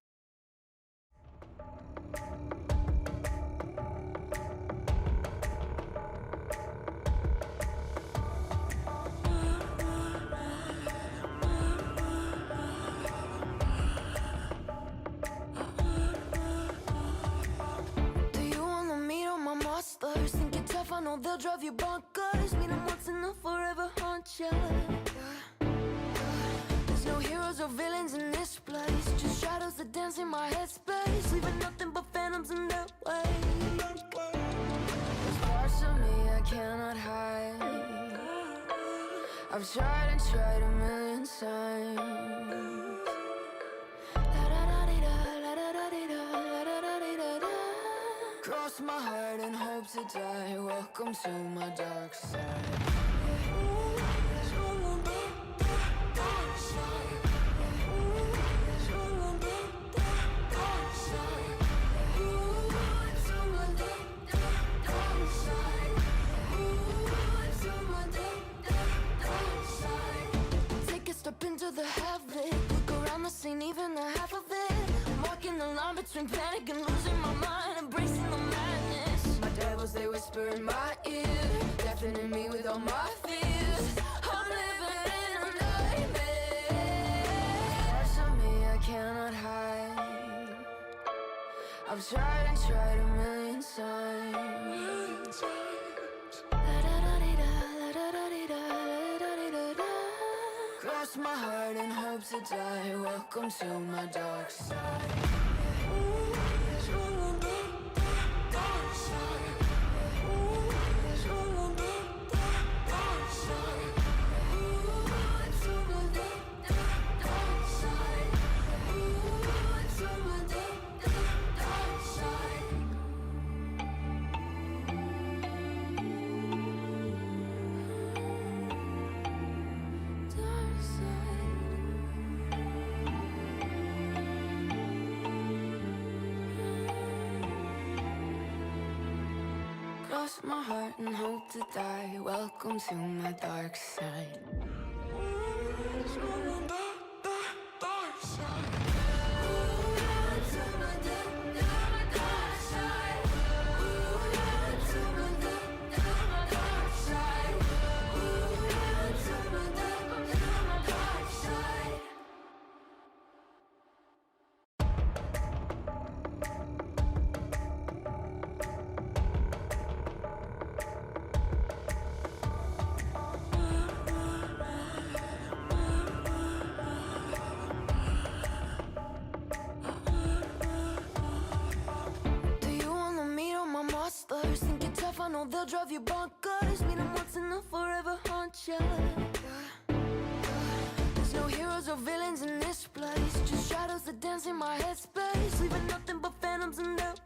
[SPEAKER 5] Do you wanna meet all my monsters? Think you're tough, I know they'll drive you bonkers. Meet them once and they'll forever haunt you. There's no heroes or villains in this place, just shadows that dance in my headspace, leaving nothing but phantoms in their way. There's parts of me I cannot hide. I've tried and tried a million times. Cross my heart and hope to die. Welcome to my dark side. Take a step into the heaven. Look around the scene, even the half of it. Walking the line between panic and losing my mind, embracing the madness. My devils, they whisper in my ear, deafening me with all my fears. I'm living in a nightmare. Parts of me I cannot hide. I've tried and tried a million times. Cross my heart and hope to die. Welcome to my dark side. Cross my heart and hope to die. Welcome to my dark side. Think you're tough, I know they'll drive you bonkers. Meet them once and they'll forever haunt you. There's no heroes or villains in this place, just shadows that dance in my headspace, leaving nothing but phantoms in their way.